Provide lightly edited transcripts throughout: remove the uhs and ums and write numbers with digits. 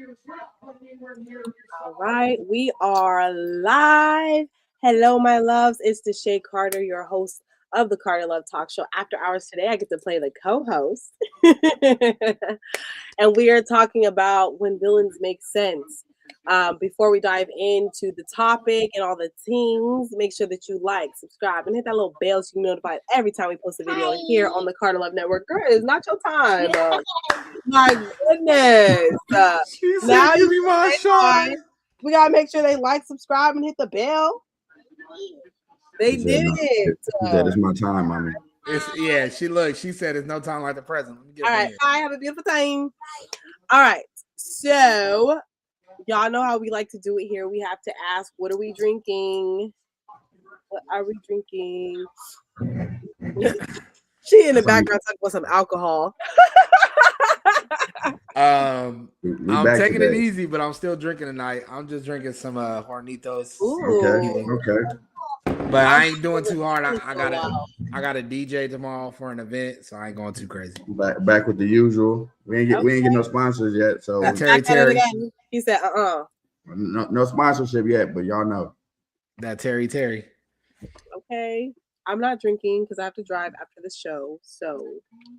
All right, we are live. Hello, my loves. It's Deshae Carter, your host of the Carter Love Talk Show. After hours today, I get to play the co-host. And we are talking about when villains make sense. Before we dive into the topic and all the things, make sure that you like, subscribe, and hit that little bell so you can be notified every time we post a video here on the Carter Love Network. Girl, it's not your time. My goodness. She said, now give me my shine. We gotta make sure they like, subscribe, and hit the bell. They did it. She said, it's my time, mommy. She said it's no time like the present. All right, bye. Have a beautiful time. All right, so y'all know how we like to do it here. We have to ask, what are we drinking? What are we drinking? She in the background talking about some alcohol. I'm taking it easy, but I'm still drinking tonight. I'm just drinking some Hornitos. Ooh. Okay. But I ain't doing too hard. I got a DJ tomorrow for an event, so I ain't going too crazy. Back with the usual. We ain't get no sponsors yet, so Terry. He said, no sponsorship yet, but y'all know that Terry. Okay, I'm not drinking because I have to drive after the show, so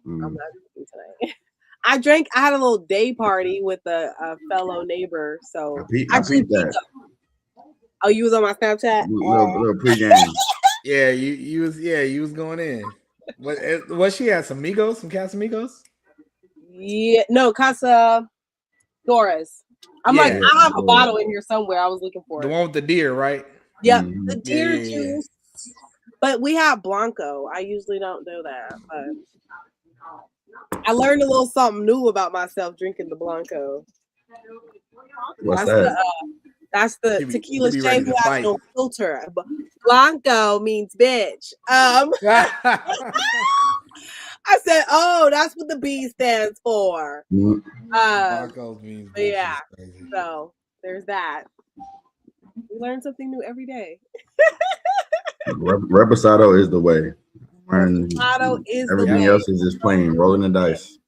I'm not drinking tonight. I had a little day party with a fellow neighbor, so I peeped that. Oh, you was on my Snapchat? Little pregame. Yeah, you was going in. What she had? Some Casamigos? Yeah, no, Casa Flores. I'm like, I have a bottle in here somewhere. I was looking for the one with the deer, right? Yep, the deer juice. But we have Blanco. I usually don't do that, but I learned a little something new about myself drinking the Blanco. What's that? That's the tequila shade who has no filter. Blanco means bitch. I said, oh, that's what the B stands for. Blanco means bitch. Yeah. So there's that. We learn something new every day. Reposado is the way. Reposado is everything the way. else is just plain rolling the dice.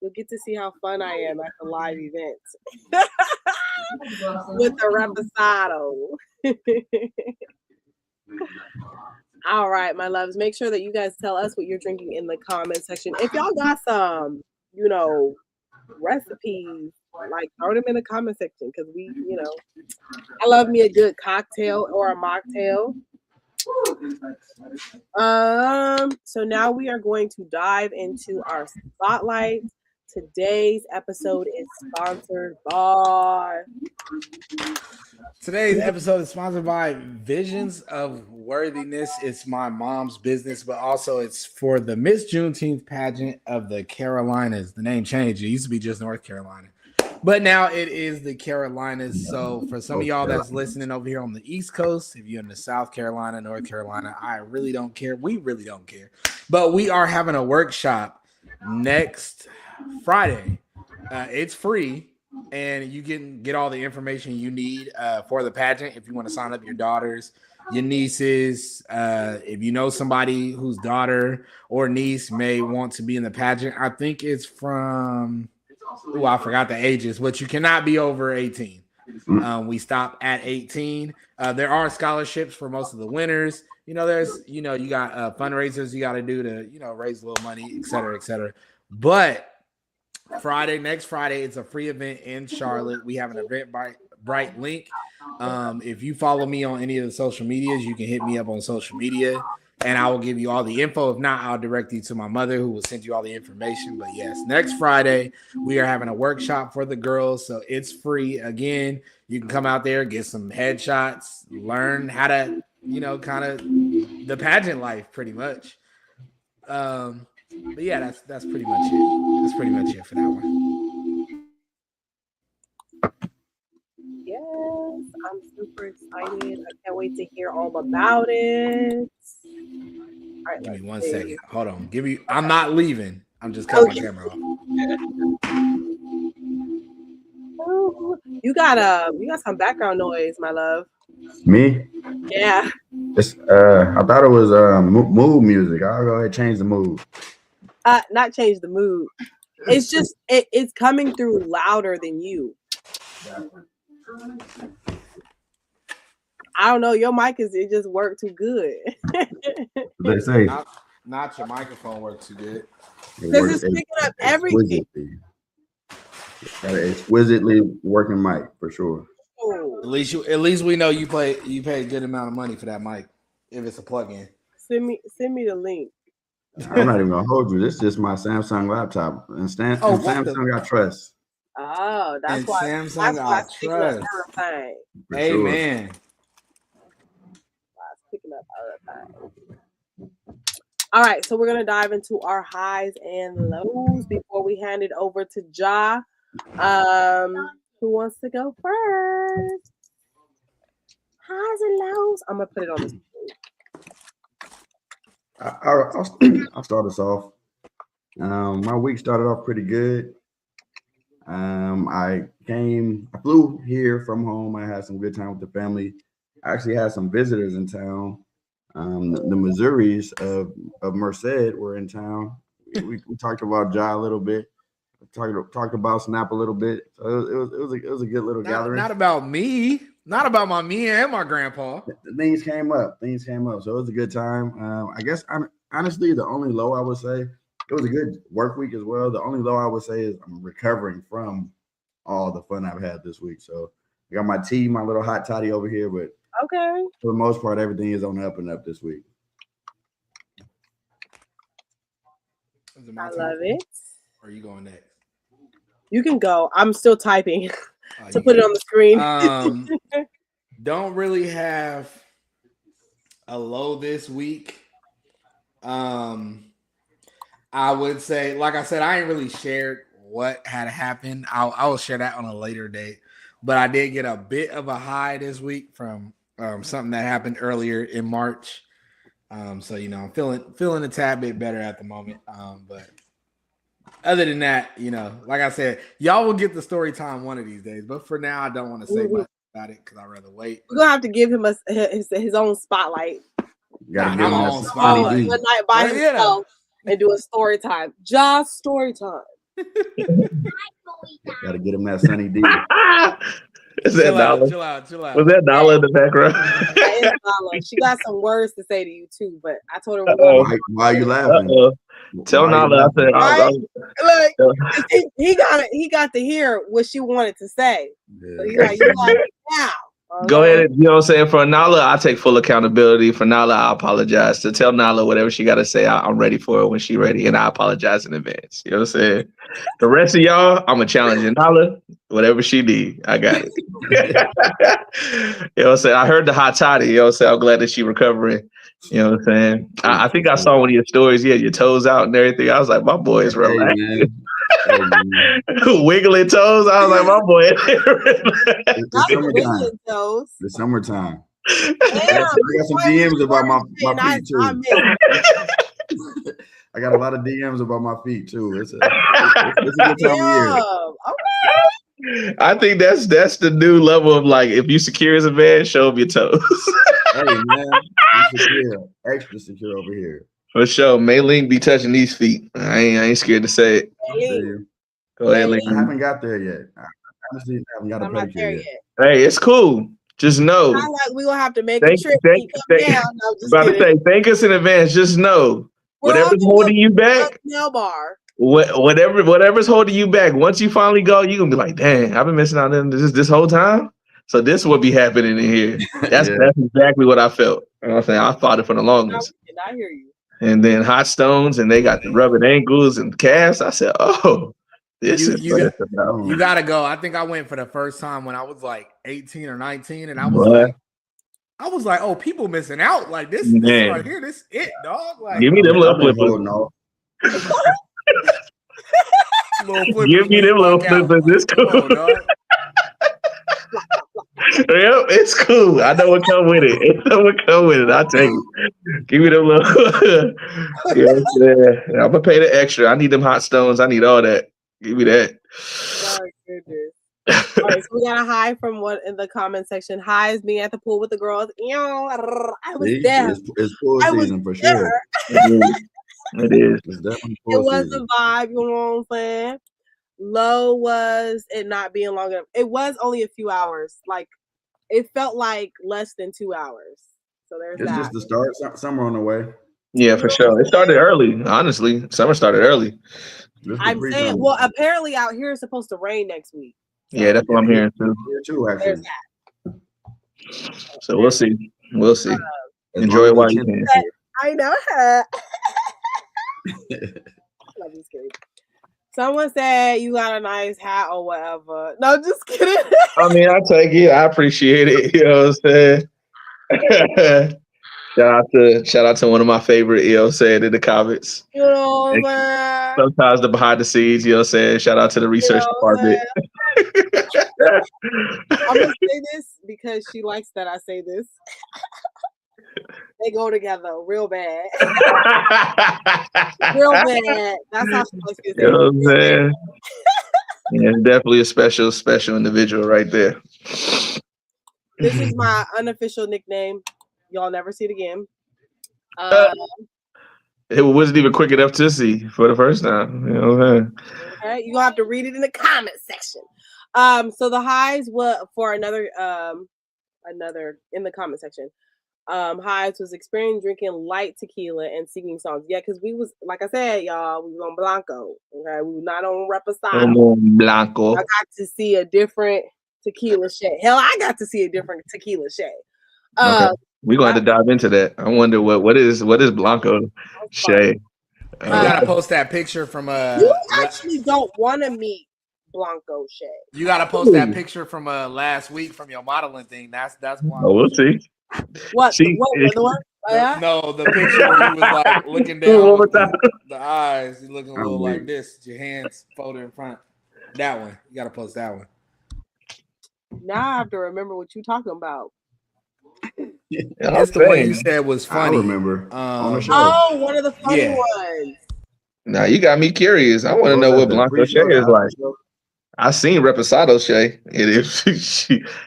You'll get to see how fun I am at the live event with the reposado. All right, my loves. Make sure that you guys tell us what you're drinking in the comment section. If y'all got some, recipes, like throw them in the comment section because I love me a good cocktail or a mocktail. So now we are going to dive into our spotlight. Today's episode is sponsored by Visions of Worthiness. It's my mom's business, but also it's for the Miss Juneteenth pageant of the Carolinas. The name changed. It used to be just North Carolina, but now it is the Carolinas. So for some of y'all that's listening over here on the East Coast, if you're in the South Carolina, North Carolina, I really don't care. We really don't care. But we are having a workshop next Friday. It's free, and you can get all the information you need for the pageant. If you want to sign up your daughters, your nieces, if you know somebody whose daughter or niece may want to be in the pageant. I think it's from I forgot the ages, but you cannot be over 18. We stop at 18. There are scholarships for most of the winners. You got fundraisers you got to do to raise a little money, et cetera. But next Friday, it's a free event in Charlotte. We have an Eventbrite link. If you follow me on any of the social medias, you can hit me up on social media and I will give you all the info. If not, I'll direct you to my mother who will send you all the information. But yes, next Friday, we are having a workshop for the girls. So it's free. Again, you can come out there, get some headshots, learn how to, kind of the pageant life pretty much. But yeah, that's pretty much it. That's pretty much it for that one. Yes, I'm super excited. I can't wait to hear all about it. All right, give me 1 second. Hold on. I'm not leaving. I'm just cutting my camera off. Ooh, you got some background noise, my love. Me? Yeah. It's I thought it was mood music. I'll go ahead and change the mood. Not change the mood. It's just it's coming through louder than you. I don't know. Your mic it just worked too good. They say Not your microphone works too good. Because it's picking up everything. Got an exquisitely working mic for sure. At least we know you pay a good amount of money for that mic if it's a plug-in. Send me the link. I'm not even gonna hold you. This is just my Samsung laptop, and Samsung I trust. Oh, that's why Samsung I trust. Everything. Amen. It's picking up everything. All right, so we're gonna dive into our highs and lows before we hand it over to Ja. Who wants to go first? Highs and lows. I'm gonna put it on the screen. I'll start us off. My week started off pretty good. I flew here from home. I had some good time with the family. I actually had some visitors in town. The Missouris of Merced were in town. We talked about Ja a little bit. Talked about Snap a little bit. So it was a good little gathering. Not about me. Not about my me and my grandpa. Things came up. So it was a good time. I guess honestly, the only low I would say, it was a good work week as well. The only low I would say is I'm recovering from all the fun I've had this week. So I got my tea, my little hot toddy over here, but okay, for the most part, everything is on the up and up this week. I love it. Or are you going next? You can go. I'm still typing to put it on the screen. Don't really have a low this week. I would say, like I said, I ain't really shared what had happened. I will share that on a later date. But I did get a bit of a high this week from something that happened earlier in March. So I'm feeling a tad bit better at the moment. But other than that, like I said, y'all will get the story time one of these days. But for now, I don't want to say much about it because I'd rather wait. We're gonna have to give him his own spotlight. Gotta give him that spotlight. One night by himself and do a story time. Just story time. Gotta get him that Sunny D. Is that Nala? Chill out. Was that Nala in the background? She got some words to say to you too, but I told her why are you laughing? Tell Nala I said look, he got to hear what she wanted to say. Yeah. So you like now. Go ahead. You know what I'm saying? For Nala, I take full accountability. For Nala, I apologize. To tell Nala whatever she got to say, I'm ready for it when she's ready, and I apologize in advance. You know what I'm saying? The rest of y'all, I'm going to challenge Nala. Whatever she need, I got it. You know what I'm saying? I heard the hot toddy. You know what I'm saying? I'm glad that she recovering. You know what I'm saying? I think I saw one of your stories. You had your toes out and everything. I was like, my boy is relaxing. Wiggling toes. I was like, my boy. The summertime. I got some DMs about my feet too. I got a lot of DMs about my feet too. It's a good time of year. Okay. I think that's the new level of like, if you secure as a man, show them your toes. Hey man, I'm secure, extra secure over here. For sure, Mei-Ling be touching these feet. I ain't scared to say it. Go ahead, Ling. I haven't got there yet. I honestly haven't got a pedicure yet. Hey, it's cool. Just know. Like we gonna have to make a trip. Thank us in advance. Just know, whatever's holding you back. Whatever's holding you back. Once you finally go, you gonna be like, "Dang, I've been missing out on this whole time." So this will be happening in here. That's exactly what I felt. You know what I'm saying? I fought it for the longest. I hear you. And then hot stones, and they got the rubbing ankles and calves. I said, "Oh, this is what it's about." You gotta go. I think I went for the first time when I was like 18 or 19, and I was like, "Oh, people missing out like this right here. This it, dog." Like, give me them little flippers. Give me them little flippers. It's cool. Yep, it's cool. I know what come with it. I'll take it. Give me them little. I'm gonna pay the extra. I need them hot stones. I need all that. Give me that. Oh, goodness. All right, so we got a high from one in the comment section. Hi is being at the pool with the girls. I was there. It's pool season for sure. It is. It's definitely pool season. A vibe. You know what I'm saying? Low was it not being long enough. It was only a few hours. Like it felt like less than 2 hours. So there's It's that. just the start. Summer on the way. Yeah, for sure. It started early. Honestly, summer started early. This is I'm pre saying, summer. well, apparently out here it's supposed to rain next week. Yeah, that's what I'm hearing too. Here too, There's actually. that. So we'll see. We'll see. As Enjoy long it as while the you can. temperature's I know her. here. I'm just kidding. Someone said you got a nice hat or whatever. No, just kidding. I mean, I take it. I appreciate it. You know what I'm saying? Shout out to one of my favorite, you know what I'm saying, in the comments. You know what I'm saying? Sometimes the behind the scenes, you know what I'm saying? Shout out to the research department. I'm gonna say this because she likes that I say this. They go together real bad. Real bad. That's how she likes to say You know it. what I'm saying? Yeah, definitely a special individual right there. This is my unofficial nickname. Y'all never see it again. It wasn't even quick enough to see for the first time. You know what I'm saying? Okay, you're gonna have to read it in the comment section. So the highs were for another in the comment section. Highs was experiencing drinking light tequila and singing songs. Yeah, because we was like I said, y'all, we was on Blanco. Okay, we were not on Reposado. Blanco. I got to see a different tequila shade. Hell, I got to see a different tequila shade. Okay. We're gonna have to dive into that. I wonder what is Blanco shade. You gotta post that picture from You actually don't want to meet Blanco shade. You gotta post that picture from last week from your modeling thing. That's Blanco. Oh, we'll see. What? See, The one? No, the picture where you was like looking down with the eyes, you looking a little like this, your hands folded in front. That one. You gotta post that one. Now I have to remember what you talking about. It's the one you said was funny. I remember on the show. Oh, one of the funny ones. Now you got me curious. I want to know what Blanco Shay is like. I seen Reposado Shay. It is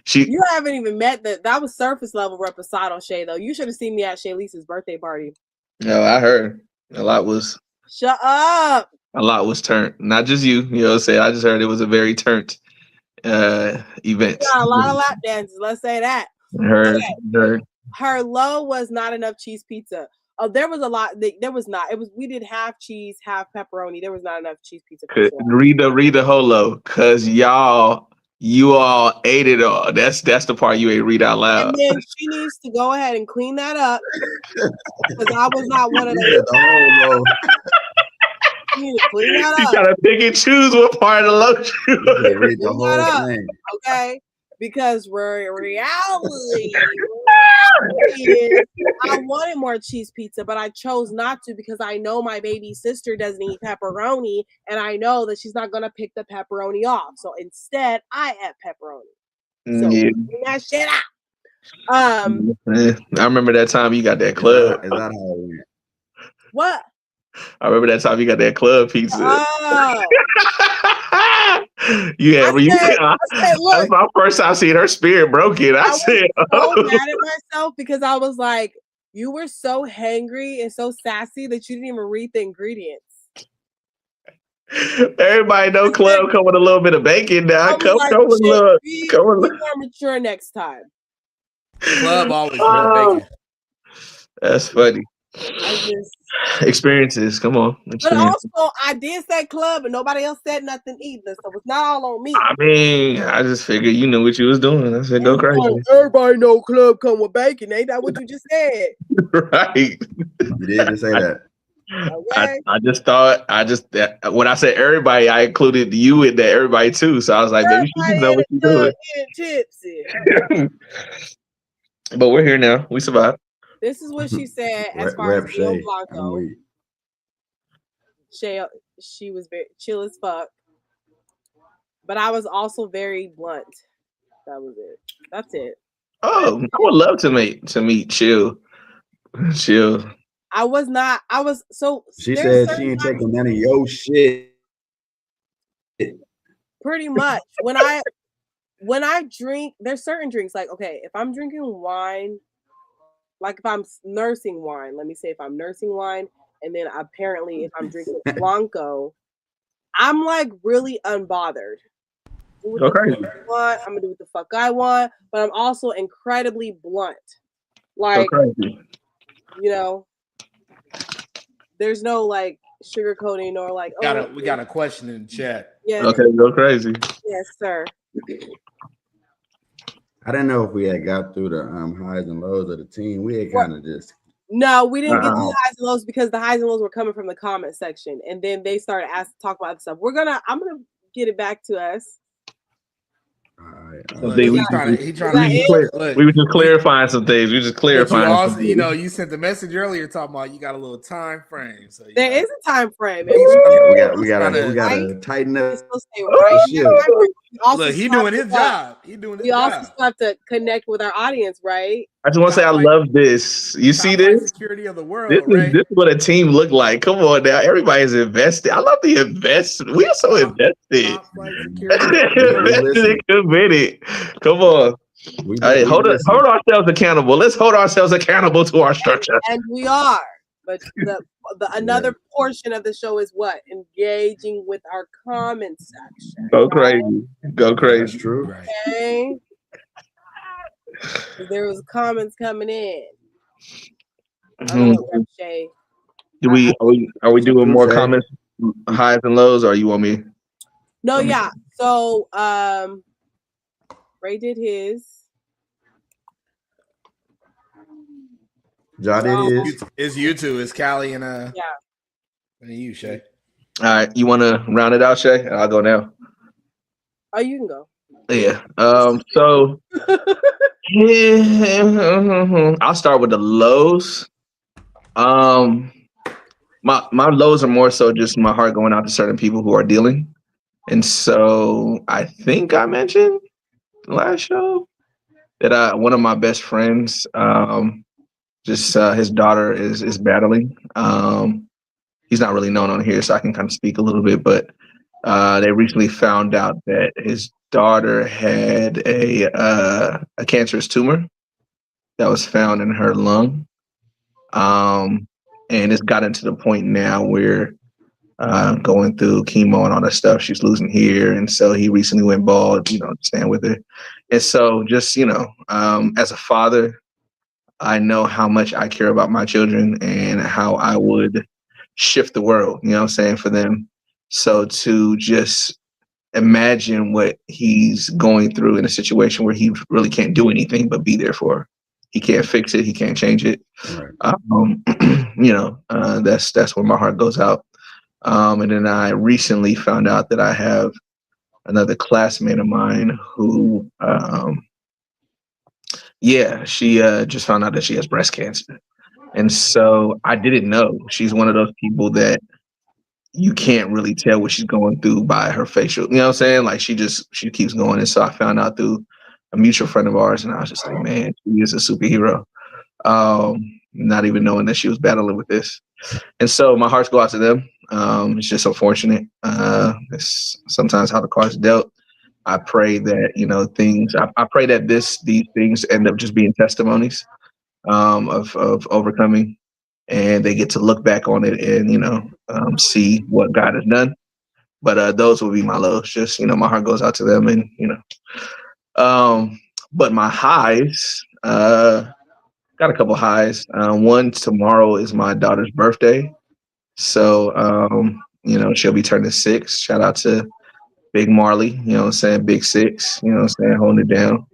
she. You haven't even met that was surface level Reposado Shay though. You should have seen me at Shay Lisa's birthday party. No, I heard a lot was. Shut up. A lot was turned. Not just you. You know what I'm saying? I just heard it was a very turned event. Got a lot of lap dances. Let's say that. Heard. Her low was not enough cheese pizza. Oh, there was a lot. There was not. It was. We did half cheese, half pepperoni. There was not enough cheese pizza. Read the whole low, cause you all ate it all. That's the part you ain't read out loud. And then she needs to go ahead and clean that up, because I was not one of those. You need to clean that up. You gotta pick and choose what part of the low you read the whole thing. Okay. Because reality is I wanted more cheese pizza, but I chose not to because I know my baby sister doesn't eat pepperoni, and I know that she's not gonna pick the pepperoni off. So instead, I add pepperoni. So clean that shit out. I remember that time you got that club. Is that how it went? What? I remember that time you got that club pizza. Oh. Yeah, that's my first time seeing her spirit broken. I said, so mad at myself because I was like, you were so hangry and so sassy that you didn't even read the ingredients. Everybody know club come with a little bit of bacon now. Come with a little. Be more mature next time. Club always bacon. That's funny. Experiences, come on. But also, I did say club, and nobody else said nothing either, so it's not all on me. I mean, I just figured you knew what you was doing. I said, go crazy. Everybody know club come with bacon. Ain't that what you just said? Right. You did just say that. Okay. I just thought, when I said everybody, I included you in that everybody too. So I was like, maybe she doesn't know what she's doing. Tipsy. But we're here now. We survived. This is what she said as far as Bill Blanco. She was very chill as fuck. But I was also very blunt. That was it. That's it. Oh, I would love to meet Chill. I was not. I was so. She said she ain't taking none of your shit. Pretty much. When I drink, there's certain drinks like, okay, if I'm drinking wine, like if I'm nursing wine, let me say if I'm nursing wine, and then apparently if I'm drinking Blanco, I'm like really unbothered. Do what the Okay. fuck I want. I'm gonna do what the fuck I want, but I'm also incredibly blunt. Like, crazy. you know, there's no like sugarcoating or like, We got a question in the chat. yes, Okay, go crazy. yes, sir. I didn't know if we had got through the highs and lows of the team. We had kind of just No, we didn't get to the highs and lows because the highs and lows were coming from the comment section, and then they started talk about other stuff. I'm gonna get it back to us. Look, We he were trying just clarifying some things. We just But clarifying. you also, you sent the message earlier talking about you got a little time frame. So There is a time frame. we gotta tighten up. Look, he doing his job. We also have to connect with our audience, right? I just want to say I love this. You see this? Security of the world, This is what a team look like. Come on now, everybody's invested. I love the investment. We are so invested. Invested and committed. Come on. Hey, hold ourselves accountable. Let's hold ourselves accountable to our structure. And we are. But another portion of the show is what? Engaging with our comment section. Go crazy. Go crazy. That's true. Okay. There was comments coming in. Are we doing more comments, highs and lows, or you want me? No, yeah. So Ray did his. Ja did his. It's you two. It's Callie and and you, Shay. All right, you want to round it out, Shay? I'll go now. Oh, you can go. Yeah. So I'll start with the lows. My lows are more so just my heart going out to certain people who are dealing. And so I think I mentioned last show that one of my best friends, his daughter is battling. He's not really known on here, so I can kind of speak a little bit, but they recently found out that his daughter had a cancerous tumor that was found in her lung. And it's gotten to the point now where going through chemo and all that stuff, she's losing hair. And so he recently went bald, to stand with her. And so just, as a father, I know how much I care about my children and how I would shift the world, for them. So to just imagine what he's going through in a situation where he really can't do anything but be there for her. He can't fix it. He can't change it. Right. That's where my heart goes out. And then I recently found out that I have another classmate of mine who, she just found out that she has breast cancer. And so I didn't know. She's one of those people that you can't really tell what she's going through by her facial, Like she keeps going. And so I found out through a mutual friend of ours, and I was just like, man, she is a superhero. Not even knowing that she was battling with this. And so my hearts go out to them. It's just unfortunate. It's sometimes how the cards dealt. I pray that, I pray that these things end up just being testimonies of overcoming, and they get to look back on it and, see what God has done. But those will be my lows. Just, my heart goes out to them, and, but my highs, got a couple highs. One, tomorrow is my daughter's birthday. So, she'll be turning 6. Shout out to Big Marley, Big 6, holding it down.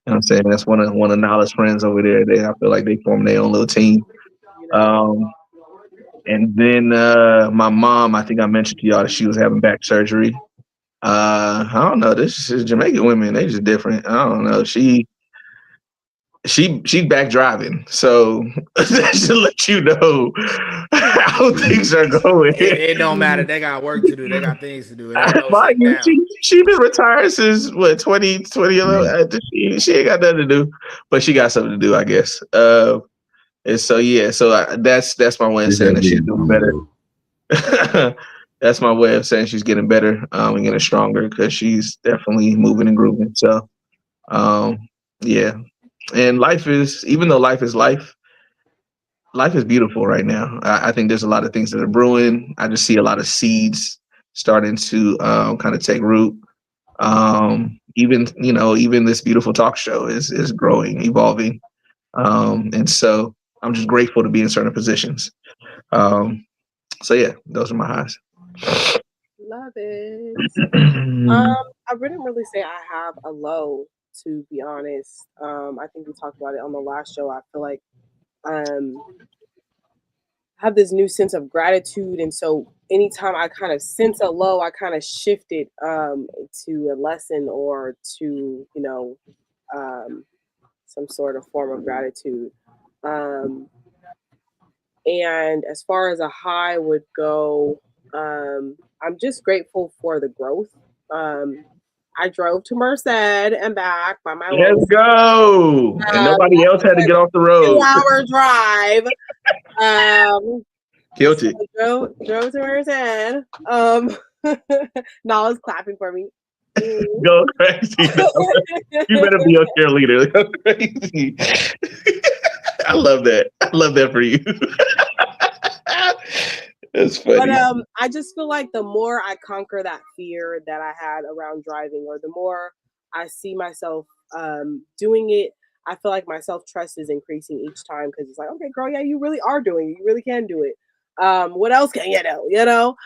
That's one of Nala's friends over there. I feel like they formed their own little team. And then my mom, I think I mentioned to y'all that she was having back surgery. I don't know. This is Jamaican women. They just different. I don't know. She back driving, so that should let you know how things are going. It don't matter. They got work to do. They got things to do. She been retired since 2011. She ain't got nothing to do, but she got something to do, I guess. And so that's my way of saying that she's doing better. That's my way of saying she's getting better and getting stronger, because she's definitely moving and grooving. So, and even though life is life is beautiful right now. I think there's a lot of things that are brewing. I just see a lot of seeds starting to kind of take root. Even this beautiful talk show is growing, evolving. And so I'm just grateful to be in certain positions. So yeah, those are my highs. Love it. I wouldn't really say I have a low, to be honest. I think we talked about it on the last show. I feel like I have this new sense of gratitude, and so anytime I kind of sense a low, I kind of shift it to a lesson or to some sort of form of gratitude. And as far as a high would go, I'm just grateful for the growth. I drove to Merced and back by my Let's own. go. And nobody else had to get off the road. 2-hour drive. Guilty. So drove to Merced. Nala's clapping for me. Go crazy. You better be a cheerleader. Go crazy. I love that. I love that for you. That's funny. But I just feel like the more I conquer that fear that I had around driving, or the more I see myself doing it, I feel like my self-trust is increasing each time, because it's like, okay, girl, yeah, you really are doing it. You really can do it. What else can you do?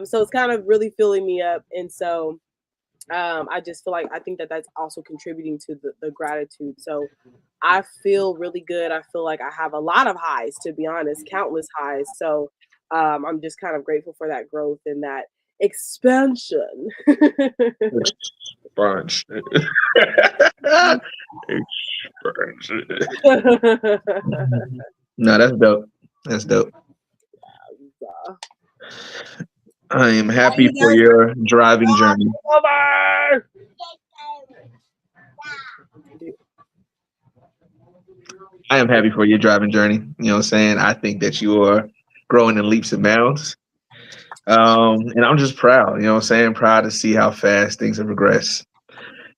So it's kind of really filling me up. And so I just feel like I think that that's also contributing to the gratitude. So I feel really good. I feel like I have a lot of highs, to be honest, countless highs. So I'm just kind of grateful for that growth and that expansion. Expansion. No, that's dope. That's dope. I am happy for your driving journey. I am happy for your driving journey. You know what I'm saying? I think that you are growing in leaps and bounds. And I'm just proud, you know what I'm saying? Proud to see how fast things have progressed.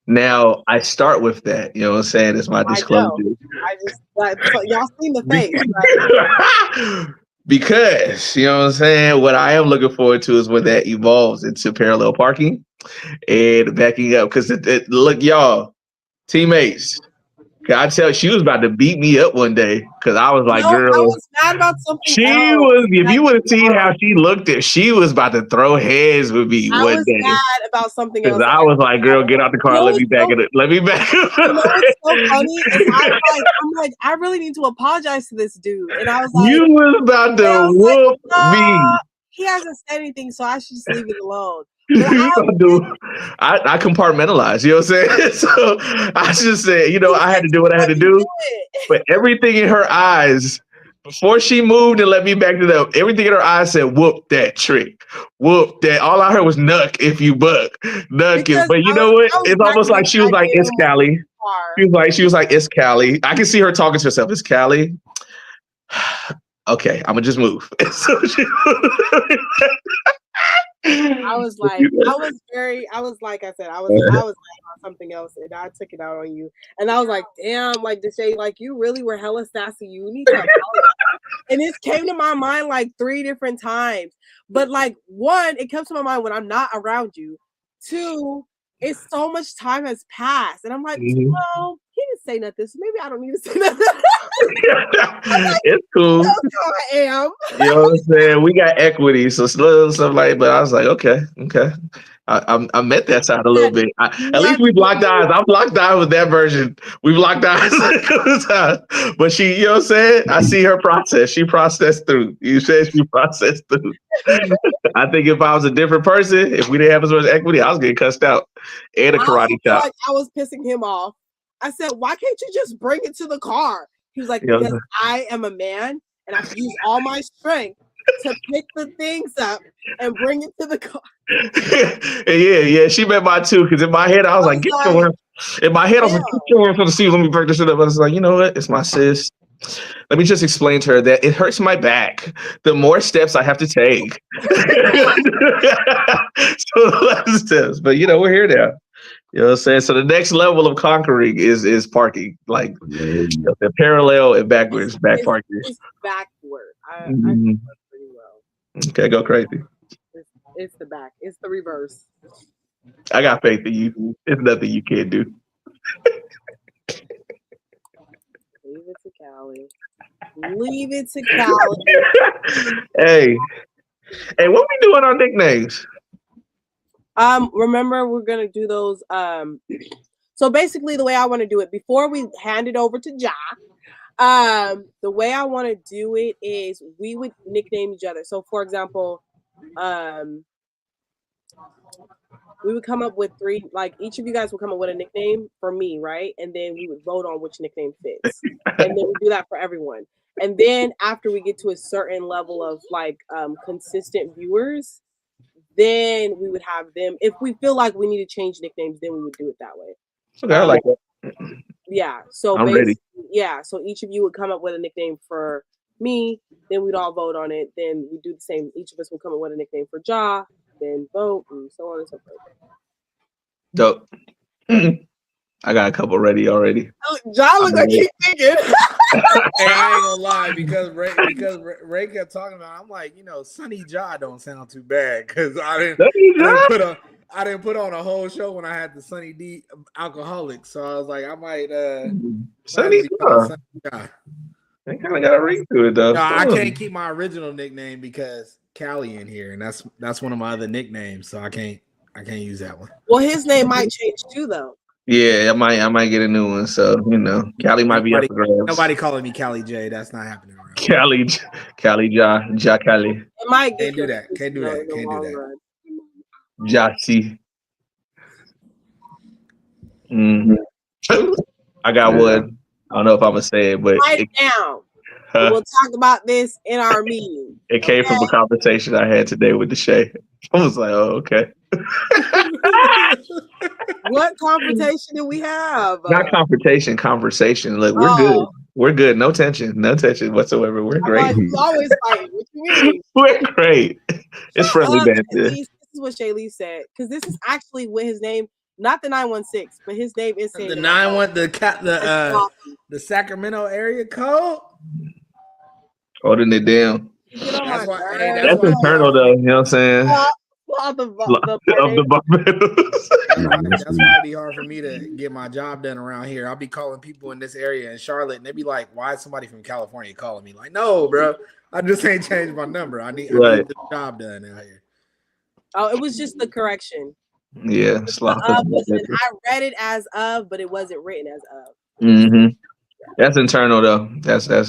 Now, I start with that, you know what I'm saying? It's my disclosure. Y'all seen the face, right? Because, you know what I'm saying? What I am looking forward to is when that evolves into parallel parking and backing up. Because look, y'all, teammates, I tell you, she was about to beat me up one day because I was like, girl, I was mad about something. If you would have seen how she looked at, she was about to throw heads with me one day. I was mad about something else. I was like, girl, get out the car. Let me back it. Let me back it. You know what's so funny? I'm like, I really need to apologize to this dude. And I was like, you was about to whoop me. He hasn't said anything, so I should just leave it alone. I compartmentalize, you know what I'm saying? So I just said, I had to do what I had to do. But everything in her eyes, before she moved and let me back it up, everything in her eyes said, whoop that trick. Whoop that. All I heard was nuck if you buck. Nuck it. But you know what? It's almost like she was like, it's Callie. She was like, it's Callie. I can see her talking to herself. It's Callie. Okay, I'm gonna just move. I was like I said, I was mad about something else, and I took it out on you. And I was like, damn, like Deshae, like you really were hella sassy. You need to apologize. And this came to my mind like 3 different times. But like, 1, it comes to my mind when I'm not around you. 2, it's so much time has passed, and I'm like, well, he didn't say nothing, so maybe I don't need to say nothing. It's cool. That's how I am. You know what I'm saying? We got equity, so stuff like. But I was like, okay. I met that side a little bit. At least we blocked eyes. I'm locked eyes with that version. We've locked eyes. But she, you know what I'm saying? I see her process. She processed through. You said she processed through. I think if I was a different person, if we didn't have as much equity, I was getting cussed out and a karate chop. Like I was pissing him off. I said, why can't you just bring it to the car? He was like, because I am a man and I have to use all my strength to pick the things up and bring it to the car. Yeah, she met my 2, because in my head I was like, get your. In my head I was like, get your for the seat. Let me break this shit up. I was like, you know what? It's my sis. Let me just explain to her that it hurts my back the more steps I have to take. So less steps, but we're here now. You know what I'm saying? So the next level of conquering is parking, like the parallel and backwards, parking. It's backward. I pretty well. Okay, go crazy. It's the back. It's the reverse. I got faith in you. It's nothing you can't do. Leave it to Callie. Leave it to Callie. Hey, what we doing on nicknames? Remember, we're gonna do those. So basically, the way I want to do it before we hand it over to Ja, the way I want to do it is we would nickname each other. So, for example, we would come up with 3. Like each of you guys will come up with a nickname for me, right? And then we would vote on which nickname fits, and then we do that for everyone. And then after we get to a certain level of like consistent viewers, then we would have them. If we feel like we need to change nicknames, then we would do it that way. Okay, I like that. Yeah. So I'm ready. Yeah. So each of you would come up with a nickname for me. Then we'd all vote on it. Then we do the same. Each of us will come up with a nickname for Ja. Then vote and so on and so forth. Dope. I got a couple ready already. Oh, Ja look like he's thinking. Hey, I ain't gonna lie, because Ray kept talking about it, I'm like, Sunny Ja don't sound too bad because I didn't put on a whole show when I had the Sunny D alcoholic. So I was like, I might Sunny Ja. Ja. They kind of got a ring to it though. No, I can't keep my original nickname because Callie in here, and that's one of my other nicknames, so I can't use that one. Well, his name might change too, though. Yeah, I might get a new one. So Callie might be up for grabs. Nobody calling me Callie J. That's not happening around. Callie Ja Callie. It might Can't do that. Can't do that. Ja C. Mm-hmm. I got one. I don't know if I'm gonna say it, but write it down. We'll talk about this in our meeting. It came from a conversation I had today with Deshae. I was like, oh, okay. What confrontation do we have? Not confrontation, conversation. Look, we're good. We're good. No tension whatsoever. We're great. You always fighting. What you mean? We're great. It's friendly banter. This is what Shaylee said, because this is actually what his name, not the 916, but his name is saying the 911, the Sacramento area code. Holding it down. That's internal though. You know what I'm saying? Of the Barbados. That's why it'd be hard for me to get my job done around here. I'll be calling people in this area in Charlotte, and they'd be like, "Why is somebody from California calling me?" Like, no, bro, I just ain't changed my number. I need the job done out here. Oh, it was just the correction. Yeah, I read it as of, but it wasn't written as of. Mm-hmm. That's internal though. That's what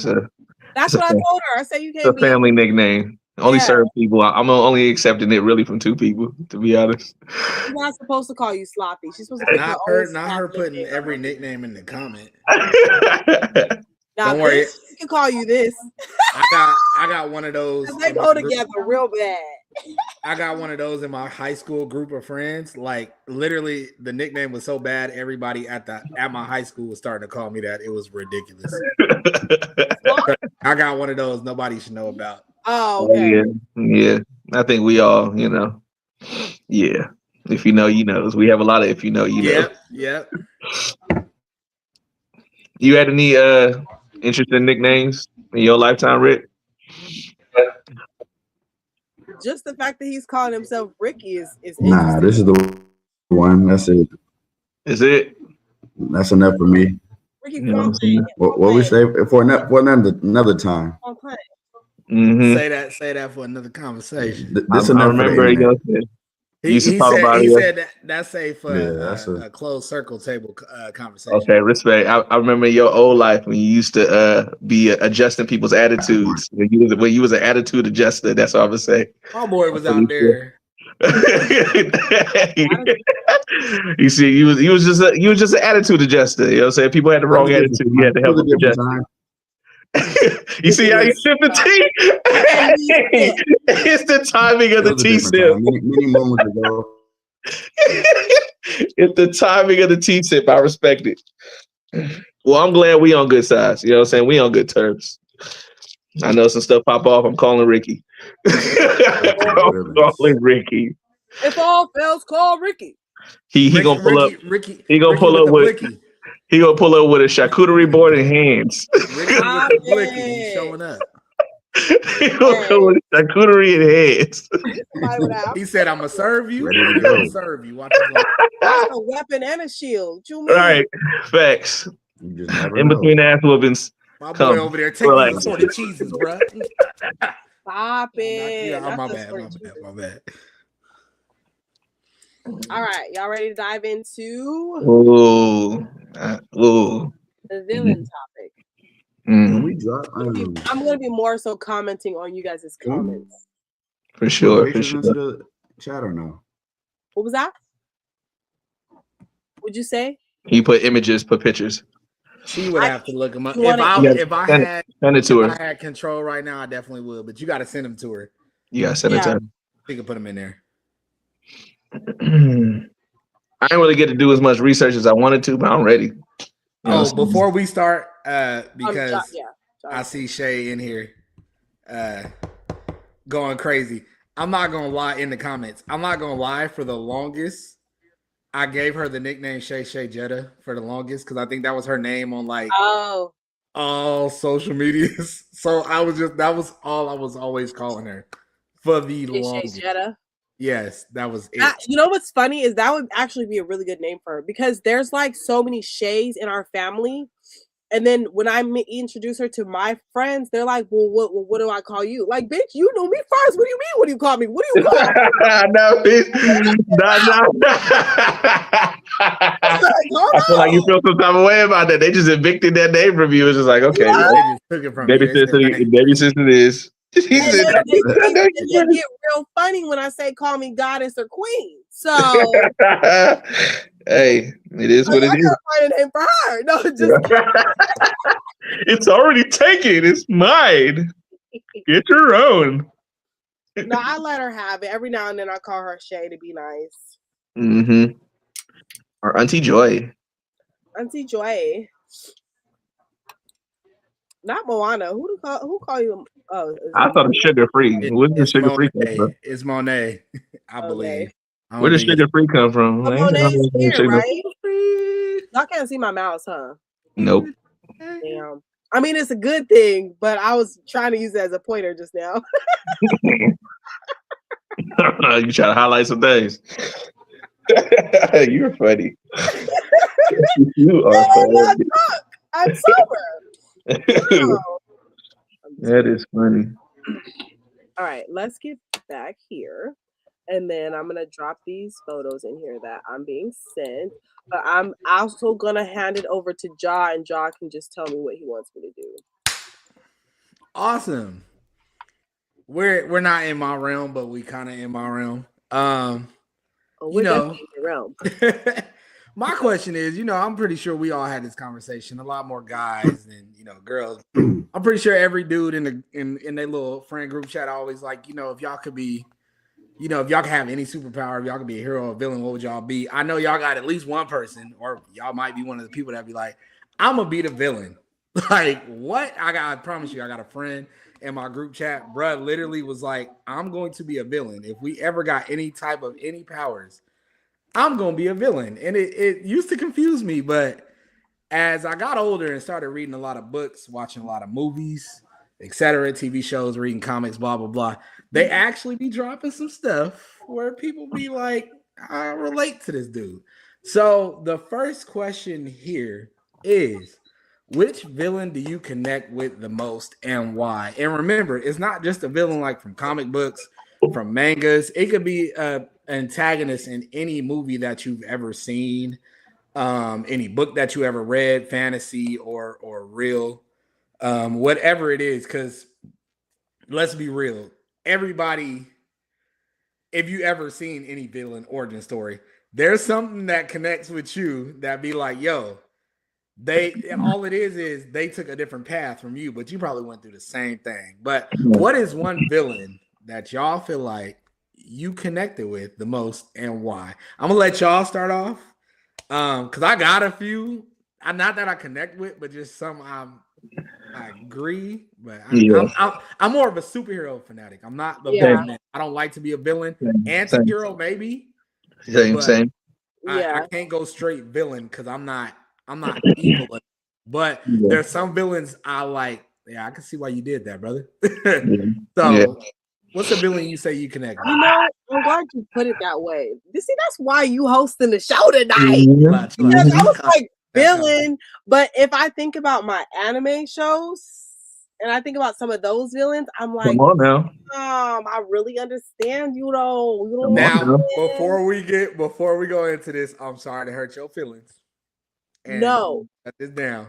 I told her. I said you can't. It's a family nickname. Only certain people. I'm only accepting it really from 2 people, to be honest. She's not supposed to call you sloppy. She's supposed to not her putting every nickname in the comment. Don't worry. She can call you this. I got one of those. They go together real bad. I got one of those in my high school group of friends. Like literally, the nickname was so bad, everybody at my high school was starting to call me that. It was ridiculous. I got one of those nobody should know about. Oh, okay. Yeah. I think we all, yeah. If you know, you know. We have a lot of if you know, you know. Yep. You had any interesting nicknames in your lifetime, Rick? Just the fact that he's calling himself Ricky is nah. This is the one. That's it. Is it? That's enough for me. Ricky, what we say for another time. Mm-hmm. Say that for another conversation. This I remember he said that's safe for a closed circle table conversation. Okay, respect. I remember your old life when you used to be adjusting people's attitudes. When you was an attitude adjuster, that's what I would say. My boy was out there. You see, you was just an attitude adjuster. You know what I'm saying? People had the wrong attitude. You had to help them adjust. You see how you sip the tea? It's the timing of the tea sip. Many moments ago. It's the timing of the tea sip. I respect it. Well, I'm glad we on good sides. You know what I'm saying? We on good terms. I know some stuff pop off. I'm calling Ricky. I'm calling Ricky. If all fails, call Ricky. He gonna pull up. He gonna pull up with. He gonna pull up with a charcuterie board in hands. Ricky with the blicky showing up. He gonna come with charcuterie and heads. Somebody would have He said, "I'm gonna serve you. Ready to I'm go. gonna serve you." Watch this. a weapon and a shield. What you mean? Right, facts. You just never In know. between ass whoopings. My boy Come. over there, take Relax. these assorted cheeses, bro. Stop it. Yeah, Not my the bad, sort my of bad, cheese. my bad. All right, y'all ready to dive into Ooh. the villain topic? Can Mm, we drop? I'm gonna be more so commenting on you guys' comments. for sure, for pictures sure. into the chat or no? What was that? What'd you say? He put images, put pictures. She would have to look them up. You wanna- If I Send had it to her. I had control right now, I definitely would. But you got to send them to her. You gotta send it to her. She can put them in there. I didn't really get to do as much research as I wanted to, but I'm ready. You know, Oh, before we start, because yeah. I see Shay in here going crazy. I'm not gonna lie in the comments. I'm not gonna lie. For the longest, I gave her the nickname Shay Jetta for the longest because I think that was her name on like Oh, all social medias. So that was all I was always calling her for the longest. Jetta. Yes, that was it. You know what's funny is that would actually be a really good name for her because there's like so many Shays in our family. And then when I introduce her to my friends, they're like, "Well, what do I call you?" Like, bitch, you know me first. What do you mean? What do you call me? What do you call me? No, bitch. No. I feel like you feel some type of way about that. They just evicted that name from you. It's just like, okay, Yeah. They just took it from baby you. They said, sister is. He And said, they get real funny when I say call me goddess or queen. So hey, it is what it I is. gotta find a name for her. No, just It's already taken. It's mine. Get your own. no, I let her have it. Every now and then I call her Shay to be nice. Mm-hmm. Or Auntie Joy. Auntie Joy. Not Moana. Who call you? Oh, I thought it's sugar free. Where did the it's sugar free come Monet. from? It's Monet, I believe. I Where don't did think sugar free come from? But I ain't Monet's talking about here, sugar. right? Y'all can't see my mouse, huh? Nope. Damn. I mean, it's a good thing, but I was trying to use it as a pointer just now. You try to highlight some things. You're funny. You are I'm funny. not drunk. I'm sober. Wow. That is funny. All right, let's get back here. And then I'm going to drop these photos in here that I'm being sent. But I'm also going to hand it over to Ja, and Ja can just tell me what he wants me to do. Awesome. We're not in my realm, but we kind of in my realm. We're definitely in your realm. My question is, I'm pretty sure we all had this conversation. A lot more guys than girls. I'm pretty sure every dude in their little friend group chat always like, if y'all could be, if y'all could have any superpower, if y'all could be a hero or a villain, what would y'all be? I know y'all got at least one person, or y'all might be one of the people that be like, I'm gonna be the villain. Like, what? I promise you, I got a friend in my group chat, bruh, literally was like, I'm going to be a villain. If we ever got any type of any powers, I'm going to be a villain. And it used to confuse me, but as I got older and started reading a lot of books, watching a lot of movies, etc., TV shows, reading comics, blah, blah, blah, they actually be dropping some stuff where people be like, I relate to this dude. So the first question here is, which villain do you connect with the most and why? And remember, it's not just a villain like from comic books, from mangas. It could be an antagonist in any movie that you've ever seen, any book that you ever read, fantasy or real, whatever it is. Because let's be real, everybody, if you ever seen any villain origin story, there's something that connects with you that be like, yo, all it is they took a different path from you, but you probably went through the same thing. But what is one villain that y'all feel like you connected with the most and why? I'm gonna let y'all start off. Because I got a few. Not that I connect with, but just some I agree. But I'm more of a superhero fanatic. I'm not the villain. I don't like to be a villain. Anti-hero, maybe. Same. I can't go straight villain because I'm not evil, but there's some villains I like I can see why you did that, brother. Yeah. So, what's a villain you say you connect with? You know, I'm glad you put it that way. You see, that's why you hosting the show tonight. Mhm. Because I was like That's villain, but if I think about my anime shows and I think about some of those villains, I'm like, Come on now. I really understand you though. You know Come what on I'm Now, saying? before we go into this, I'm sorry to hurt your feelings. And No. shut this down.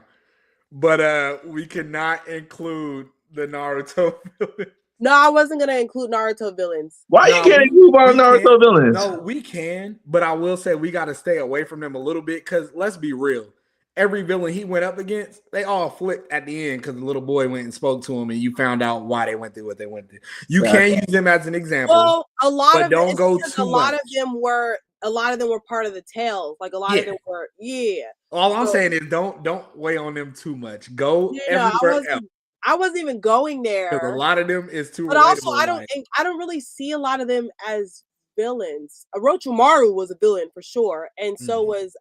But we cannot include the Naruto villain. No, I wasn't gonna include Naruto villains. Why you No, can't include our we Naruto can. villains? No, we can, but I will say we got to stay away from them a little bit because let's be real. Every villain he went up against, they all flipped at the end because the little boy went and spoke to him, and you found out why they went through what they went through. You can't use them as an example. Well, a lot but of don't it's go because too a lot much. of them were part of the tales. Like a lot of them were, All I'm saying is don't weigh on them too much. Go I everywhere else. wasn't even going Because a there. lot of them is too But relatable. also, I don't really see a lot of them as villains. Orochimaru was a villain for sure, and so was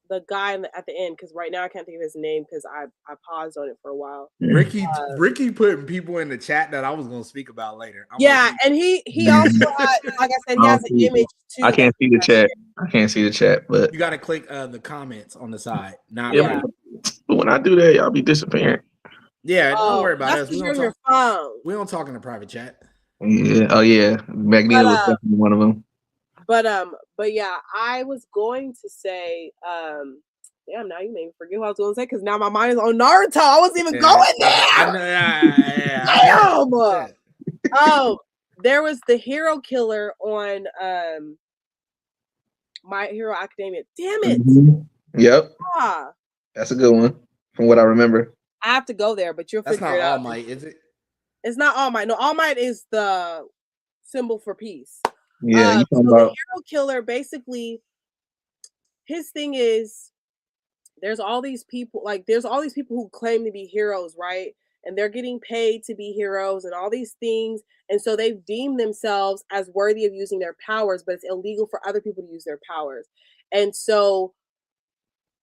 the guy at the end. Because right now I can't think of his name because I paused on it for a while. Ricky putting people in the chat that I was going to speak about later. And he also had, like I said, he has an image too. I can't see the chat. I can't see the chat, but you got to click the comments on the side. Not but when I do that, y'all be disappearing. Yeah, don't worry about us. We don't talk in the private chat. Yeah. Oh yeah. Magneto was definitely one of them. But yeah, I was going to say, damn, now you made me forget what I was going to say because now my mind is on Naruto. I wasn't even going there. Oh, there was the hero killer on My Hero Academia. Damn it. Mm-hmm. Yep. That's a good one from what I remember. I have to go there, but you'll figure it out. All Might, is it? It's not All Might. No, All Might is the symbol for peace. Yeah, you talking so about the hero killer, basically, his thing is there's all these people who claim to be heroes, right? And they're getting paid to be heroes and all these things. And so they've deemed themselves as worthy of using their powers, but it's illegal for other people to use their powers. And so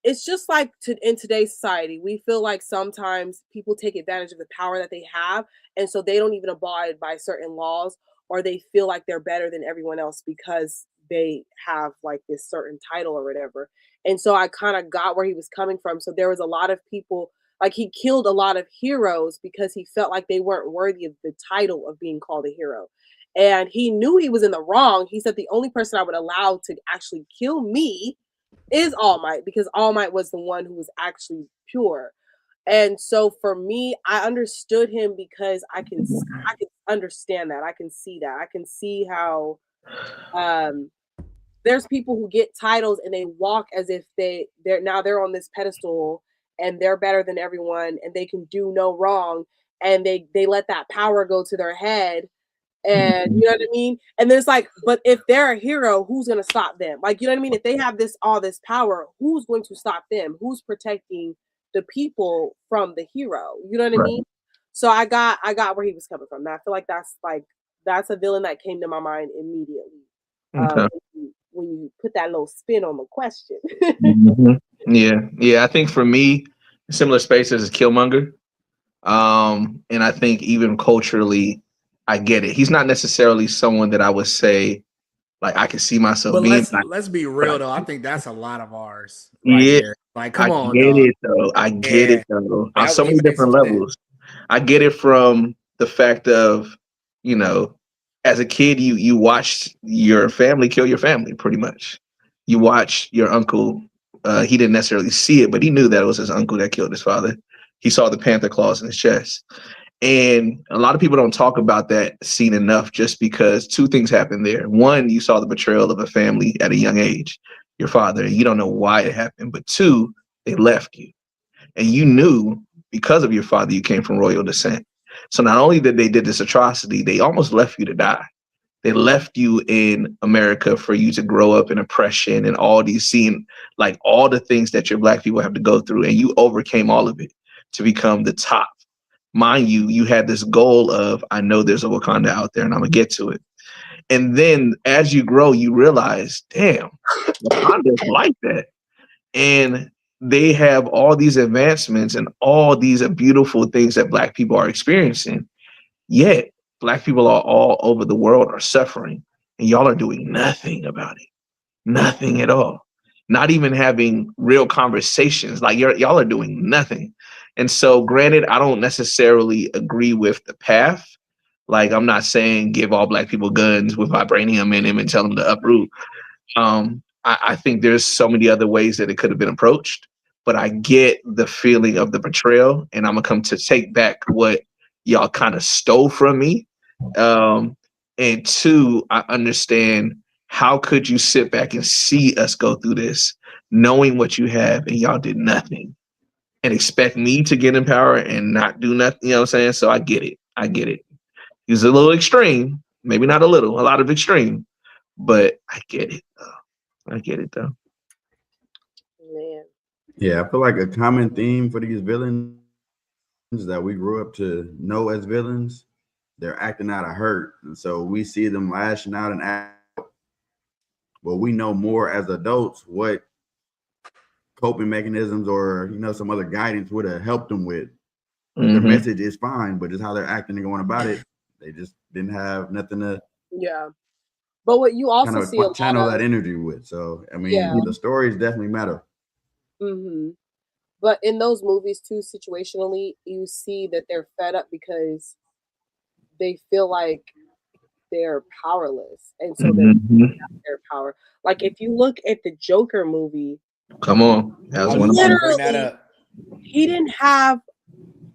it's just like in today's society, we feel like sometimes people take advantage of the power that they have. And so they don't even abide by certain laws, or they feel like they're better than everyone else because they have like this certain title or whatever. And so I kind of got where he was coming from. So there was a lot of people, like he killed a lot of heroes because he felt like they weren't worthy of the title of being called a hero. And he knew he was in the wrong. He said the only person I would allow to actually kill me is All Might, because All Might was the one who was actually pure. And so for me, I understood him because I can understand that. I can see that. I can see how there's people who get titles and they walk as if they're on this pedestal and they're better than everyone and they can do no wrong, and they let that power go to their head. And you know what I mean? And there's like, but if they're a hero, who's going to stop them? Like, you know what I mean? If they have all this power, who's going to stop them? Who's protecting the people from the hero? You know what I mean? So I got where he was coming from. And I feel like that's a villain that came to my mind immediately. When you put that little spin on the question. Yeah. I think for me, similar spaces is Killmonger. And I think even culturally, I get it. He's not necessarily someone that I would say, like, I can see myself but being. Let's be real, though. I think that's a lot of ours. There. Like, come on, get dog. it, though. I get it, though. On so many different sense. levels. I get it from the fact of, as a kid, you watched your family kill your family, pretty much. You watched your uncle. He didn't necessarily see it, but he knew that it was his uncle that killed his father. He saw the panther claws in his chest. And a lot of people don't talk about that scene enough, just because two things happened there. One, you saw the betrayal of a family at a young age, your father, and you don't know why it happened. But two, they left you. And you knew because of your father, you came from royal descent. So not only did they did this atrocity, they almost left you to die. They left you in America for you to grow up in oppression and all these seeing like all the things that your Black people have to go through. And you overcame all of it to become the top. Mind you, you had this goal of, I know there's a Wakanda out there and I'm gonna get to it. And then as you grow, you realize, damn, Wakanda's like that. And they have all these advancements and all these beautiful things that Black people are experiencing. Yet Black people are all over the world are suffering, and y'all are doing nothing about it. Nothing at all. Not even having real conversations. Like y'all are doing nothing. And so, granted, I don't necessarily agree with the path. Like, I'm not saying give all Black people guns with vibranium in them and tell them to uproot. I think there's so many other ways that it could have been approached, but I get the feeling of the betrayal, and I'm gonna come to take back what y'all kind of stole from me. And two, I understand how could you sit back and see us go through this, knowing what you have, and y'all did nothing, and expect me to get in power and not do nothing. You know what I'm saying? So I get it. I get it. It's a little extreme, maybe not a little, a lot of extreme, but I get it. I get it though. Man. Yeah, I feel like a common theme for these villains that we grew up to know as villains, they're acting out of hurt. And so we see them lashing out and act, but we know more as adults what coping mechanisms or some other guidance would have helped them with. The message is fine, but just how they're acting and going about it, they just didn't have nothing to But what you also kind see a of channel lot of, that energy with. So I mean, the stories definitely matter. But in those movies too, situationally, you see that they're fed up because they feel like they're powerless, and so they're their power. Like if you look at the Joker movie, come on, that was one of my literally, he didn't have,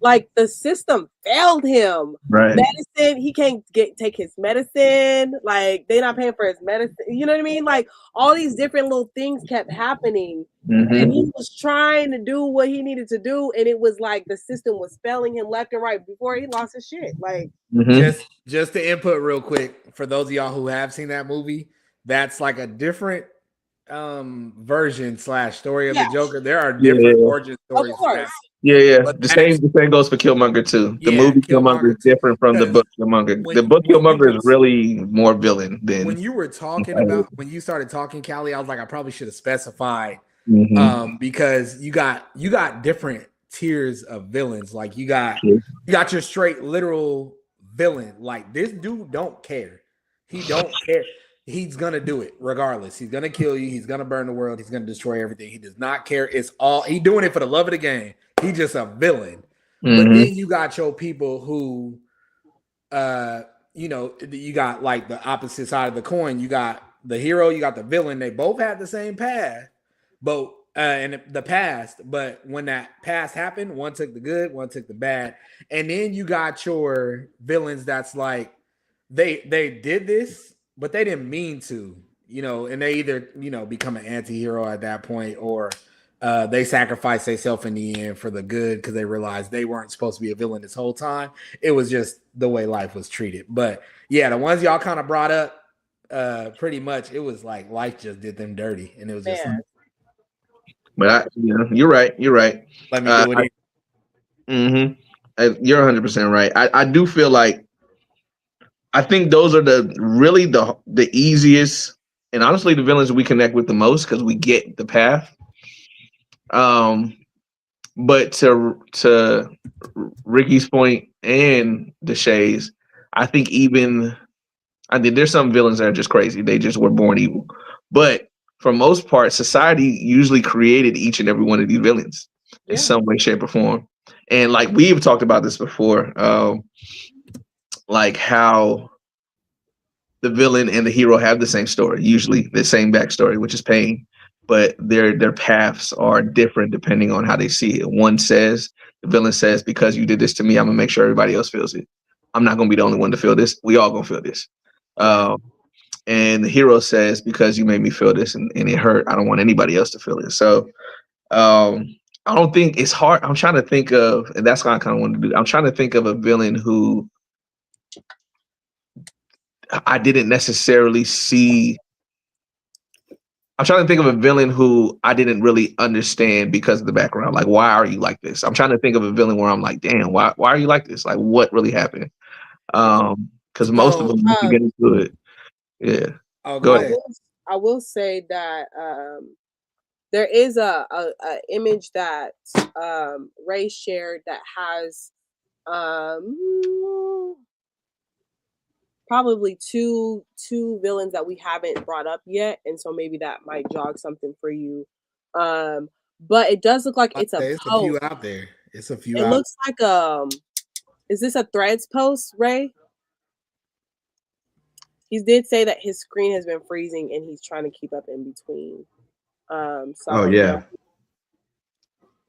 like, the system failed him. right. Medicine, he can't take his medicine. Like, they're not paying for his medicine. You know what I mean? Like, all these different little things kept happening. And he was trying to do what he needed to do. And it was like the system was failing him left and right before he lost his shit. Like, just to input real quick, for those of y'all who have seen that movie, that's like a different version / story of the Joker. There are different origin stories. Of course. But the same goes for Killmonger too. The movie Killmonger is different from the book Killmonger. The book Killmonger is really more villain than. When you were talking when you started talking, Callie, I was like, I probably should have specified because you got different tiers of villains. Like you got your straight literal villain. Like this dude don't care. He don't care. He's gonna do it regardless. He's gonna kill you. He's gonna burn the world. He's gonna destroy everything. He does not care. It's all he doing it for the love of the game. He's just a villain. But then you got your people who, you got like the opposite side of the coin. You got the hero. You got the villain. They both have the same path, but in the past. But when that past happened, one took the good, one took the bad, and then you got your villains. That's like they did this. But they didn't mean to, and they either, become an anti-hero at that point or they sacrifice themselves in the end for the good because they realized they weren't supposed to be a villain this whole time. It was just the way life was treated. But yeah, the ones y'all kind of brought up, pretty much it was like life just did them dirty. And it was just but you're right. You're right. Let me do it. You're 100% right. I do feel like I think those are the easiest and honestly the villains we connect with the most because we get the path. But to Ricky's point and Deshay's, I think there's some villains that are just crazy. They just were born evil. But for most part, society usually created each and every one of these villains in some way, shape, or form. And like we've talked about this before. Like how the villain and the hero have the same story, usually the same backstory, which is pain, but their paths are different depending on how they see it. The villain says, because you did this to me, I'm gonna make sure everybody else feels it. I'm not gonna be the only one to feel this. We all gonna feel this. And the hero says, because you made me feel this and it hurt, I don't want anybody else to feel it. So I don't think it's hard. I'm trying to think of, and that's what I kind of want to do. I'm trying to think of a villain who I didn't necessarily see. I'm trying to think of a villain who I didn't really understand because of the background. Like, why are you like this? I'm trying to think of a villain where I'm like, damn, why are you like this? Like, what really happened? Because most of them, you can get into it. Yeah. Oh, go ahead. I will say that there is a image that Ray shared that has probably two villains that we haven't brought up yet, and so maybe that might jog something for you. But it does look like it's a It's post. a few out there. It's a few. It looks like is this a Threads post, Ray? He did say that his screen has been freezing and he's trying to keep up in between. So yeah.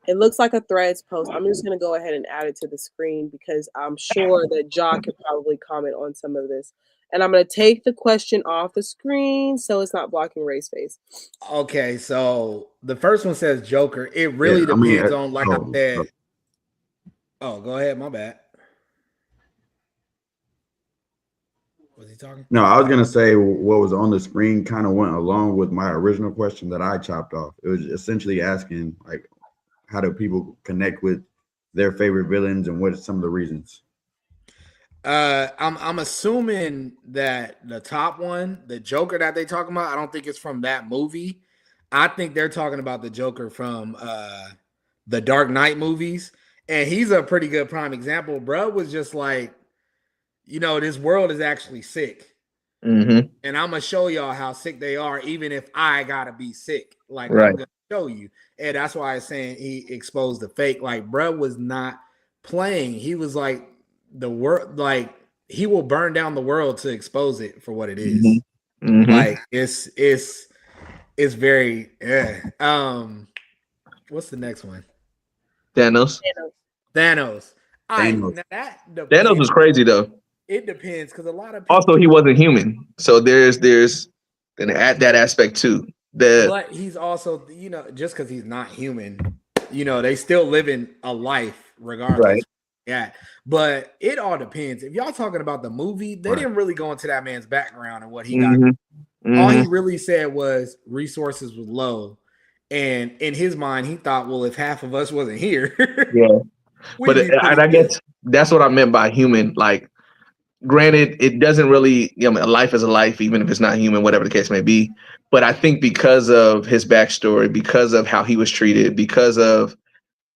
It looks like a Threads post. I'm just going to go ahead and add it to the screen because I'm sure that Jock could probably comment on some of this. And I'm going to take the question off the screen so it's not blocking Ray's face. Okay, so the first one says Joker. It really depends on, like I said. Oh, go ahead. My bad. Was he talking? No, I was gonna say what was on the screen kind of went along with my original question that I chopped off. It was essentially asking, like, how do people connect with their favorite villains and what are some of the reasons? I'm assuming that the top one, the Joker that they talking about, I don't think it's from that movie. I think they're talking about the Joker from the Dark Knight movies, and he's a pretty good prime example. Bro was just like, this world is actually sick. Mm-hmm. And I'm gonna show y'all how sick they are, even if I gotta be sick. Like, right. I'm gonna show you. And that's why I'm saying he exposed the fake. Like, bro was not playing. He was like, the world, like, he will burn down the world to expose it for what it is. Mm-hmm. Mm-hmm. Like, it's very what's the next one? Thanos. Thanos was crazy though. It depends because a lot of people, also he wasn't human, so there's an at that aspect too. But he's also, just because he's not human, they still living a life regardless. Right. Yeah, but it all depends. If y'all talking about the movie, they didn't really go into that man's background and what he got. Mm-hmm. All he really said was resources was low, and in his mind, he thought, well, if half of us wasn't here, yeah. But I guess that's what I meant by human. Like, granted, it doesn't really, a life is a life, even if it's not human, whatever the case may be. But I think because of his backstory, because of how he was treated, because of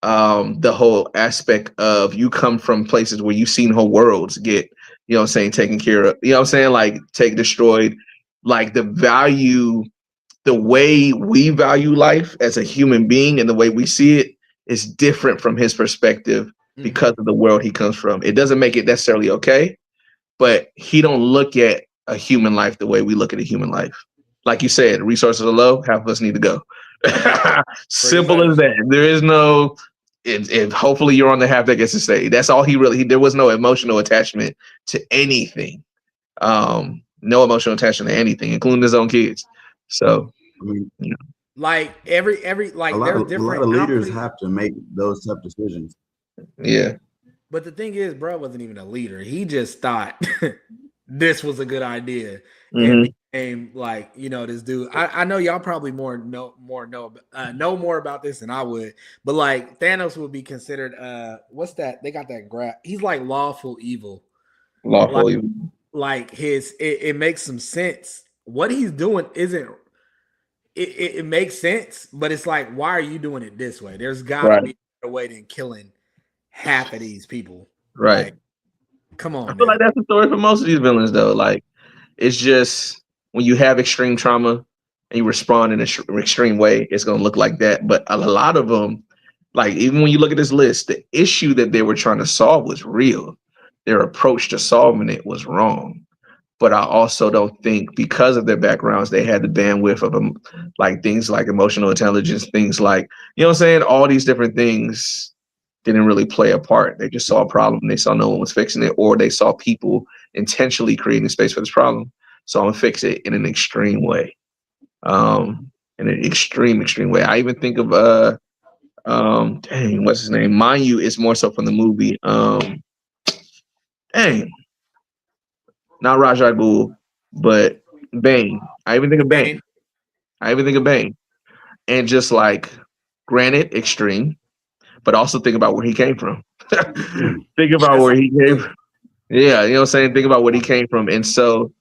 the whole aspect of you come from places where you've seen whole worlds get, taken care of, like destroyed, like the way we value life as a human being and the way we see it is different from his perspective because of the world he comes from. It doesn't make it necessarily okay, but he don't look at a human life the way we look at a human life. Like you said, resources are low, half of us need to go. Simple as that. There is no, if hopefully you're on the half that gets to stay. That's all there was no emotional attachment to anything. No emotional attachment to anything, including his own kids. So, like every like there's different. A lot of leaders have to make those tough decisions. Yeah. But the thing is, bro wasn't even a leader. He just thought this was a good idea. And became like, this dude. I know y'all probably know more about this than I would. But like Thanos would be considered what's that? They got that graph. He's like lawful evil. Lawful evil. Like it makes some sense. What he's doing isn't it makes sense, but it's like, why are you doing it this way? There's gotta be a better way than killing half of these people. Right. Like, come on. I feel like that's the story for most of these villains though. Like, it's just when you have extreme trauma and you respond in an extreme way, it's going to look like that. But a lot of them, like, even when you look at this list, the issue that they were trying to solve was real. Their approach to solving it was wrong. But I also don't think because of their backgrounds, they had the bandwidth of them, like things like emotional intelligence, things like, all these different things didn't really play a part. They just saw a problem. They saw no one was fixing it, or they saw people intentionally creating space for this problem. So I'm gonna fix it in an extreme way. In an extreme way. I even think of what's his name? Mind you, it's more so from the movie. Not Raj Al Ghul, but Bane. I even think of Bane. And just like, granted, extreme, but also think about where he came from. Think about where he came from. Yeah, Think about where he came from. And so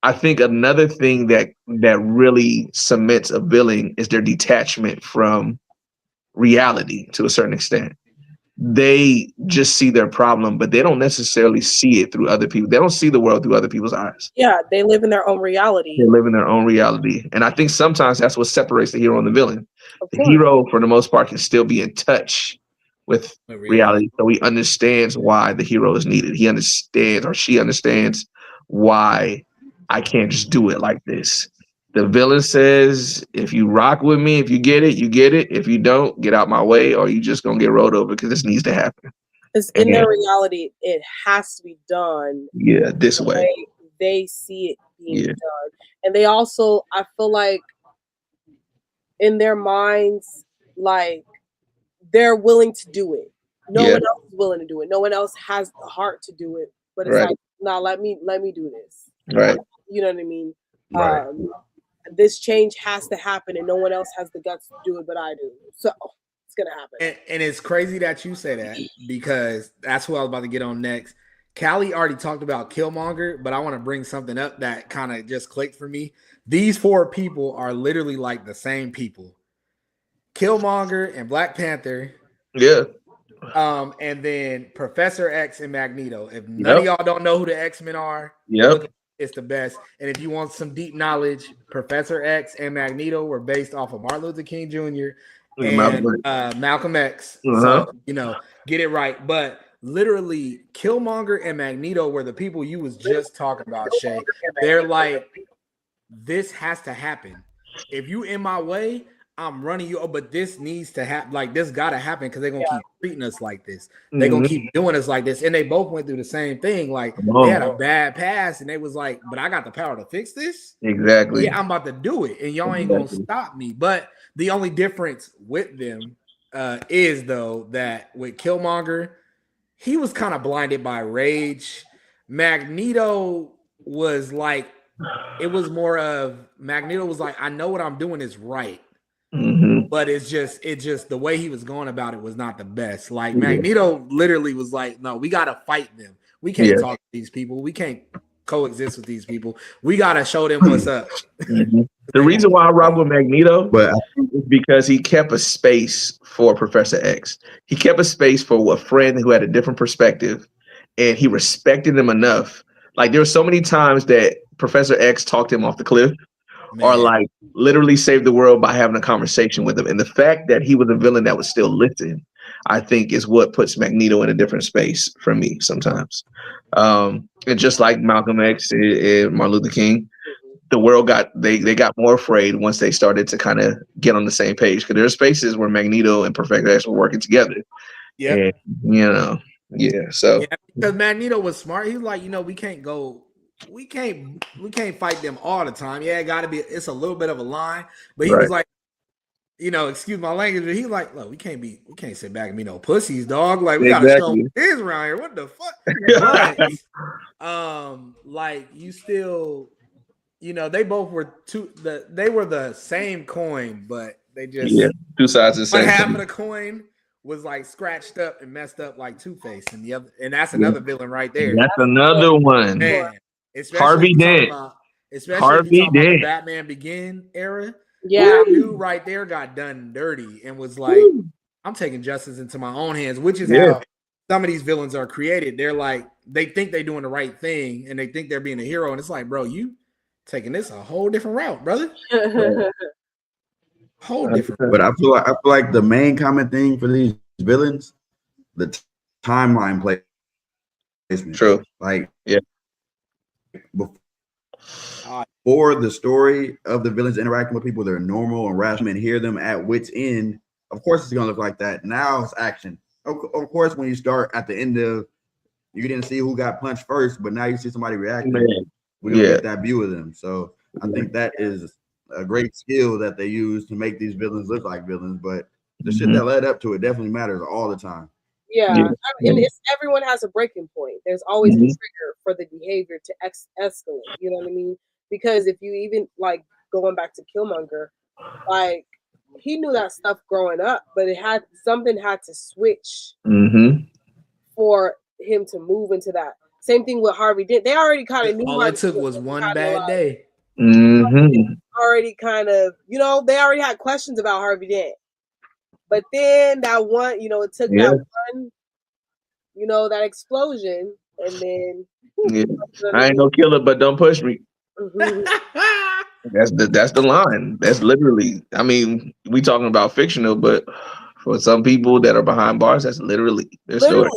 I think another thing that really cements a villain is their detachment from reality to a certain extent. They just see their problem, but they don't necessarily see it through other people. They don't see the world through other people's eyes. Yeah, they live in their own reality. They live in their own reality. And I think sometimes that's what separates the hero and the villain. Of The course. hero, for the most part, can still be in touch with With reality. So he understands why the hero is needed. He understands, or she understands, why I can't just do it like this. The villain says, if you rock with me, if you get it, you get it. If you don't, get out my way, or you just gonna get rolled over because this needs to happen. Because in their reality, it has to be done this the way. they see it being done. And they also, I feel like, in their minds, like, they're willing to do it. No one else is willing to do it. No one else has the heart to do it. But it's like, nah, let me do this. Right. You know what I mean? Right. This change has to happen, and no one else has the guts to do it, but I do. So it's gonna happen. And it's crazy that you say that, because that's what I was about to get on next. Callie already talked about Killmonger, but I want to bring something up that kind of just clicked for me. These four people are literally like the same people. Killmonger and Black Panther. Yeah. And then Professor X and Magneto. If none of y'all don't know who the X-Men are, it's the best. And if you want some deep knowledge, Professor X and Magneto were based off of Martin Luther King Jr. and Malcolm X. So, get it right. But literally, Killmonger and Magneto were the people you was just talking about, Shay. They're like, this has to happen. If you in my way, I'm running you. But this needs to happen. Like, this got to happen, because they're going to keep treating us like this. They're going to keep doing us like this. And they both went through the same thing. Like, they had a bad past, and they was like, but I got the power to fix this. Exactly. Yeah, I'm about to do it, and y'all ain't going to stop me. But the only difference with them is, though, that with Killmonger, he was kind of blinded by rage. Magneto was like, it was more of, Magneto was like, I know what I'm doing is right. But it's just the way he was going about it was not the best. Like, Magneto literally was like, no, we gotta fight them. We can't talk to these people. We can't coexist with these people. We gotta show them what's up. The reason why I rock with Magneto is because he kept a space for Professor X. He kept a space for a friend who had a different perspective, and he respected him enough. Like, there were so many times that Professor X talked him off the cliff. Or like literally saved the world by having a conversation with him. And the fact that he was a villain that was still listen, I think, is what puts Magneto in a different space for me sometimes. And just like Malcolm X and Martin Luther King, the world got more afraid once they started to kind of get on the same page. Because there are spaces where Magneto and Professor X were working together. Yeah. So because Magneto was smart. He was like, we can't fight them all the time. Yeah, it's a little bit of a line, but he was like, excuse my language, but he was like, look, we can't sit back and be no pussies, dog. Like, we gotta show them this around here. What the fuck? But like, you still, they both were they were the same coin, but they just two sides of the same. Half of the coin was like scratched up and messed up like Two-Face, and the other, and that's another villain right there. That's another one. Man. Harvey Dent. Especially if the Batman Begin era. That dude right there got done dirty and was like, I'm taking justice into my own hands, which is how some of these villains are created. They're like, they think they're doing the right thing and they think they're being a hero. And it's like, bro, you taking this a whole different route, brother. Whole different. But I feel like the main common thing for these villains, the timeline placement. True. Like, before the story of the villains interacting with people, they're normal and rational and hear them at wit's end. Of course, it's gonna look like that. Now it's action. Of course, when you start at the end of, you didn't see who got punched first, but now you see somebody reacting. We don't get that view of them. So I think that is a great skill that they use to make these villains look like villains. But the shit that led up to it definitely matters all the time. Yeah, and everyone has a breaking point. There's always a trigger for the behavior to escalate. You know what I mean? Because if you even, like, going back to Killmonger, like, he knew that stuff growing up, but something had to switch for him to move into that. Same thing with Harvey Dent. They already kind of knew. All it took was one bad day. Already kind of, they already had questions about Harvey Dent. But then that one, it took that one, that explosion, and then. I ain't no killer, but don't push me. That's the line. That's literally. I mean, we talking about fictional, but for some people that are behind bars, that's literally their story.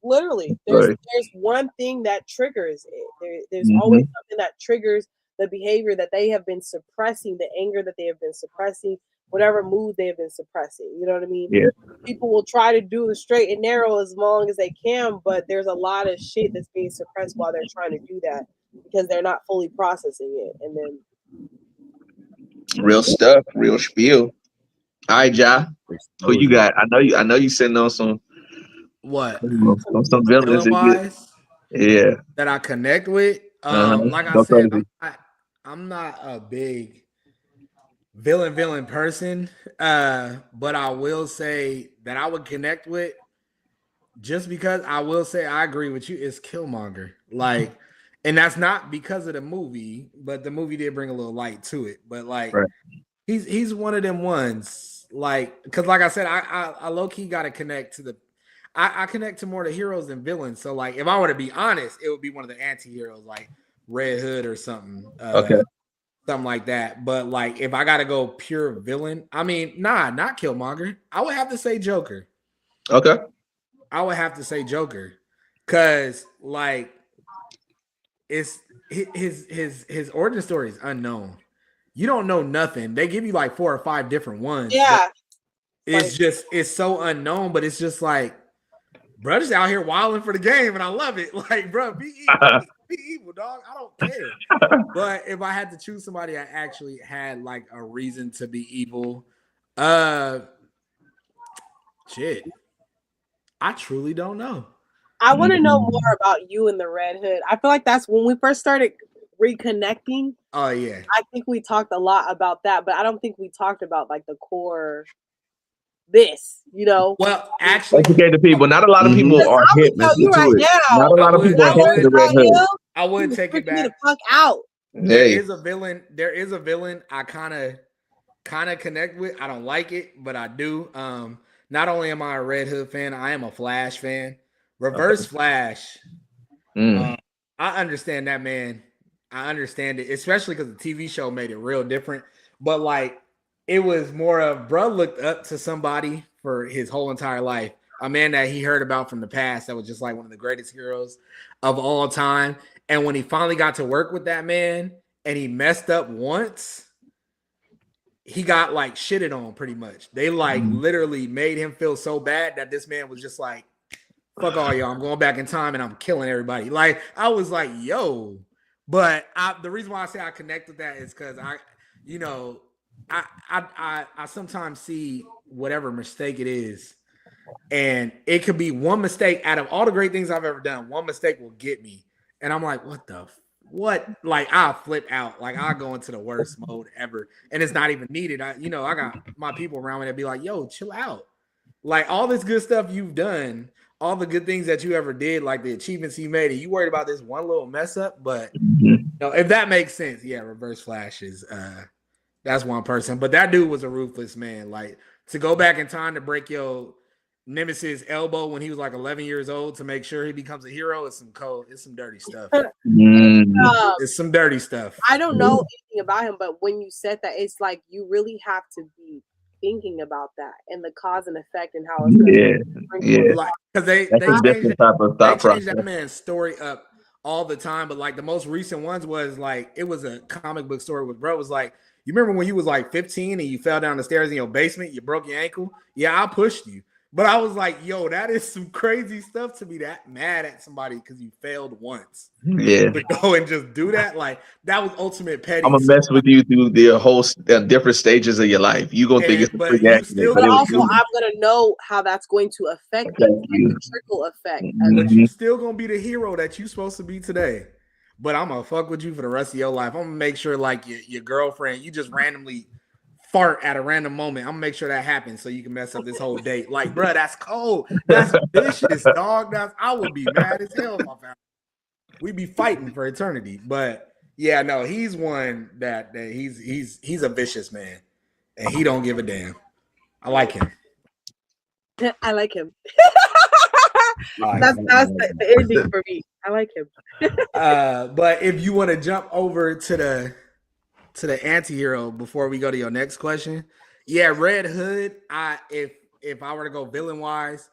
Literally, there's one thing that triggers it. There's always something that triggers the behavior that they have been suppressing, the anger that they have been suppressing, whatever mood they have been suppressing. You know what I mean? Yeah. People will try to do the straight and narrow as long as they can, but there's a lot of shit that's being suppressed while they're trying to do that because they're not fully processing it. And then real stuff, real spiel. All right, Ja. Who you got? I know you sitting on some some villains yeah, that I connect with. Like I said, I'm not a big villain person, but I will say that I would connect with, just because I will say I agree with you, is Killmonger. Like, and that's not because of the movie, but the movie did bring a little light to it. But like, he's one of them ones. Like, because like I said, I low key got to connect to the. I connect to more the heroes than villains. So like, if I were to be honest, it would be one of the anti-heroes, like Red Hood or something. Something like that. But like, if I gotta go pure villain, I mean, not Killmonger. I would have to say Joker. Okay. I would have to say Joker, because like, it's his origin story is unknown. You don't know nothing. They give you like 4 or 5 different ones. Yeah. It's so unknown, but it's just like, bro, just out here wilding for the game, and I love it. Like, bro, be evil. Be evil, dog. I don't care. But if I had to choose somebody that actually had like a reason to be evil, shit, I truly don't know. I want to know more about you and the Red Hood. I feel like that's when we first started reconnecting. Oh yeah. I think we talked a lot about that, but I don't think we talked about like the core. Well, actually, educate the people. Not a lot of people are hip. Not a lot of people are hip to the Red Hood. I would take it back. The fuck out. There is a villain. I kind of connect with. I don't like it, but I do. Not only am I a Red Hood fan, I am a Flash fan. Reverse Flash. I understand that, man. I understand it, especially because the TV show made it real different. But like, it was more of, bro looked up to somebody for his whole entire life. A man that he heard about from the past that was just like one of the greatest heroes of all time. And when he finally got to work with that man and he messed up once, he got like shitted on pretty much. They like literally made him feel so bad that this man was just like, fuck all y'all, I'm going back in time and I'm killing everybody. Like, I was like, yo. But the reason why I say I connect with that is because I sometimes see whatever mistake it is, and it could be one mistake out of all the great things I've ever done. One mistake will get me, and I'm like, what? Like, I'll flip out. Like, I'll go into the worst mode ever, and it's not even needed. I got my people around me that be like, yo, chill out. Like, all this good stuff you've done, all the good things that you ever did, like the achievements you made, and you worried about this one little mess up. But if that makes sense, yeah, Reverse Flash is that's one person. But that dude was a ruthless man. Like, to go back in time to break your nemesis elbow when he was like 11 years old to make sure he becomes a hero, it's some dirty stuff. It's some dirty stuff. I don't know anything about him, but when you said that, it's like you really have to be thinking about that and the cause and effect and how it's like, because they different type of thought process. That man's story up all the time, but like the most recent ones was like, it was a comic book story with bro was like, you remember when you was like 15 and you fell down the stairs in your basement, you broke your ankle? Yeah, I pushed you. But I was like, yo, that is some crazy stuff to be that mad at somebody because you failed once. Yeah. To go and just do that, like, that was ultimate petty. I'm going to mess with you through the whole different stages of your life. You're going to think it's a freak accident. But also, I'm going to know how that's going to affect you. The trickle effect. But you still going to be the hero that you're supposed to be today. But I'm going to fuck with you for the rest of your life. I'm going to make sure, like, your girlfriend, you just randomly fart at a random moment. I'm gonna make sure that happens so you can mess up this whole date. Like, bro, that's cold. That's vicious, dog. I would be mad as hell if I found. we be fighting for eternity. But yeah, no, he's one that he's a vicious man, and he don't give a damn. I like him. I like him. I like That's him. the ending for me. I like him. But if you want to jump over to the anti-hero before we go to your next question, yeah, Red Hood. If I were to go villain wise,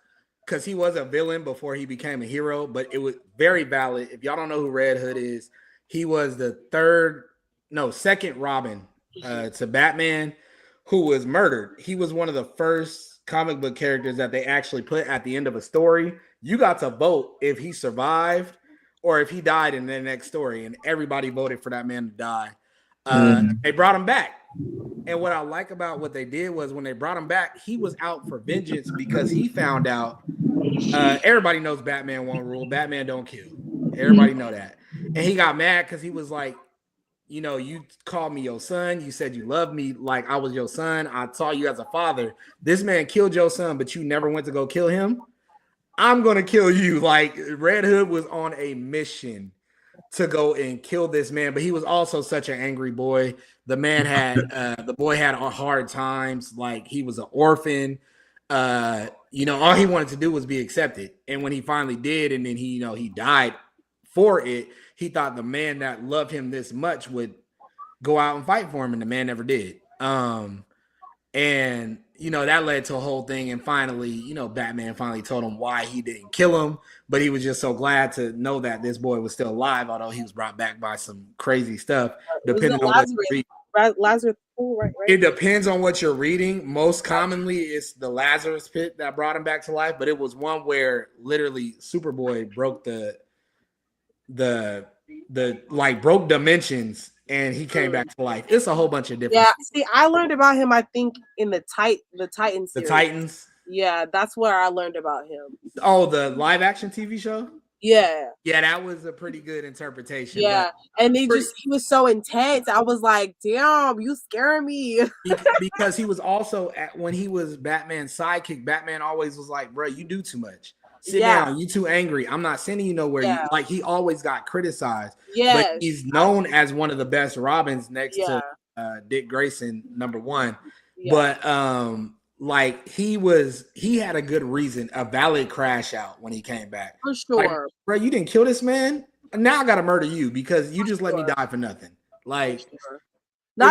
because he was a villain before he became a hero, but it was very valid. If y'all don't know who Red Hood is, he was the second Robin to Batman, who was murdered. He was one of the first comic book characters that they actually put at the end of a story. You got to vote if he survived or if he died in the next story, and everybody voted for that man to die. They brought him back. And what I like about what they did was when they brought him back, he was out for vengeance because he found out everybody knows Batman won't rule. Batman don't kill. Everybody know that. And he got mad because he was like, you called me your son. You said you loved me like I was your son. I saw you as a father. This man killed your son, but you never went to go kill him. I'm going to kill you. Like Red Hood was on a mission to go and kill this man, but he was also such an angry boy. The man had the boy had hard times. Like he was an orphan. All he wanted to do was be accepted. And when he finally did, and then he died for it, he thought the man that loved him this much would go out and fight for him, and the man never did. That led to a whole thing. And finally, Batman finally told him why he didn't kill him, but he was just so glad to know that this boy was still alive, although he was brought back by some crazy stuff. Depending on what you read. Lazarus Pool, right? It depends on what you're reading. Most commonly, it's the Lazarus Pit that brought him back to life, but it was one where literally Superboy broke broke dimensions and he came back to life. It's a whole bunch of different. Yeah, see, I learned about him, I think, in the Titans series. The Titans. Yeah, that's where I learned about him. Oh, the live action TV show? Yeah. Yeah, that was a pretty good interpretation. Yeah, and he was so intense. I was like, damn, you scaring me. Because he was also, when he was Batman's sidekick, Batman always was like, bro, you do too much. Sit down. You too angry. I'm not sending you nowhere. Yeah. He always got criticized. Yes. But he's known as one of the best Robins next to Dick Grayson, number one. Yeah. But he had a good reason, a valid crash out when he came back. For sure. Bro, you didn't kill this man. Now I gotta murder you because you just let me die for nothing. Not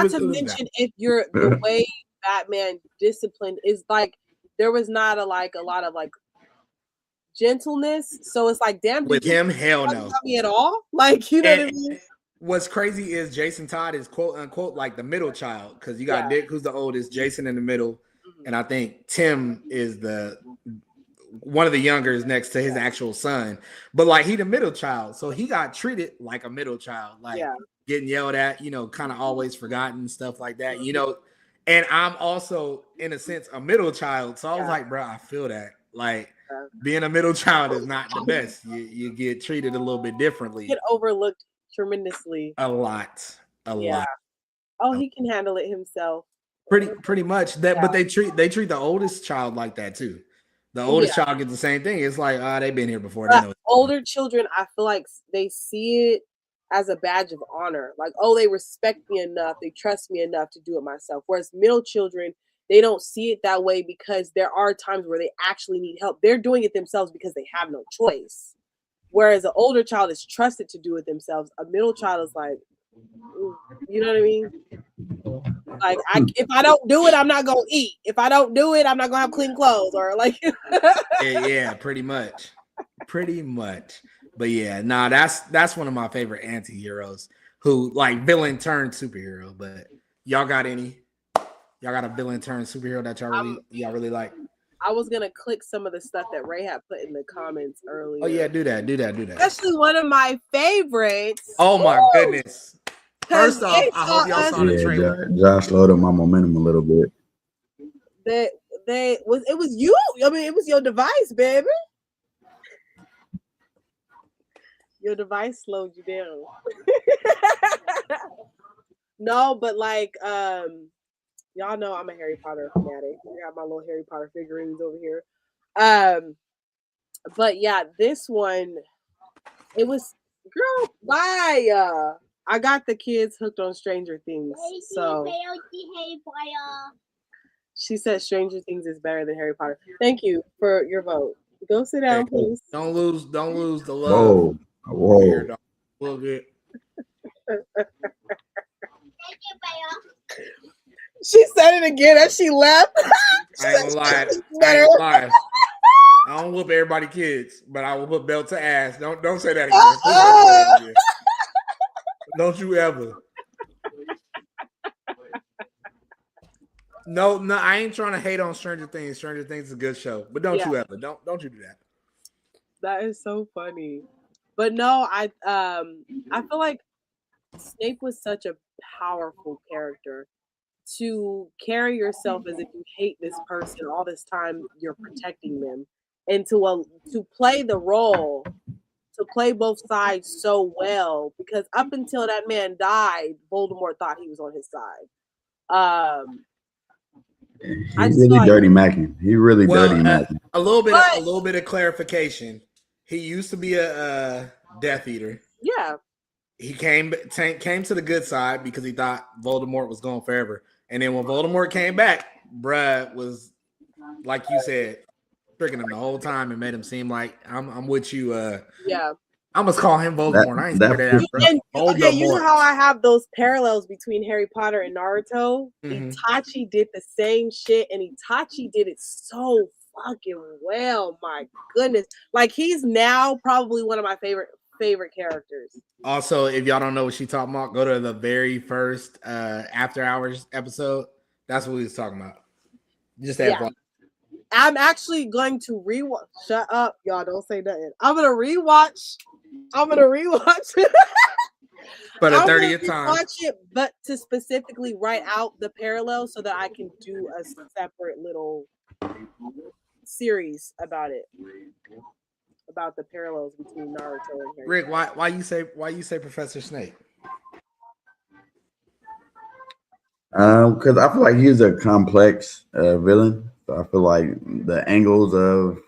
to mention if you're the way Batman disciplined is there was not a lot of gentleness, so it's like, damn, with him, hell no, not me at all. What I mean? What's crazy is Jason Todd is quote unquote the middle child, because you got Dick, who's the oldest, Jason in the middle, and I think Tim is one of the younger is next to his actual son, but he the middle child, so he got treated like a middle child, getting yelled at, kind of always forgotten, stuff like that, and I'm also in a sense a middle child, so I was like, bro, I feel that being a middle child is not the best. You get treated a little bit differently. Get overlooked tremendously. A lot. Oh, he can handle it himself. Pretty much that, but they treat the oldest child like that too. The oldest child gets the same thing. It's like, they've been here before. They know older children, I feel like they see it as a badge of honor. They respect me enough, they trust me enough to do it myself. Whereas middle children, they don't see it that way because there are times where they actually need help. They're doing it themselves because they have no choice. Whereas an older child is trusted to do it themselves. A middle child is like, you know what I mean? If I don't do it, I'm not gonna eat. If I don't do it, I'm not gonna have clean clothes. Or yeah, pretty much. But yeah, that's one of my favorite anti-heroes who villain turned superhero. But y'all got any? Y'all got a villain turned superhero that y'all really like? I was gonna click some of the stuff that Ray had put in the comments earlier. Oh yeah, do that. Especially one of my favorites. Oh my goodness! First off, I hope y'all saw the trailer. Josh slowed up my momentum a little bit. It was you. I mean, it was your device, baby. Your device slowed you down. No, but y'all know I'm a Harry Potter fanatic. I got my little Harry Potter figurines over here. But yeah, this one, it was Girl, bye. I got the kids hooked on Stranger Things. So she said Stranger Things is better than Harry Potter. Thank you for your vote. Go sit down, please. Don't lose the love. Whoa. We'll get. She said it again as she left. I ain't gonna lie. I don't whoop everybody kids, but I will put belt to ass. Don't say that again. Please don't say that again. Don't you ever. No, I ain't trying to hate on Stranger Things. Stranger Things is a good show, but don't you ever. Don't you do that. That is so funny. But no, I feel like Snape was such a powerful character. To carry yourself as if you hate this person all this time, you're protecting them, and to play the role, to play both sides so well, because up until that man died, Voldemort thought he was on his side. He's really dirty macking. He really dirty macking. A little bit of clarification. He used to be a Death Eater. Yeah. He came to the good side because he thought Voldemort was going forever. And then when Voldemort came back, bruh was, like you said, tricking him the whole time and made him seem like I'm with you. Yeah. I must call him Voldemort. I ain't scared of that, bro. Okay, you know how I have those parallels between Harry Potter and Naruto? Mm-hmm. Itachi did the same shit, and Itachi did it so fucking well. My goodness. Like, he's now probably one of my favorite characters. Also, if y'all don't know what she's talking about, go to the very first After Hours episode. That's what we was talking about. Just that fun. I'm actually going to rewatch. Shut up, y'all! Don't say nothing. I'm gonna rewatch for the 30th time. Watch it, but to specifically write out the parallels so that I can do a separate little series about it. About the parallels between Naruto and Harry Rick, why you say Professor Snape? Because I feel like he's a complex villain. So I feel like the angles of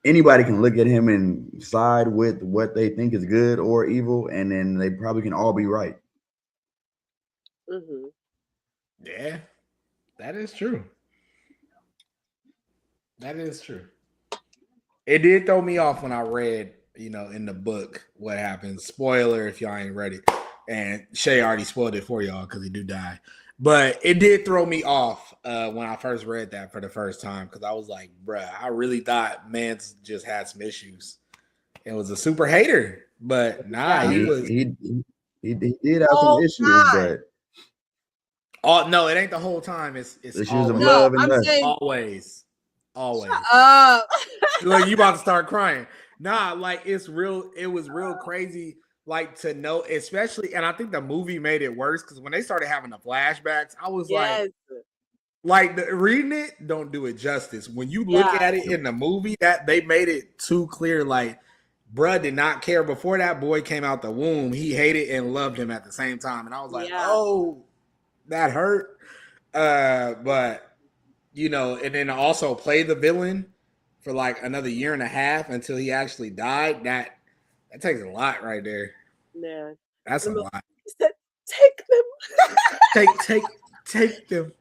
anybody can look at him and side with what they think is good or evil, and then they probably can all be right. Mm-hmm. Yeah, that is true. That is true. It did throw me off when I read, in the book what happens. Spoiler if y'all ain't read it. And Shay already spoiled it for y'all because he do die. But it did throw me off when I first read that for the first time because I was like, bruh, I really thought Mance just had some issues. It was a super hater. But nah, he did have some issues, but no, it ain't the whole time. It's issues always. of love and lust. Always. Look, you about to start crying. Nah, like it was real crazy, like to know, especially, and I think the movie made it worse because when they started having the flashbacks, I was reading it don't do it justice. When you look at it in the movie, that they made it too clear, like bruh did not care before that boy came out the womb. He hated and loved him at the same time. And I was like, oh, that hurt. But and then also play the villain for like another year and a half until he actually died. That takes a lot right there. Man, that's a lot. Take them. Take them. Take them.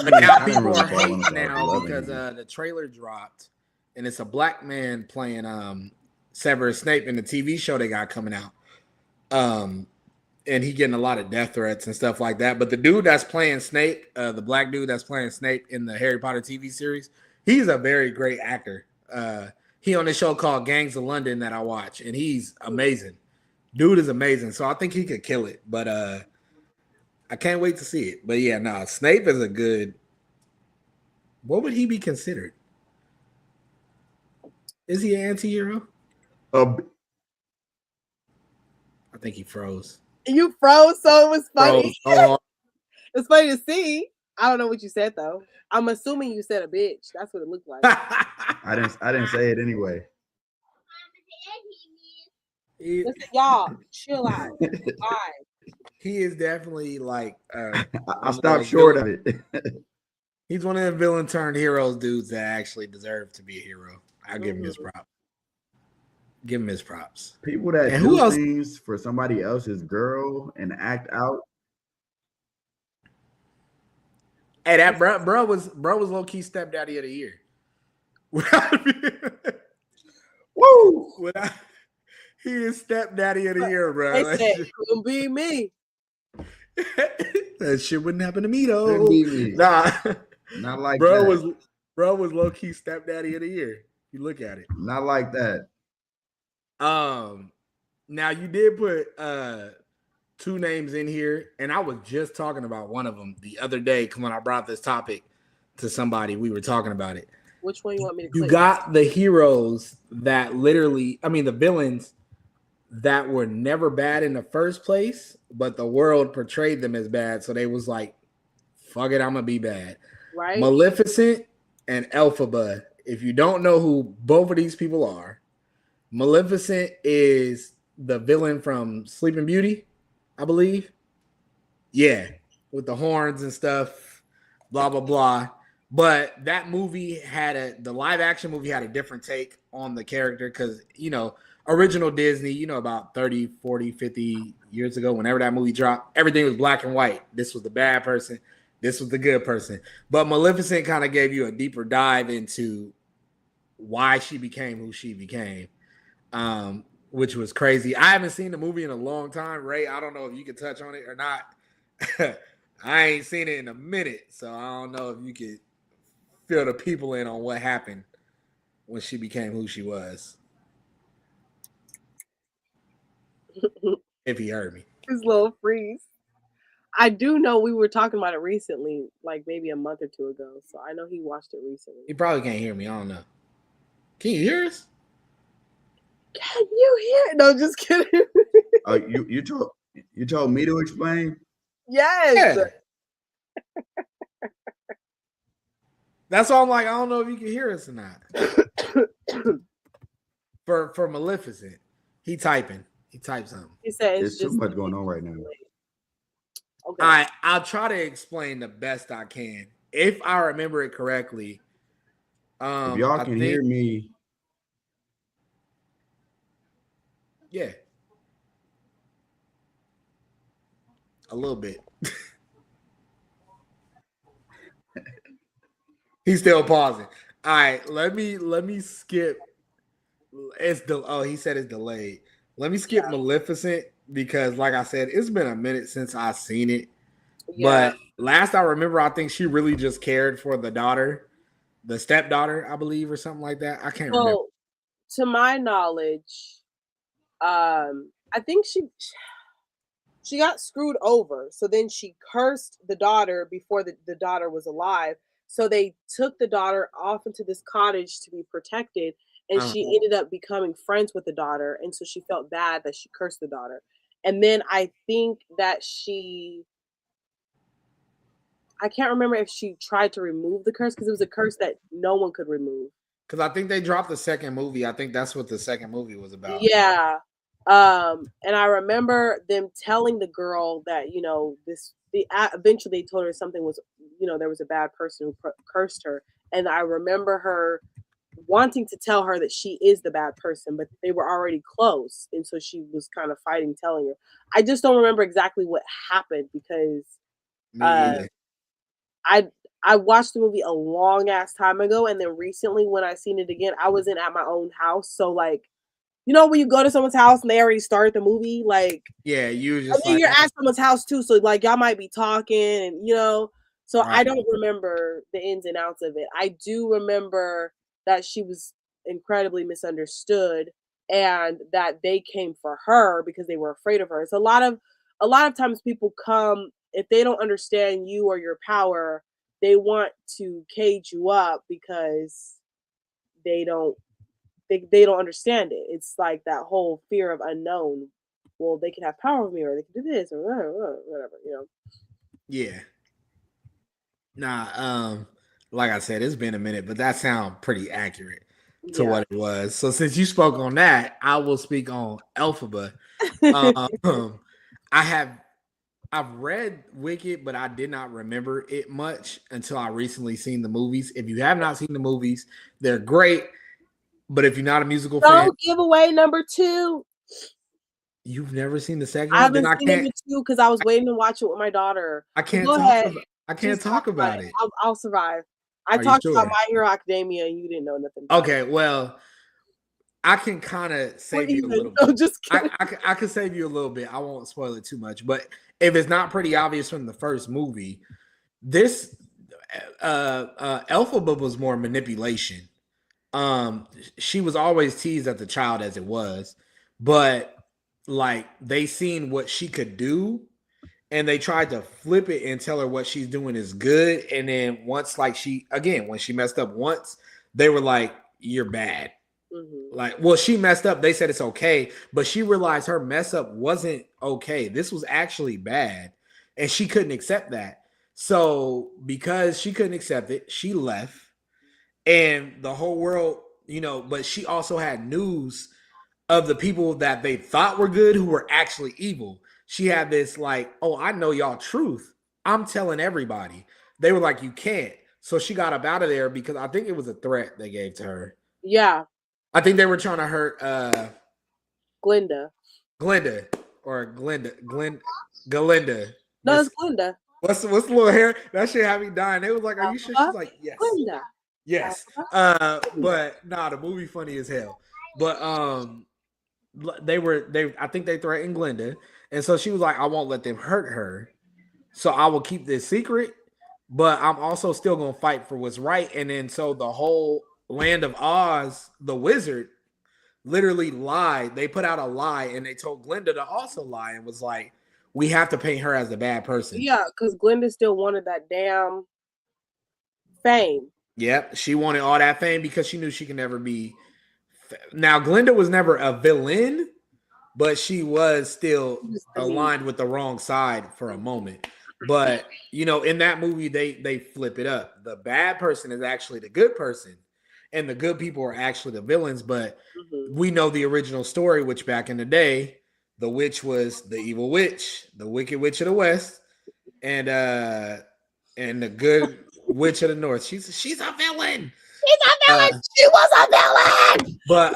Now people are hating now because the trailer dropped, and it's a black man playing Severus Snape in the TV show they got coming out. And he getting a lot of death threats and stuff like that. But the dude that's playing Snape, the black dude that's playing Snape in the Harry Potter TV series, he's a very great actor. He on this show called Gangs of London that I watch, and he's amazing. Dude is amazing. So I think he could kill it. But I can't wait to see it. But yeah, no, Snape is a good. What would he be considered? Is he an anti-hero? I think he froze. You froze, so it was funny. It's funny to see. I don't know what you said though. I'm assuming you said a bitch. That's what it looked like. I didn't say it anyway. Listen, y'all, chill out. Bye. He is definitely like. I stopped short of it. He's one of the villain turned heroes dudes that actually deserve to be a hero. I'll give him his prop. Give him his props. People that And do who else? things for somebody else's girl and act out. Hey, that bro was low key stepdaddy of the year. Woo! He is stepdaddy of the year, bro. They said it couldn't be me. That shit wouldn't happen to me though. Couldn't be me. Nah, Not like bro that. was low key stepdaddy of the year. You look at it. Not like that. Now you did put two names in here, and I was just talking about one of them the other day when I brought this topic to somebody. We were talking about it. Which one you want me to You click? got the heroes that literally, I mean, the villains that were never bad in the first place, but the world portrayed them as bad. So they was like, fuck it, I'm going to be bad. Right? Maleficent and Elphaba. If you don't know who both of these people are, Maleficent is the villain from Sleeping Beauty, I believe. Yeah, with the horns and stuff, blah, blah, blah. But that movie the live action movie had a different take on the character because, you know, original Disney, you know, about 30, 40, 50 years ago, whenever that movie dropped, everything was black and white. This was the bad person. This was the good person. But Maleficent kind of gave you a deeper dive into why she became who she became, which was crazy. I haven't seen the movie in a long time. Ray, I don't know if you could touch on it or not. I ain't seen it in a minute, so I don't know if you could fill the people in on what happened when she became who she was. If he heard me. His little freeze. I do know we were talking about it recently, like maybe a month or two ago. So I know he watched it recently. He probably can't hear me. I don't know. Can you hear us? Can you hear? No, just kidding. You told me to explain? Yes. Yeah. That's why I'm like, I don't know if you can hear us or not. For Maleficent, he typing. He typed something. He said There's too much going on right now. Okay. I'll try to explain the best I can. If I remember it correctly. If y'all can hear me. Yeah. A little bit. He's still pausing. All right, let me skip. He said it's delayed. Let me skip Maleficent because, like I said, it's been a minute since I've seen it. Yeah. But last I remember, I think she really just cared for the daughter, the stepdaughter, I believe, or something like that. I can't remember. To my knowledge, I think she got screwed over. So then she cursed the daughter before the daughter was alive. So they took the daughter off into this cottage to be protected. And she ended up becoming friends with the daughter. And so she felt bad that she cursed the daughter. And then I think that I can't remember if she tried to remove the curse because it was a curse that no one could remove. Because I think they dropped the second movie. I think that's what the second movie was about. Yeah. And I remember them telling the girl that, you know, eventually they told her something was, you know, there was a bad person who cursed her. And I remember her wanting to tell her that she is the bad person, but they were already close. And so she was kind of fighting telling her. I just don't remember exactly what happened because I watched the movie a long ass time ago. And then recently when I seen it again, I wasn't at my own house. So like, you know, when you go to someone's house and they already started the movie, like, yeah, you just you're at someone's house too. So like y'all might be talking and, you know, so right. I don't remember the ins and outs of it. I do remember that she was incredibly misunderstood and that they came for her because they were afraid of her. It's a lot of times people come, if they don't understand you or your power, they want to cage you up because they don't understand it. It's like that whole fear of unknown. Well, they can have power over me or they can do this or whatever, you know. Yeah. Nah, like I said, it's been a minute, but that sounds pretty accurate to what it was. So since you spoke on that, I will speak on Elphaba. I've read Wicked, but I did not remember it much until I recently seen the movies. If you have not seen the movies, they're great. But if you're not a musical fan, Don't give away number 2. you've never seen the second I one, then haven't seen number 2 because I was waiting to watch it with my daughter. I can't Go talk ahead. about. I can't Just talk about it. I'll survive. I Are you talked about sure? My Hero Academia and you didn't know nothing about it. Okay, well, I can kind of save you a little No, bit. just kidding. I can save you a little bit. I won't spoil it too much. But if it's not pretty obvious from the first movie, this Elphaba was more manipulation. She was always teased as a child as it was, but like they seen what she could do and they tried to flip it and tell her what she's doing is good. And then once like when she messed up once, they were like, you're bad. Mm-hmm. Like, well, she messed up. They said it's okay, but she realized her mess up wasn't okay. This was actually bad, and she couldn't accept that. So because she couldn't accept it, she left, and the whole world, but she also had news of the people that they thought were good who were actually evil. She had this like, oh, I know y'all truth. I'm telling everybody. They were like, you can't. So she got up out of there because I think it was a threat they gave to her. Yeah. I think they were trying to hurt Glenda. Galinda. No, it's Glenda. What's the little hair? That shit had me dying. They was like, are you sure? She's like, yes. Glenda. Yes. But nah, the movie funny as hell. But I think they threatened Glenda. And so she was like, I won't let them hurt her. So I will keep this secret, but I'm also still gonna fight for what's right. And then so the whole Land of Oz, the wizard, literally lied. They put out a lie and they told Glenda to also lie and was like, we have to paint her as a bad person. Yeah, because Glenda still wanted that damn fame. Yep, she wanted all that fame because she knew she could never be. Now, Glenda was never a villain, but she was still aligned with the wrong side for a moment. But, in that movie, they flip it up. The bad person is actually the good person. And the good people are actually the villains, but we know the original story, which back in the day, the witch was the evil witch, the wicked witch of the West, and the good witch of the North. She's a villain. She's a villain. She was a villain. But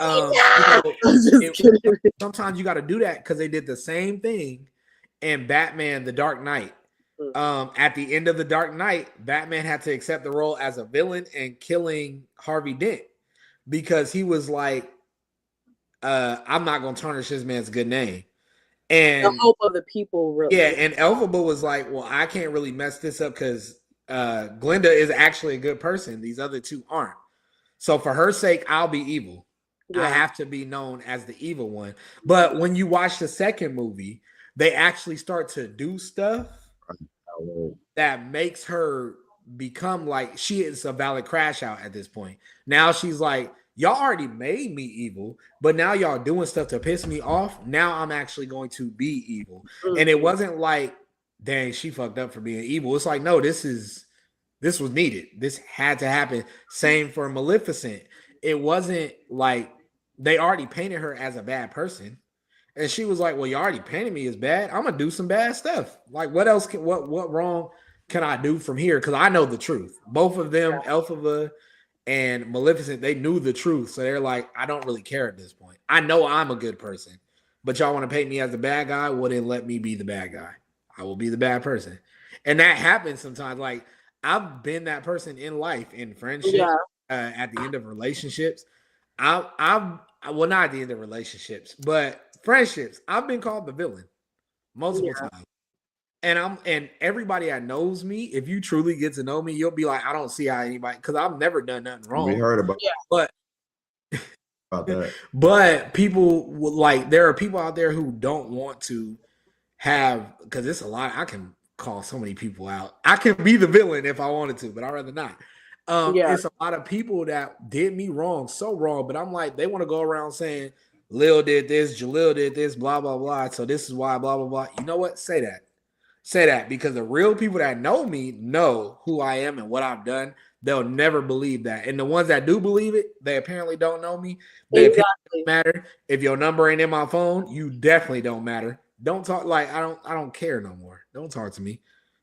sometimes you got to do that because they did the same thing in Batman: The Dark Knight. At the end of The Dark Knight, Batman had to accept the role as a villain and killing Harvey Dent because he was like, I'm not going to tarnish this man's good name. And the hope of the people, really. Yeah, and Elphaba was like, well, I can't really mess this up because Glenda is actually a good person. These other two aren't. So for her sake, I'll be evil. Yeah. I have to be known as the evil one. But when you watch the second movie, they actually start to do stuff that makes her become like she is a valid crash out at this point. Now she's like, y'all already made me evil, but now y'all doing stuff to piss me off. Now I'm actually going to be evil. And it wasn't like, dang, she fucked up for being evil. It's like, no, this was needed. This had to happen. Same for Maleficent. It wasn't like they already painted her as a bad person. And she was like, well, you already painted me as bad. I'm going to do some bad stuff. Like, what else what wrong can I do from here? Because I know the truth. Both of them, Elphaba and Maleficent, they knew the truth. So they're like, I don't really care at this point. I know I'm a good person. But y'all want to paint me as the bad guy? Well, then let me be the bad guy. I will be the bad person. And that happens sometimes. Like, I've been that person in life, in friendship, at the end of relationships. Well, not at the end of relationships, but friendships. I've been called the villain multiple times. And everybody that knows me, if you truly get to know me, you'll be like, I don't see how anybody, because I've never done nothing wrong. We heard about that. But people like, there are people out there who don't want to have, because it's a lot. I can call so many people out. I can be the villain if I wanted to, but I'd rather not. It's a lot of people that did me wrong, so wrong, but I'm like, they want to go around saying Lil did this, Jalil did this, blah, blah, blah. So this is why, blah, blah, blah. You know what? Say that because the real people that know me know who I am and what I've done. They'll never believe that. And the ones that do believe it, they apparently don't know me. They apparently matter. If your number ain't in my phone, you definitely don't matter. Don't talk like I don't care no more. Don't talk to me.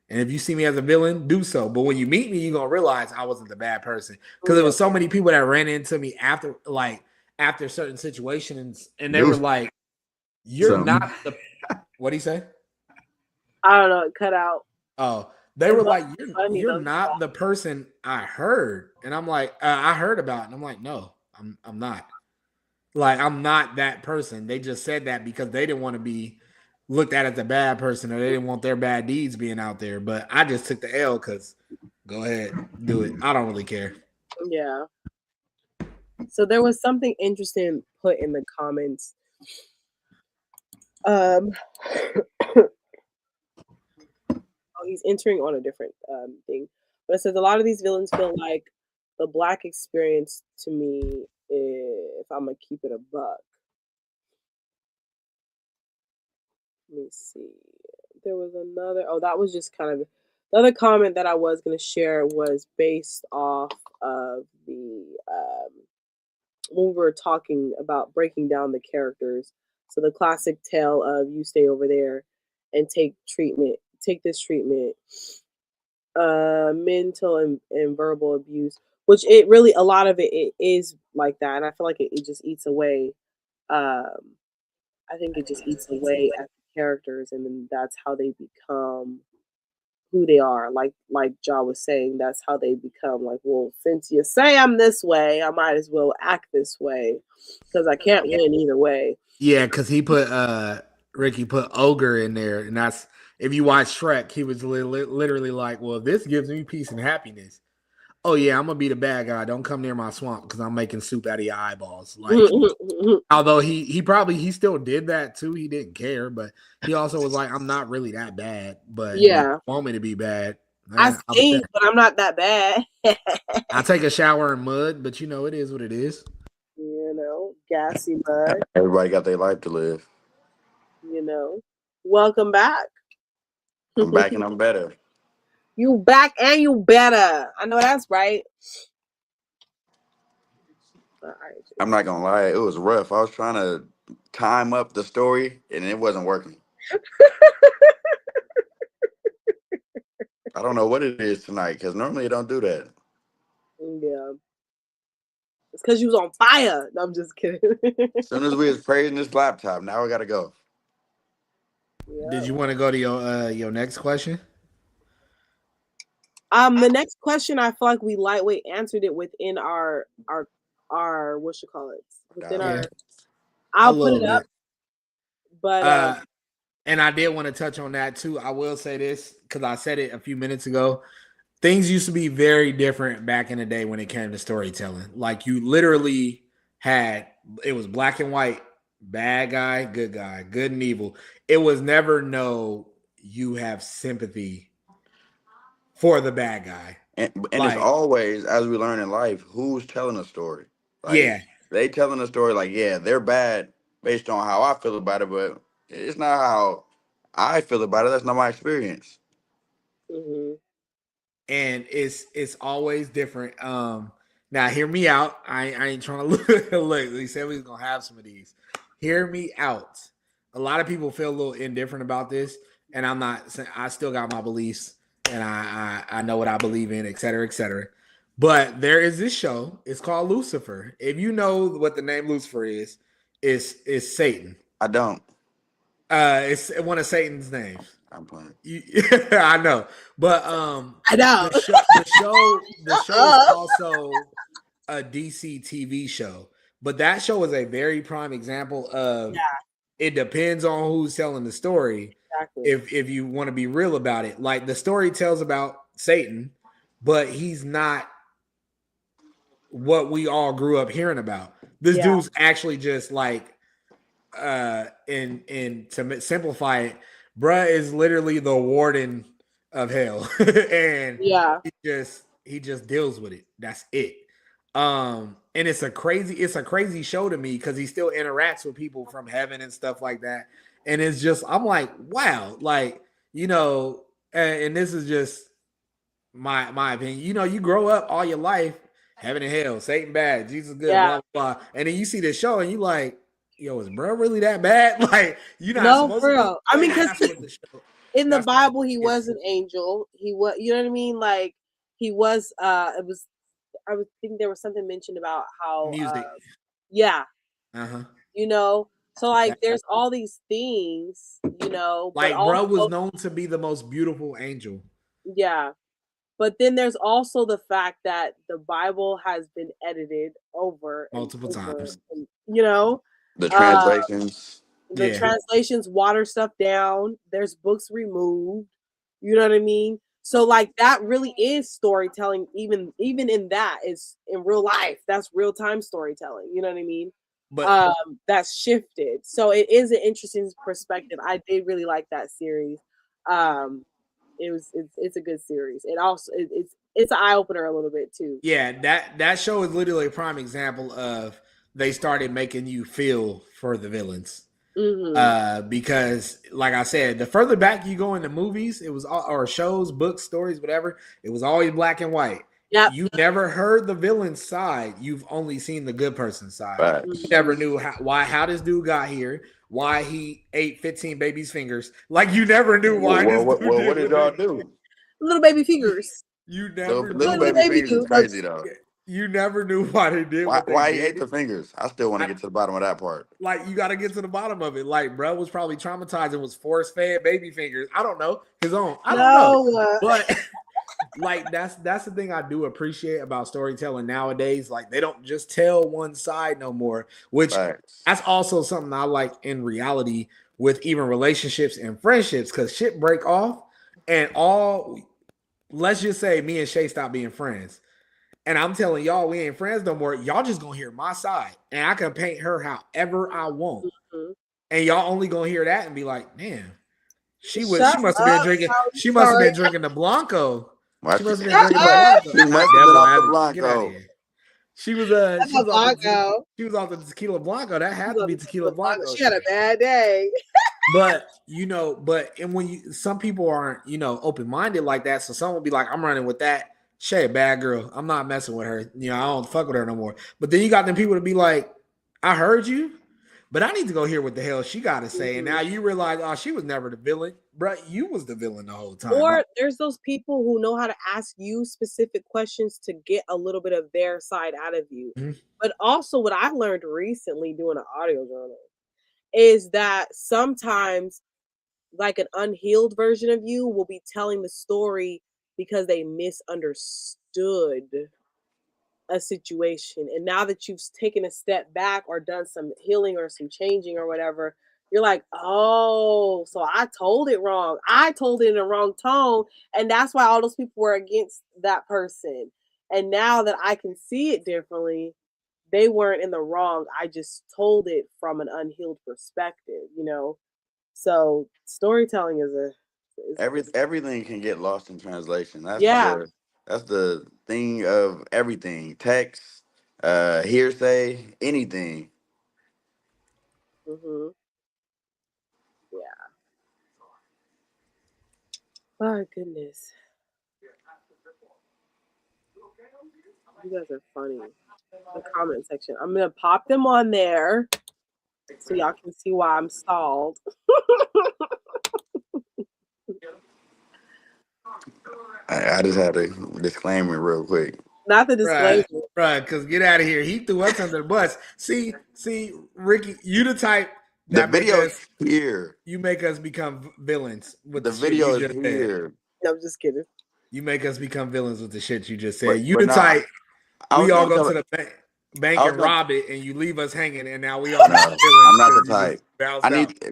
And if you see me as a villain, do so. But when you meet me, you're gonna realize I wasn't the bad person. Because there was so many people that ran into me after, like after certain situations, and they were like, "You're not the." What do you say? I don't know. It cut out. Oh, they were like, funny, "You're though. not the person I heard," and I'm like, "I heard about," it. And I'm like, "No, I'm not. Like, I'm not that person." They just said that because they didn't want to be looked at as a bad person, or they didn't want their bad deeds being out there. But I just took the L because go ahead, do it. I don't really care. Yeah. So there was something interesting put in the comments. Oh, he's entering on a different thing. But it says a lot of these villains feel like the Black experience to me, if I'm gonna keep it a buck. Let me see. There was another. Oh, that was just kind of the other comment that I was gonna share was based off of the when we were talking about breaking down the characters. So the classic tale of you stay over there and take this treatment, mental and verbal abuse, which it really, a lot of it is like that. And I feel like it just eats away. I think it just eats away at the characters, and then that's how they become who they are. Like Ja was saying, that's how they become. Like, well, since you say I'm this way, I might as well act this way because I can't win either way. Yeah, because he put Ricky put ogre in there, and that's if you watch Shrek, he was literally like, "Well, this gives me peace and happiness." Oh yeah, I'm gonna be the bad guy. Don't come near my swamp because I'm making soup out of your eyeballs. Like, although he still did that too. He didn't care, but he also was like, I'm not really that bad. But Yeah, you want me to be bad? I stink, but I'm not that bad. I take a shower in mud, but you know it is what it is. You know, gassy mud. Everybody got their life to live. You know, welcome back. I'm back and I'm better. You back and you better. I know that's right. All right. I'm not gonna lie, it was rough. I was trying to time up the story and it wasn't working. I don't know what it is tonight because normally I don't do that. Yeah. It's because you was on fire. No, I'm just kidding. As soon as we was praising this laptop, now I gotta go. Yeah. Did you want to go to your next question? The next question, I feel like we lightweight answered it within our what you call it within our. I'll put it up, but and I did want to touch on that too. I will say this because I said it a few minutes ago. Things used to be very different back in the day when it came to storytelling. Like you literally it was black and white, bad guy, good and evil. It was never you have sympathy for the bad guy. And like, it's always, as we learn in life, who's telling a story. Like, yeah. They telling a story like, yeah, they're bad based on how I feel about it, but it's not how I feel about it. That's not my experience. Mm-hmm. And it's always different. Now hear me out. I ain't trying to look. We said we was gonna have some of these. Hear me out. A lot of people feel a little indifferent about this, and I'm not. I still got my beliefs, and I know what I believe in, et cetera, et cetera. But there is this show. It's called Lucifer. If you know what the name Lucifer is Satan. I don't. It's one of Satan's names. I'm playing. I know, but I know the show is also a DC TV show, but that show is a very prime example of it depends on who's telling the story. Exactly. If you want to be real about it, like the story tells about Satan, but he's not what we all grew up hearing about. This dude's actually just like and to simplify it, bruh is literally the warden of hell. And he just deals with it. That's it. And it's a crazy show to me because he still interacts with people from heaven and stuff like that. And it's just, I'm like, wow, like, and this is just my opinion. You grow up all your life, heaven and hell, Satan bad, Jesus good, blah, blah, blah. And then you see this show and you like, yo, is bro really that bad? Like, you're not supposed to be. I mean, because in the Bible, he was an angel. He was, you know what I mean? Like, he was, I was thinking there was something mentioned about how, music. Yeah. Uh-huh. You know, so like there's all these things, you know, but Like, bro was also, known to be the most beautiful angel. yeah. But then there's also the fact that the Bible has been edited over and Multiple over, times. and, you know, The uh, translations. the Yeah. translations water stuff down. There's books removed. You know what I mean? So like that really is storytelling. Even in that is in real life. That's real time storytelling. You know what I mean? But That's shifted. So it is an interesting perspective. I did really like that series. It's a good series. It also it's an eye opener a little bit too. yeah, that show is literally a prime example of they started making you feel for the villains. Because like I said, the further back you go in the movies, it was all, or shows, books, stories, whatever, it was always black and white. Yep. You never heard the villain's side. You've only seen the good person's side. Right. You never knew how this dude got here, why he ate 15 babies' fingers. Like you never knew why this dude What did y'all do? Little baby fingers. You never Little knew. baby fingers is crazy though. You never knew why they did what they Why he did. ate the fingers? I still want to get to the bottom of that part. Like you got to get to the bottom of it. Like bro was probably traumatized and was force fed baby fingers. I don't know his own. I don't know. But like that's the thing I do appreciate about storytelling nowadays. Like they don't just tell one side no more. Which that's also something I like in reality with even relationships and friendships because shit break off and all. Let's just say me and Shay stop being friends. And I'm telling y'all, we ain't friends no more. Y'all just gonna hear my side, and I can paint her however I want. And y'all only gonna hear that and be like, "Man, she must have been drinking. She must have been drinking the Blanco. She must have been drinking the Blanco. Get out of here. She was off the tequila Blanco. That had to be tequila Blanco. She had a bad day. But and when some people aren't, open minded like that, so someone will be like, "I'm running with that." Shay, bad girl. I'm not messing with her. I don't fuck with her no more. But then you got them people to be like, I heard you, but I need to go hear what the hell she got to say. And now you realize, oh, she was never the villain. Bro, you was the villain the whole time. Or there's those people who know how to ask you specific questions to get a little bit of their side out of you. But also what I've learned recently doing an audio journal is that sometimes like an unhealed version of you will be telling the story because they misunderstood a situation. And now that you've taken a step back or done some healing or some changing or whatever, you're like, oh, so I told it wrong. I told it in the wrong tone. And that's why all those people were against that person. And now that I can see it differently, they weren't in the wrong. I just told it from an unhealed perspective, So storytelling is everything can get lost in translation. That's the thing of everything. Text, hearsay, anything. Yeah. Oh goodness. You guys are funny. The comment section. I'm gonna pop them on there so y'all can see why I'm stalled. I just had a disclaimer real quick. Not the disclaimer. Right, because get out of here. He threw us under the bus. See, Ricky, you the type that the video's here. You make us become villains with the video is here. No, I'm just kidding. You make us become villains with the shit you just said. You the type we all go to the bank and rob it, and you leave us hanging, and now we all villains. I'm not the type.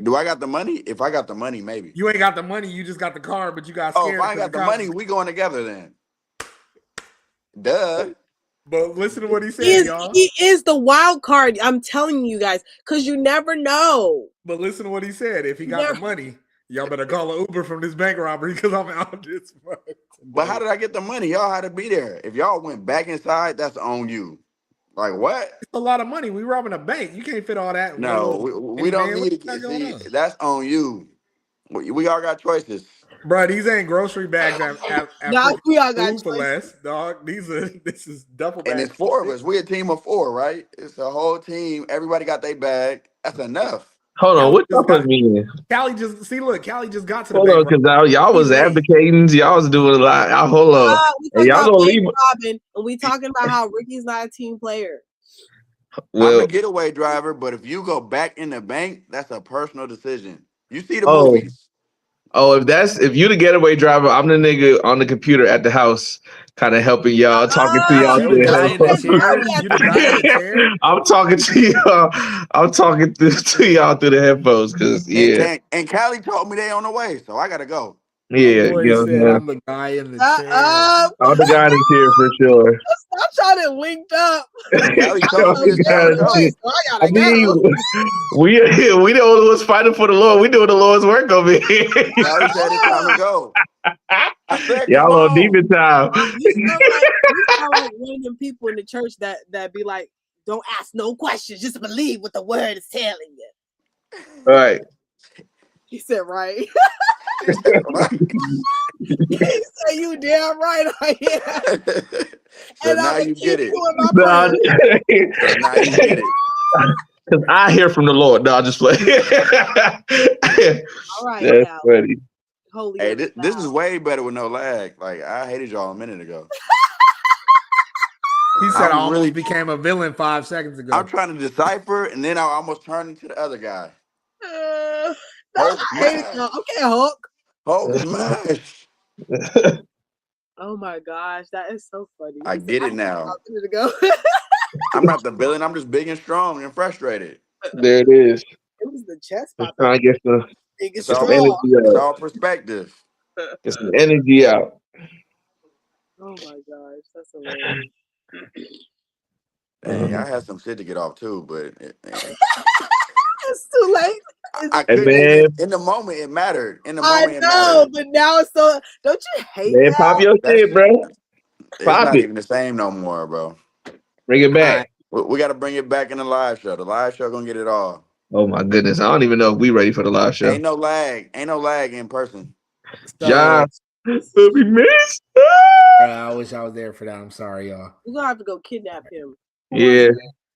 Do I got the money? If I got the money, maybe. You ain't got the money. You just got the car, but you got scared. Oh, if I ain't got the money, we going together then. Duh. But listen to what he said, y'all. He is the wild card. I'm telling you guys, because you never know. But listen to what he said. If he got the money, y'all better call an Uber from this bank robbery because I'm out this month. But how did I get the money? Y'all had to be there. If y'all went back inside, that's on you. Like what? It's a lot of money. We robbing a bank. You can't fit all that. No, we don't need to see. That's on you. We all got choices. Bro, these ain't grocery bags we all got for less, dog. This is duffel bags. And it's 4 of us. We're a team of 4, right? It's a whole team. Everybody got their bag. That's enough. Hold on, what y'all put me in? Callie just got to the hold on, because y'all was advocating, y'all was doing a lot. Hold on, y'all gonna leave Robin, and we talking about how Ricky's not a team player. I'm Well, the getaway driver, but if you go back in the bank, that's a personal decision. You see the oh, movies. if you the getaway driver, I'm the nigga on the computer at the house, kind of helping y'all, talking to Is y'all you the through the guy in the headphones. chair? You the guy in the chair? I'm talking to y'all. I'm talking to y'all through the headphones, cause And Callie told me they on the way, so I gotta go. My you boy know what I'm said saying? I'm the guy in the chair. I'm the guy that's here for sure. Stop trying to link up. Callie I'm told me the it's time to go. voice, so I I gotta mean, go. we the only ones fighting for the Lord. We doing the Lord's work over here. Callie said it's time to go. I said, come Y'all on on. demon time. You sound like one of them people in the church that be like, don't ask no questions, just believe what the word is telling you. All right. He said, right. He said, what? He said, you damn right I am. So And I'm now gonna you keep get it. doing my Nah, prayer. So now you get it. Cause I hear from the Lord. No, I just play. All right, That's Cal. funny. Holy Hey, of the this is thou. way better with no lag. Like I hated y'all a minute ago. He said I I'm almost really became a villain 5 seconds ago. I'm trying to decipher, and then I almost turned into the other guy. Hulk I hate it smash. though. Okay, Hulk. Hulk smash. Oh my gosh, that is so funny. I He said, get I it hate now. y'all a minute ago. I'm not the villain. I'm just big and strong and frustrated. There it is. It was the chest Just pop trying to get big and It's some all strong. energy it's out. all perspective. Get some energy out. Oh my gosh, that's hilarious. Dang, I had some shit to get off too, but It's too late. I Hey couldn't man, even. In the moment, it mattered. In the I moment, it know, mattered. but now it's so. Don't you hate man, pop that? your That's shit, bro. it's Pop not it. even the same no more, bro. Bring it All right. back. We got to bring it back in the live show. The live show gonna get it all. Oh my goodness. I don't even know if we ready for the live show. Ain't no lag. Ain't no lag in person. So Josh, let me miss. I wish I was there for that. I'm sorry, y'all. We're gonna have to go kidnap him. Yeah.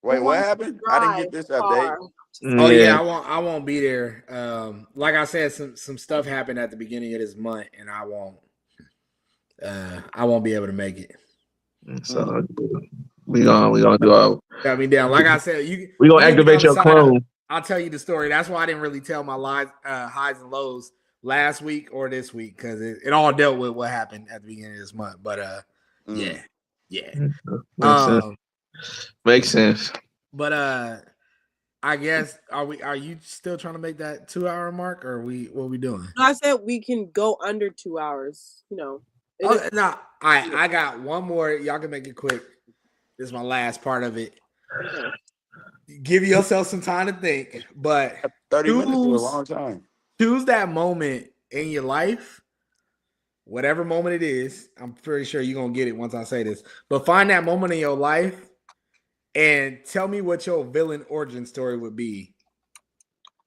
Wait, Who what wants to happened? I didn't get drive this the update. car? Oh Yeah. yeah, I won't be there. Like I said, some stuff happened at the beginning of this month, and I won't be able to make it. So we gonna do our Got me down. Like I said, we gonna you'll be activate on the your side clone. I'll tell you the story. That's why I didn't really tell my highs and lows last week or this week, because it all dealt with what happened at the beginning of this month. But yeah. Makes sense. Makes sense. But I guess are you still trying to make that 2-hour mark, or what are we doing? I said we can go under 2 hours. You know. Oh no, I got one more. Y'all can make it quick. This is my last part of it. Okay. Give yourself some time to think, but 30 minutes is a long time. choose that moment in your life, whatever moment it is. I'm pretty sure you're gonna get it once I say this. But find that moment in your life and tell me what your villain origin story would be,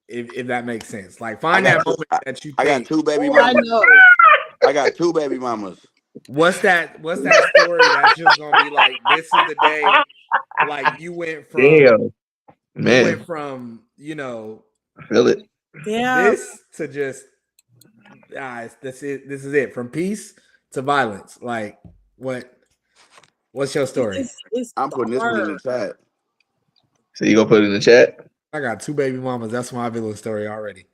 if that makes sense. Like find that moment that you think. I got two baby Oh, I mamas. know. I got two baby mamas. What's that story that's just gonna be like, this is the day, like you went from I feel it. Damn. this to just this is it, from peace to violence. Like what's your story? It's I'm putting this one in the hard. chat. So you gonna put it in the chat? I got two baby mamas. That's my villain story already.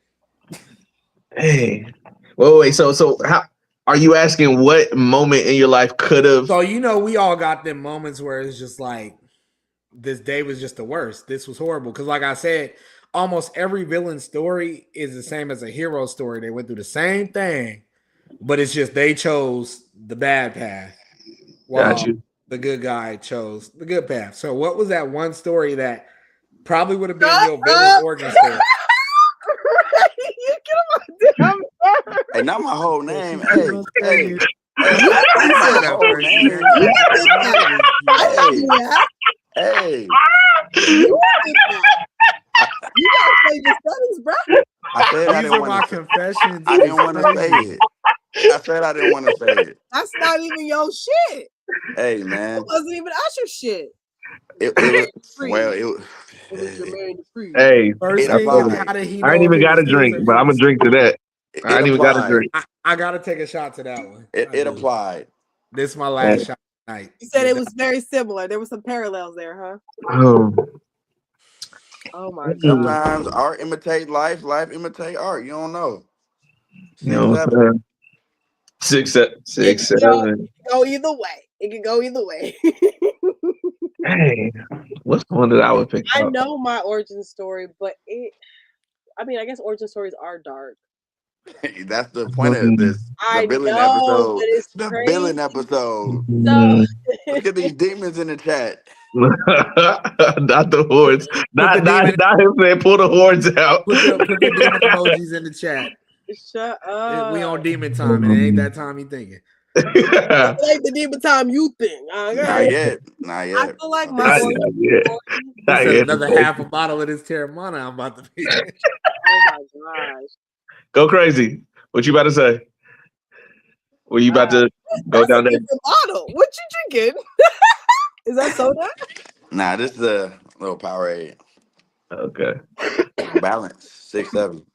Hey. Wait. So how are you asking what moment in your life could have? So we all got them moments where it's just like, this day was just the worst. This was horrible. Because like I said, almost every villain story is the same as a hero story. They went through the same thing, but it's just they chose the bad path while Got you. the good guy chose the good path. So what was that one story that probably would have been your villain origin story? You get on my damn nerves. Hey, not my whole name. She Hey, gonna say hey, it. hey, He not said my that whole first, name. man. Hey, Yeah. hey. You did that. You gotta say the settings, bro. I said I These didn't are my want to. confessions. I didn't It's want to say crazy. it. I said I didn't want to say it. That's not even your shit. Hey, It man. wasn't even Usher's shit. It was well. It was Jermaine Dupri. Hey, First It thing is, applied. how did he I know ain't if even it got was a his drink, or but I'm gonna his? drink to that. I It ain't even got a applied. drink. I gotta take a shot to that one. It applied. This is my Hey. last shot tonight. You said it was very similar. There were some parallels there, huh? Oh, Oh my god. Sometimes art imitate life, life imitate art. You don't know. You 6, know what 7. I'm saying? Six, It can seven. go either way. It can go either way. Hey, what's one that I would pick I up? know my origin story, but I guess origin stories are dark. That's the point of this. The I villain know, but episode. it's The crazy. villain episode. So Look at these demons in the chat. Not the hordes. the demon- Not him saying pull the hordes out. Put the demon emojis in the chat. shut up. We on demon time. It ain't that time you thinking. It ain't the demon time you think. Not Okay? yet. Not yet. I feel like I'm my busy. origin yet. story. He Not said yet. another half a bottle of this Terramana I'm about to be. Oh my gosh. Go crazy. What you about to say? Were you about to go That's down a there? different bottle. What you drinking? Is that soda? Nah, this is a little Powerade. Okay. Balance. 6, 7.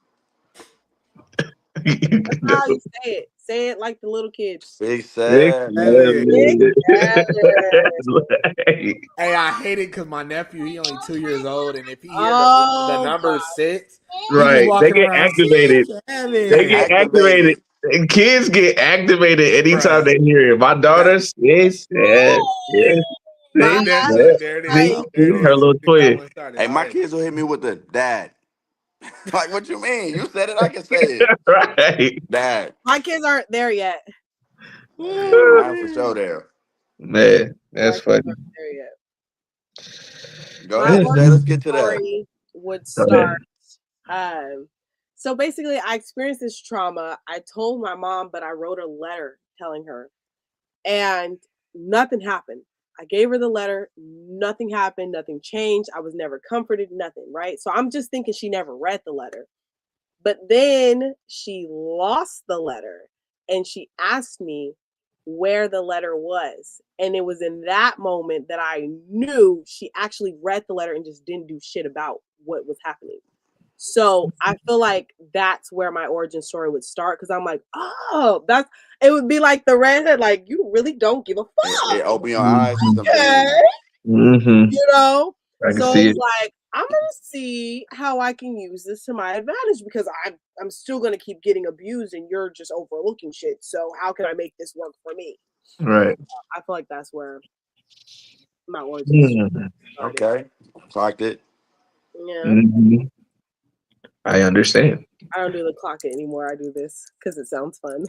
That's how you say it. Say it like the little kids. 6, 7. Hey, I hate it because my nephew, he only 2 years old, and if he hear the number 6, Right. They walking get around, activated. 6, They get activated. And kids get activated anytime Bruh. they hear it. My daughter says, yes, yes. My There it is. Right. There it is. Her little We got twin. one started Hey, my already. kids will hit me with the dad. Like, what you mean? You said it, I can say it. Right. Dad. My kids aren't there yet. I'm for sure there. Man, that's My kids funny. aren't there yet. Go My ahead, Shay. origin Let's get to that. story would Go ahead. start. So basically, I experienced this trauma. I told my mom, but I wrote a letter telling her, and nothing happened. I gave her the letter. Nothing happened. Nothing changed. I was never comforted. Nothing. Right. So I'm just thinking she never read the letter. But then she lost the letter, and she asked me where the letter was. And it was in that moment that I knew she actually read the letter and just didn't do shit about what was happening. So I feel like that's where my origin story would start, because I'm like, oh, it would be like the redhead, like, you really don't give a fuck. It open your eyes to some Okay. things. Mm-hmm. You know? I can So see it's it. like, I'm gonna see how I can use this to my advantage, because I'm still gonna keep getting abused and you're just overlooking shit. So how can I make this work for me? Right. I feel like that's where my origin story started. Okay. Clocked it. Yeah. Mhm. I understand. I don't do the clock it anymore. I do this because it sounds fun.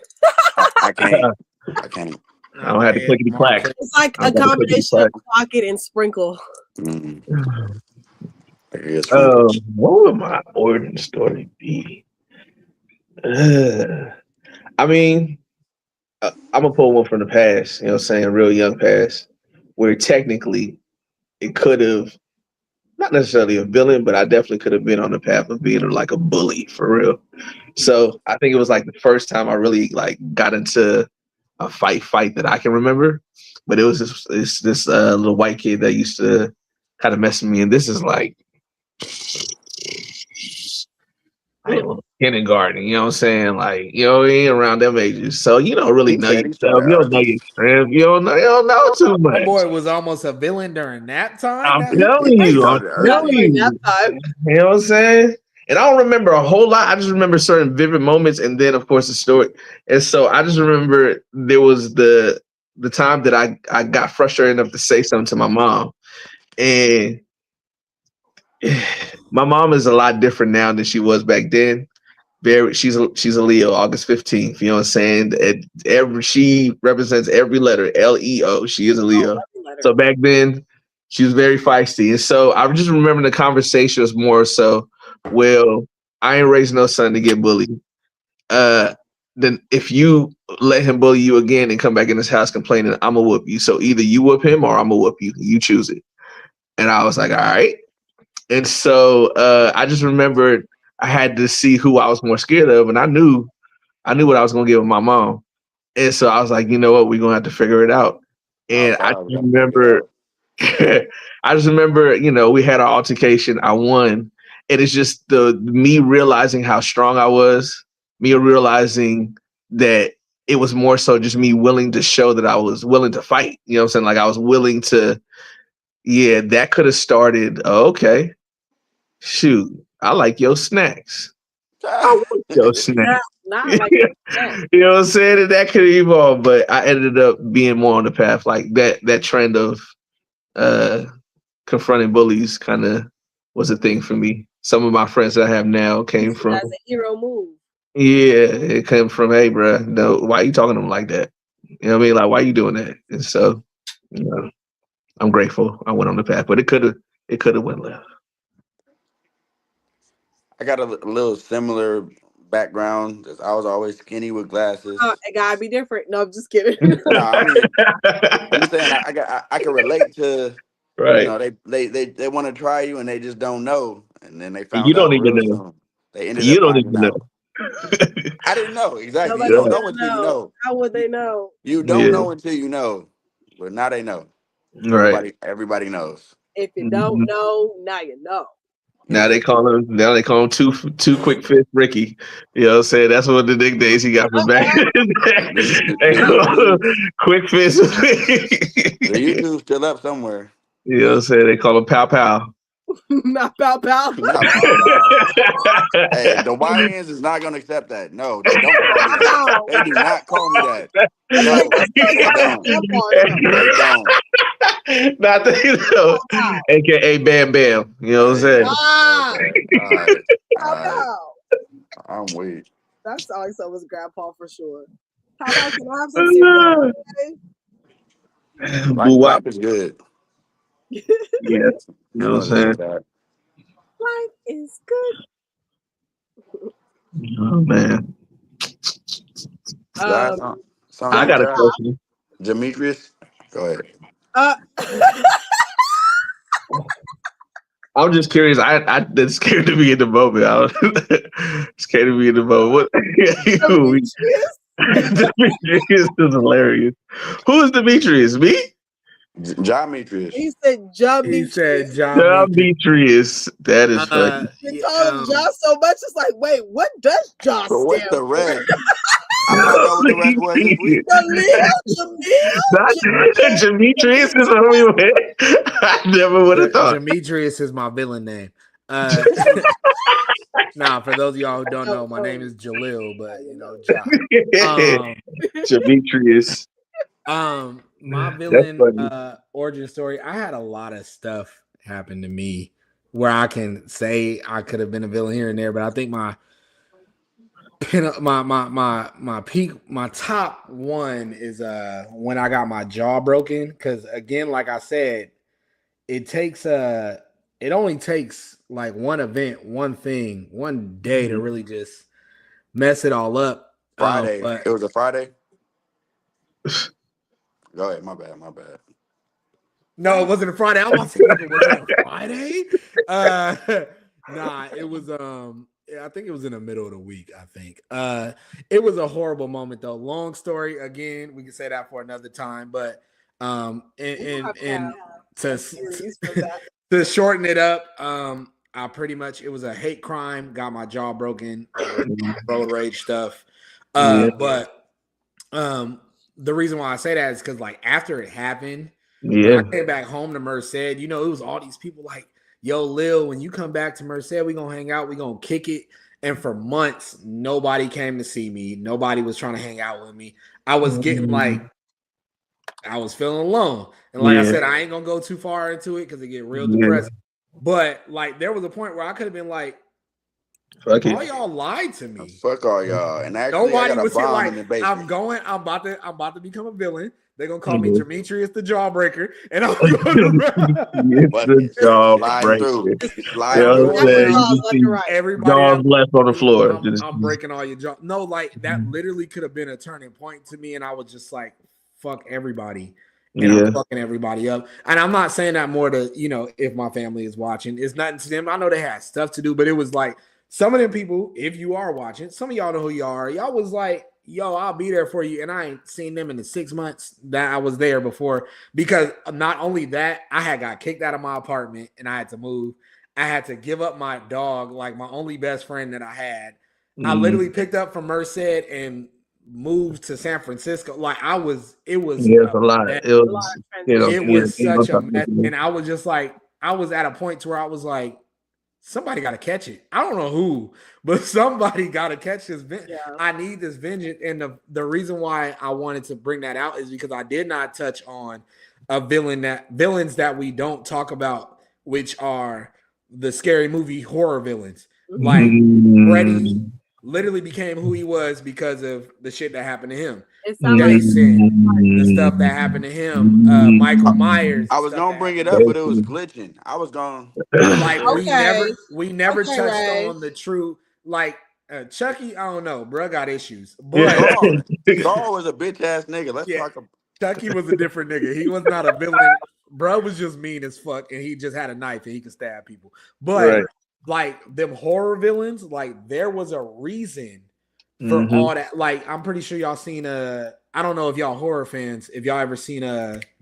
I can't. I can't. I don't have to clickety clack. It's like I a gotta put it combination of back. clock it and sprinkle. Mm. Sprinkles. What would my origin story be? I mean, I'm gonna pull one from the past. You know, what I'm saying, a real young past, where technically it could have not necessarily a villain, but I definitely could have been on the path of being like a bully for real. So I think it was like the first time I really like got into a fight that I can remember. But it was this little white kid that used to kind of mess with me, and this is like kindergarten, you know what I'm saying? Like, you know, we ain't around them ages. So you don't really know yourself. You don't know your strength. You don't know too much. My boy was almost a villain during nap time. I'm telling you. Nap time. You know what I'm saying? And I don't remember a whole lot. I just remember certain vivid moments, and then of course the story. And so I just remember there was the time that I got frustrated enough to say something to my mom. And my mom is a lot different now than she was back then. She's a Leo, August 15th. You know what I'm saying? She represents every letter, Leo. She is a Leo. So back then, she was very feisty. And so I just remember the conversation was more so, well, I ain't raised no son to get bullied. Then if you let him bully you again and come back in this house complaining, I'm gonna whoop you. So either you whoop him or I'm gonna whoop you. You choose it. And I was like, all right. And so I just remembered I had to see who I was more scared of, and I knew what I was gonna get with my mom. And so I was like, you know what, we're gonna have to figure it out. And I just remember, you know, we had our altercation. I won, and it's just me realizing how strong I was, me realizing that it was more so just me willing to show that I was willing to fight. You know what I'm saying? Like I was willing to. Yeah, that could have started. Okay. Shoot, I like your snacks. I want your snacks. Not like that. You know what I'm saying? And that could evolve, but I ended up being more on the path like that trend of confronting bullies kind of was a thing for me. Some of my friends that I have now came from That's a hero move. yeah, it came from hey bro, no, why you talking to them like that? You know what I mean? Like why you doing that? And so, you know, I'm grateful I went on the path, but it could have went left. I got a little similar background. I was always skinny with glasses. It gotta be different. No, I'm just kidding. No, I mean, I'm just saying I can relate to Right. you know they want to try you and they just don't know, and then they found You don't out even real know. soon. They ended You up don't finding even know. out. I didn't know exactly. Nobody You don't know would until you know. How would they know? You don't Yeah. know until you know, but now they know. Right. Everybody knows. If you don't know, now you know. Now they call him two quick fist Ricky. You know what I'm saying? That's one of the nicknames he got from back in the day. They call him Quick Fist. The YouTube's still up somewhere. You know what I'm saying? They call him Pow Pow. Not pow pow. Not pow. Hey, the YNs is not gonna accept that. No, they don't call me that. They do not call me that. No, they don't. Not that you know, aka Bam Bam. You know what I'm saying? Okay. All right. Pow. I'm weak. That's always someone's grandpa for sure. How about can I have some cereal? Life is good. Yeah. You know what I'm saying? Life is good. Oh man. I got a question. Demetrius, go ahead. I'm just curious. That's scared to be in the moment. Scared to be in the moment. Demetrius is hilarious. Who is Demetrius? Me? Demetrius. He said He said Demetrius. That is funny. You called him Josh so much, it's like, wait, what does Josh stand What's the for? rest? I found out what the rest was this week. Demetrius is who we went. I never would have thought. Demetrius is my villain name. Nah, for those of y'all who don't know, my name is Jalil, but you know, Josh. Demetrius. My villain origin story. I had a lot of stuff happen to me where I can say I could have been a villain here and there, but I think my top one is when I got my jaw broken. Because again, like I said, it only takes like one event, one thing, one day to really just mess it all up. Friday. It was a Friday. Go ahead. My bad. No, it wasn't a Friday. I was about to say, was it a Friday? Nah, it was I think it was in the middle of the week, I think. It was a horrible moment though. Long story again, we can say that for another time, but and to shorten it up, I pretty much it was a hate crime, got my jaw broken, road rage stuff. But the reason why I say that is because like after it happened, when I came back home to Merced, you know, it was all these people like, yo, Lil, when you come back to Merced, we gonna hang out, we gonna kick it. And for months, nobody came to see me. Nobody was trying to hang out with me. I was getting like, I was feeling alone. And like I said, I ain't gonna go too far into it because it get real depressing. But like there was a point where I could have been like, all y'all lied to me. Fuck all y'all. And actually, nobody was here like, I'm about to become a villain. They're gonna call me Demetrius the Jawbreaker, and I'm going the Jawbreaker. Everybody jaws left on the floor. I'm breaking all your jaws. No, like that literally could have been a turning point to me, and I was just like, fuck everybody. And I'm fucking everybody up. And I'm not saying that more to, you know, if my family is watching. It's nothing to them. I know they had stuff to do, but it was like some of them people, if you are watching, some of y'all know who you are. Y'all was like, yo, I'll be there for you. And I ain't seen them in the 6 months that I was there before. Because not only that, I had got kicked out of my apartment and I had to move. I had to give up my dog, like my only best friend that I had. I literally picked up from Merced and moved to San Francisco. Like it was a lot. It was such a mess. And I was just like, I was at a point to where I was like, somebody got to catch it. I don't know who, but somebody got to catch this. Yeah. I need this vengeance. And the reason why I wanted to bring that out is because I did not touch on villains that we don't talk about, which are the scary movie horror villains. Like Freddy literally became who he was because of the shit that happened to him. It sounds like The stuff that happened to him. Michael Myers. I was gonna bring it up, but it was glitching. I was gone. Like Okay. we never Okay, touched Ray. on the true like Chucky. I don't know, bro. Got issues, Yeah. but Saul was a bitch ass nigga. Let's Yeah. talk about. Chucky was a different nigga. He was not a villain. Bro was just mean as fuck, and he just had a knife and he could stab people. But Right. like them horror villains, like there was a reason for all that. Like I'm pretty sure y'all seen I don't know if y'all horror fans, if y'all ever seen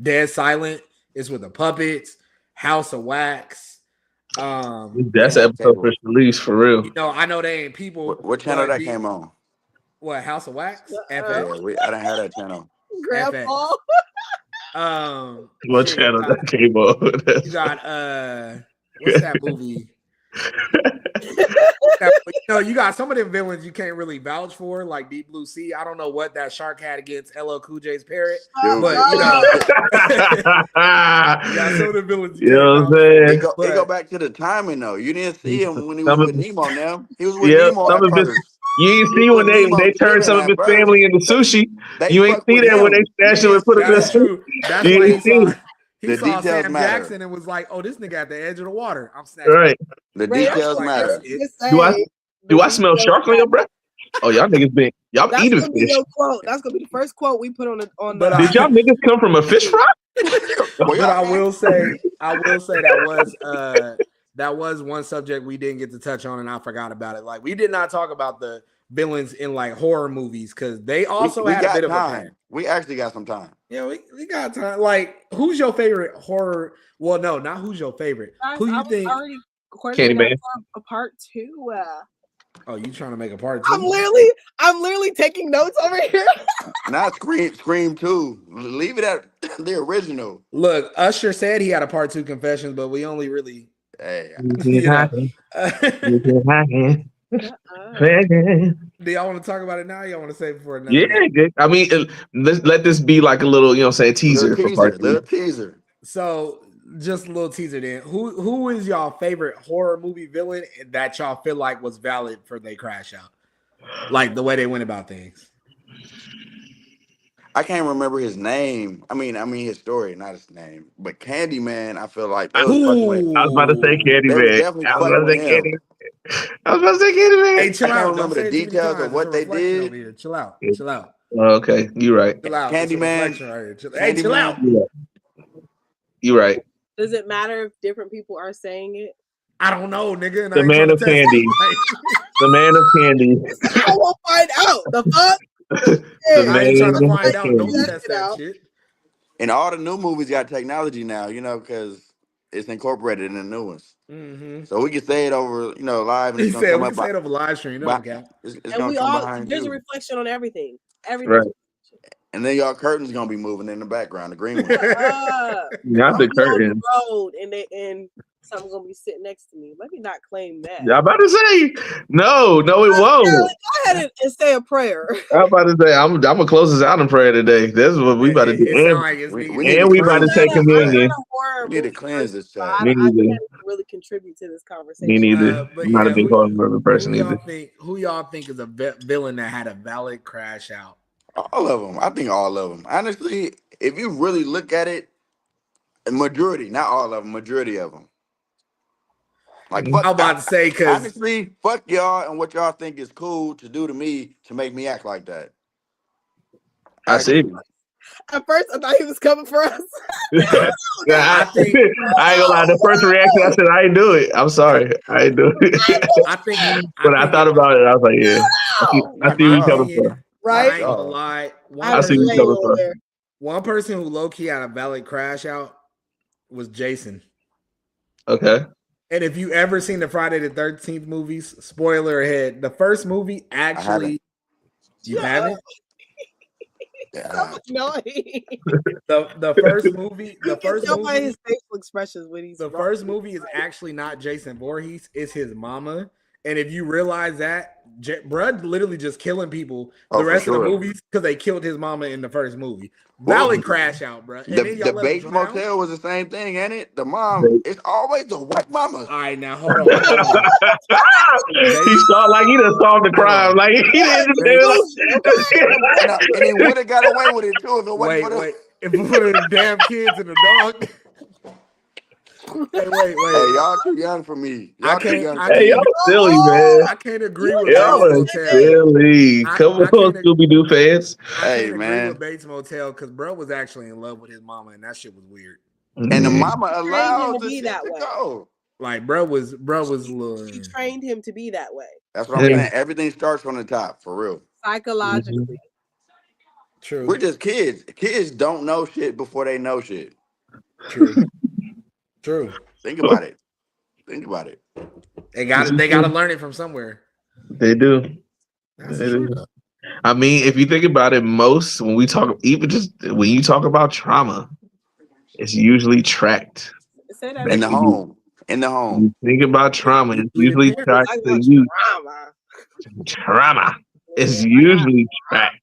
Dead Silent. It's with the puppets, House of Wax. That's an episode first release for real. You know, I know they ain't people. What channel but that came on? What, House of Wax? Yeah, FX. I didn't have that channel. Grandpa. What shit, channel that came on? You got what's that movie? You got some of them villains you can't really vouch for, like Deep Blue Sea. I don't know what that shark had against LL Cool J's parrot, Dude. but you know, you got some of the villains. You know what I'm saying? It go back to the timing though. You didn't see him when he was Some of- with Nemo. Now he was with Yeah, Nemo some at of his- first. You ain't see when they turned some of his family into sushi. You ain't fuck see with that when him. they stashed him and put him in That's sushi. true. That's You why ain't seen he The saw details Sam matter. Jackson and was like, "Oh, this nigga at the edge of the water. I'm snatching." Right. The Ray, details like, matter. Do I smell shark on your breath? Oh, y'all niggas been y'all That's eating gonna be fish. your quote. That's gonna be the first quote we put on the But Did y'all niggas come from a fish fry? Well, But I will say that was one subject we didn't get to touch on, and I forgot about it. Like we did not talk about the villains in like horror movies because they also we had a got bit of a time. plan. We actually got some time. Yeah, we got time. Like, who's your favorite horror? Well, no, not who's your favorite. Who you think? Already Candyman. a part two. Oh, you trying to make a part two? I'm literally taking notes over here. Not Scream 2. Leave it at the original. Look, Usher said he had a part two Confessions, but we only really. Hey, You know. Yeah, Do y'all want to talk about it now? Or y'all want to save it for another? good. I mean, let this be like a little, teaser for part little 2. teaser. So, just a little teaser then. Who is y'all favorite horror movie villain that y'all feel like was valid for they crash out? Like the way they went about things. I can't remember his name. I mean his story, not his name. But Candyman, I feel like I was about to say they was Candyman. definitely I was fucking about to with say him. Candyman. I was about to say Candyman. Hey, chill I can't out. remember Don't the say it too many details times. of what It's a they reflection did. over here. Chill out. Chill out. Okay, you're right. Chill out. It's a Candyman. reflection right here. Hey, chill out. You're right. Does it matter if different people are saying it? I don't know, nigga. And The I ain't man trying to of test candy. you. The man of candy. I won't find out. The fuck? The I ain't trying to man find of out. Don't candy. test that shit. And all the new movies got technology now, because it's incorporated in the new ones. Mm-hmm. So we can say it over, live, and He it's gonna said come we up. can say it over live stream. No, okay. It's And gonna we come all behind there's a you. reflection on everything. Right. And then y'all curtains gonna be moving in the background, the green one. Not the I'll be on curtain. the road and something's gonna be sitting next to me. Let me not claim that. I'm about to say, no, it won't. Go ahead and say a prayer. I'm about to say, I'm gonna close this out in prayer today. This is what we about to do. It sound like it's we needed. need And to we about to cleanse take this communion. chat. We need to cleanse this chat. I Me can't neither. really contribute to this conversation. Me neither. But I'm not a yeah, big horror person either. Who y'all think is a villain that had a valid crash out? All of them. I think all of them. Honestly, if you really look at it, majority, not all of them, majority of them. Like, fuck, I'm about to say because honestly, fuck y'all and what y'all think is cool to do to me to make me act like that. I see. At first, I thought he was coming for us. I ain't gonna lie. The first reaction, I said, I ain't do it. I'm sorry. I ain't do it. I think When I thought about it, I was like, yeah. I see where you're coming from. I Right? ain't gonna lie. I see where you're coming from. One person who low key had a valid crash out was Jason. Okay. And if you ever seen the Friday the 13th movies, spoiler ahead, the first movie actually, you haven't? No, The first movie, you can tell by his facial expressions when he's the first movie is actually not Jason Voorhees, it's his mama. And if you realize that, Bruh literally just killing people the rest of the movies because they killed his mama in the first movie. Valley crash out, bruh. And then y'all The let him Bates drown. Motel was the same thing, ain't it? The mom, it's always the white mama. All right, now hold on. He saw like he done solved the crime. Like he didn't. And he would have got away with it too if it wasn't for Wait. If we put the damn kids and the dog. Wait. Hey, y'all too young for me. Y'all too young. Hey, y'all silly, man. I can't agree with Y'all Bates are Motel. silly. Come on, Scooby-Doo fans. I can't agree with Bates Motel because bro was actually in love with his mama, and that shit was weird. And the mama allowed to be that way. Go. Like bro was little. She trained him to be that way. That's what I'm saying. Everything starts from the top, for real. Psychologically. True. We're just kids. Kids don't know shit before they know shit. True. Think about it. They got to learn it from somewhere. They do. I mean, if you think about it, most when we talk, even just when you talk about trauma, it's usually tracked in the home. In the home. Think about trauma. It's usually tracked to you. Trauma is usually tracked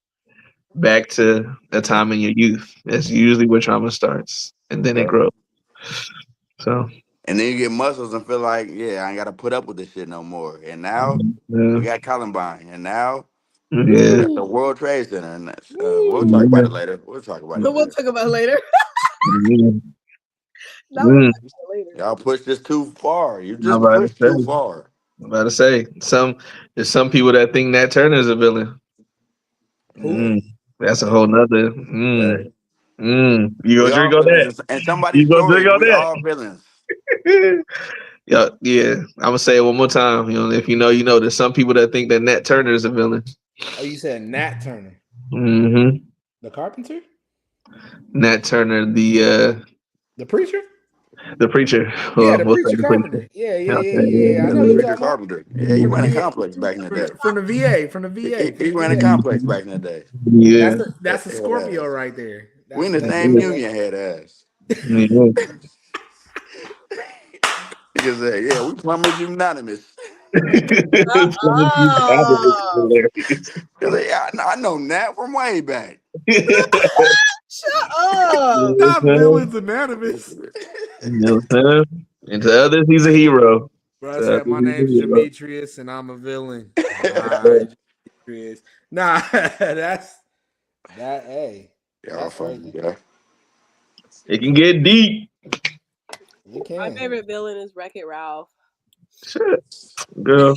back to a time in your youth. That's usually where trauma starts, and then it grows. So. And then you get muscles and feel like, I ain't got to put up with this shit no more. And now we got Columbine. And now the World Trade Center. And we'll talk about it later. We'll talk about it later. Y'all push this too far. You just pushed too far. I'm about to say, there's some people that think Nat Turner's a villain. That's a whole nother. You gonna drink on that? And somebody's story, we all villains. Yeah. I'm gonna say it one more time. If you know, you know. There's some people that think that Nat Turner is a villain. Oh, you said Nat Turner. Mm-hmm. The carpenter? Nat Turner, the preacher? The preacher. Yeah, the preacher carpenter. Yeah. I know you're carpenter. Yeah, he ran a complex back in the day. From the VA. He ran a complex back in the day. Yeah. That's a Scorpio right there. We in the same union, head ass. He can say, we plumbers unanimous. I know Nat from way back. Shut up. Top villains anonymous. And to others, he's a hero. Bro, I said, my name's Demetrius and I'm a villain. Nah, that's funny, yeah. It can get deep. You can. My favorite villain is Wreck-It Ralph. Shit, girl.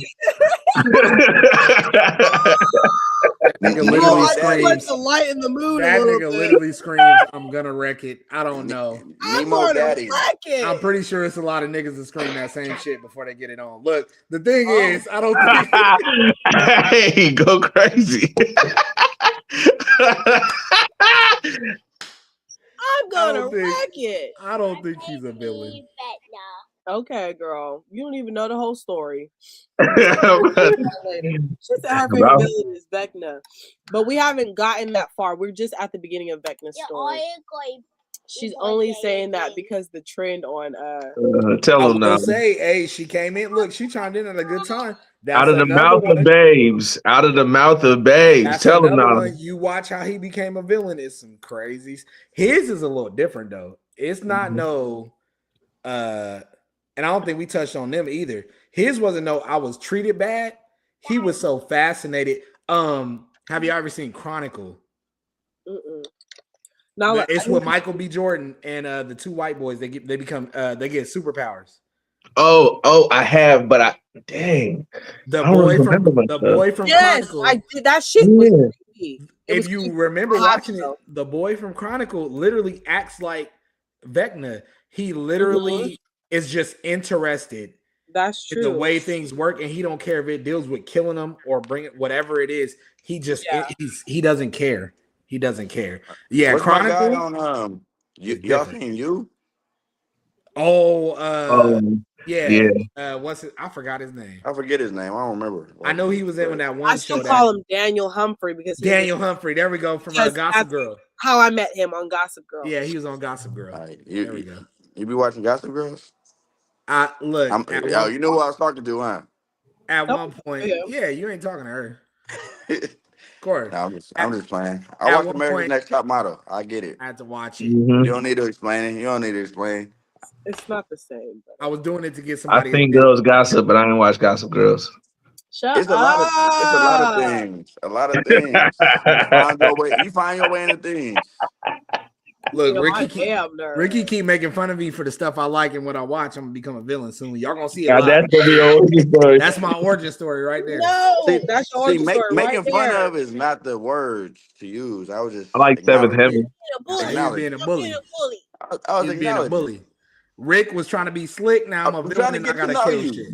That nigga literally screams. The light in the mood. That nigga literally screams, "I'm gonna wreck it." I don't know. Nemo Daddy. I'm pretty sure it's a lot of niggas that scream that same shit before they get it on. Look, the thing is, I don't think. Hey, go crazy. I'm gonna wreck it. I don't think he's a villain. Okay, girl. You don't even know the whole story. She said her favorite villain is Vecna. But we haven't gotten that far. We're just at the beginning of Vecna's story. She's only saying that because the trend on tell him now. Say, hey, she came in. Look, she chimed in at a good time. Out of the mouth of babes. Out of the mouth of babes. Tell him now. You watch how he became a villain. It's some crazies. His is a little different though. It's not and I don't think we touched on them either. His wasn't I was treated bad. He was so fascinated. Have you ever seen Chronicle? No, it's with Michael B. Jordan and the two white boys. They get superpowers. Oh, I have, but the boy from yes, Chronicle. I did that shit. Was creepy. If you remember watching it, the boy from Chronicle literally acts like Vecna. He literally is just interested. That's true. In the way things work, and he don't care if it deals with killing them or bringing whatever it is. He just he doesn't care. He doesn't care. Yeah, what's Chronicle. On y'all seen You? Yeah. Yeah. What's it? I forgot his name. I forget his name. I don't remember. I know he was in that one I show. still call him Daniel Humphrey because Daniel Humphrey. There we go, from Gossip Girl. How I met him on Gossip Girl. Yeah, he was on Gossip Girl. Right. There we go. You be watching Gossip Girls? Look. Yo, you know who I was talking to, huh? At one point, yeah, you ain't talking to her. Of course. No, I'm just playing. I watched America's Next Top Model. I get it. I had to watch it. Mm-hmm. You don't need to explain it. You don't need to explain. It's not the same. But... I was doing it to get somebody. I think girls gossip, but I didn't watch Gossip Girls. Shut It's a lot of things. A lot of things. You find your way into things. Look, Ricky keep making fun of me for the stuff I like and what I watch. I'm gonna become a villain soon. Y'all gonna see it. That's gonna be your origin story. That's my origin story right there. No, that's your origin story. Making right fun there. of is not the words to use. I was just. I like Seventh Heaven. He's being a bully. I was being a bully. Rick was trying to be slick. Now I'm a villain and I gotta kill shit.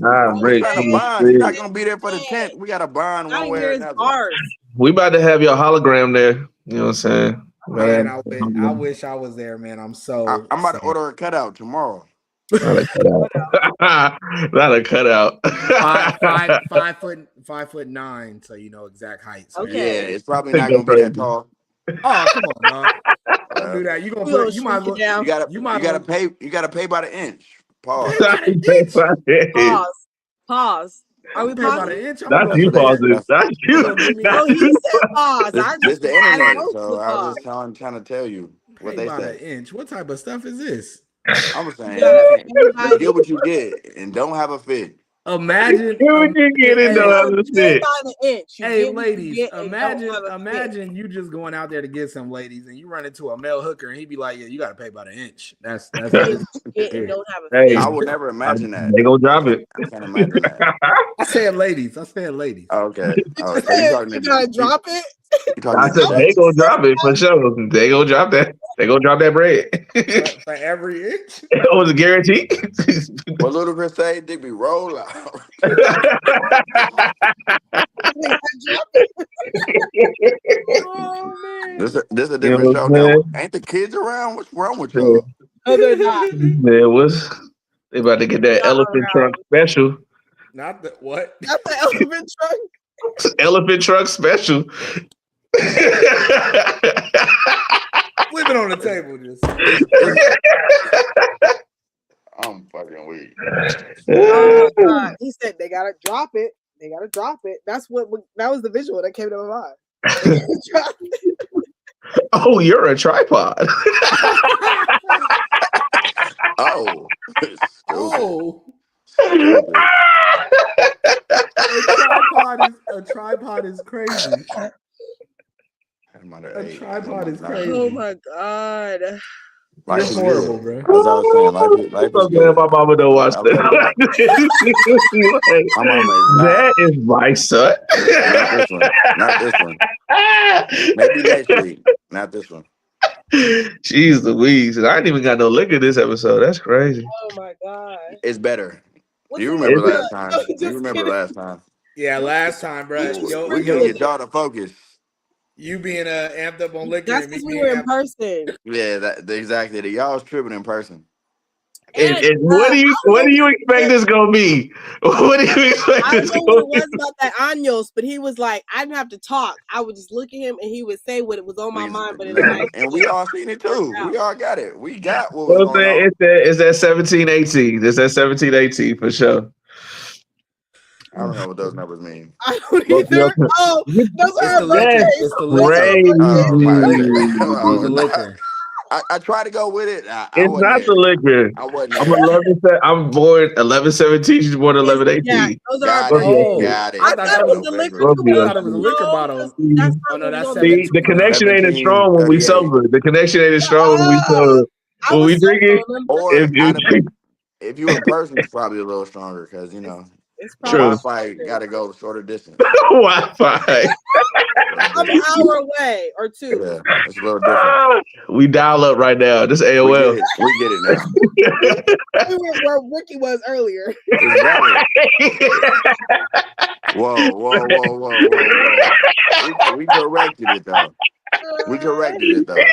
Rick, you're not gonna be there for the tent. We got to bond one way or another. We about to have your hologram there. You know what I'm saying? Man, I wish I was there, man. I'm about to order a cutout tomorrow. Not a cutout. Not a cutout. 5'9", so you know exact height. So okay. Yeah, it's probably not gonna be that tall. Oh, come on, dog. Don't do that. You might as well. You gotta pay by the inch. Pause. Pause. Are we pausing? That's you pausing. That's you. No, he said pause. This the internet, so I was just trying to tell you what they say. Inch. What type of stuff is this? I'm saying, get what you get and don't have a fit. Imagine you get it though. Hey, ladies, imagine you just going out there to get some ladies and you run into a male hooker and he be like, "Yeah, you got to pay by the inch." That's don't have a hey, I would never imagine that. They gonna drop it. I can't imagine that. I said ladies. Oh, okay. Oh, so you gotta drop it. I said they gonna drop it for sure. They gonna drop that. They gonna drop that bread for every inch. It was a guarantee. What Ludacris say? Dick be roll out. Oh man, this is a different show now. Ain't the kids around? What's wrong with y'all? No, they're not. They about to get that elephant trunk special. Not the what? Not the elephant trunk. Elephant truck special. Flip it on the table, just. I'm fucking weak. Oh my God. He said they gotta drop it. They gotta drop it. That was the visual that came to my mind. Oh, you're a tripod. Oh. A tripod is crazy. A tripod is crazy. Oh my God. Life You're is horrible, good. bro. As I was saying, life is good. My mama don't watch that. My mama is not. That is my son. Not this one. Maybe next week. Not this one. Jeez Louise. I ain't even got no liquor this episode. That's crazy. Oh my God. It's better. What's Do you it? remember last time? No, Do you remember last time? Yeah, last time, bro. We gonna get y'all to focus. You being amped up on liquor. That's because we were in person. Yeah, exactly. Y'all was tripping in person. And what do you expect this gonna be? What do you expect I this don't gonna know what it was about that años, but he was like, I didn't have to talk. I would just look at him and he would say what it was on my mind. But and we all seen it too. We all got it. We got what was going on. It's that 17-18. It's that 17-18 for sure. I don't know what those numbers mean. I don't either. Oh, those are it's the liquor. I try to go with it. It's not the liquor. I'm born 11-17. She's born 11-18. Yeah, those are got it. I thought it was the liquor. I thought it was a liquor bottle. See, the connection ain't as strong when we sober. The connection ain't as strong when we sober. When we drink it, or if you in person, it's probably a little stronger because Wi-Fi got to go shorter distance. Wi-Fi. I'm an hour away or two. Yeah, it's a little different. We dial up right now. This AOL. We get it now. We were where Ricky was earlier. Exactly. Whoa. We corrected it though.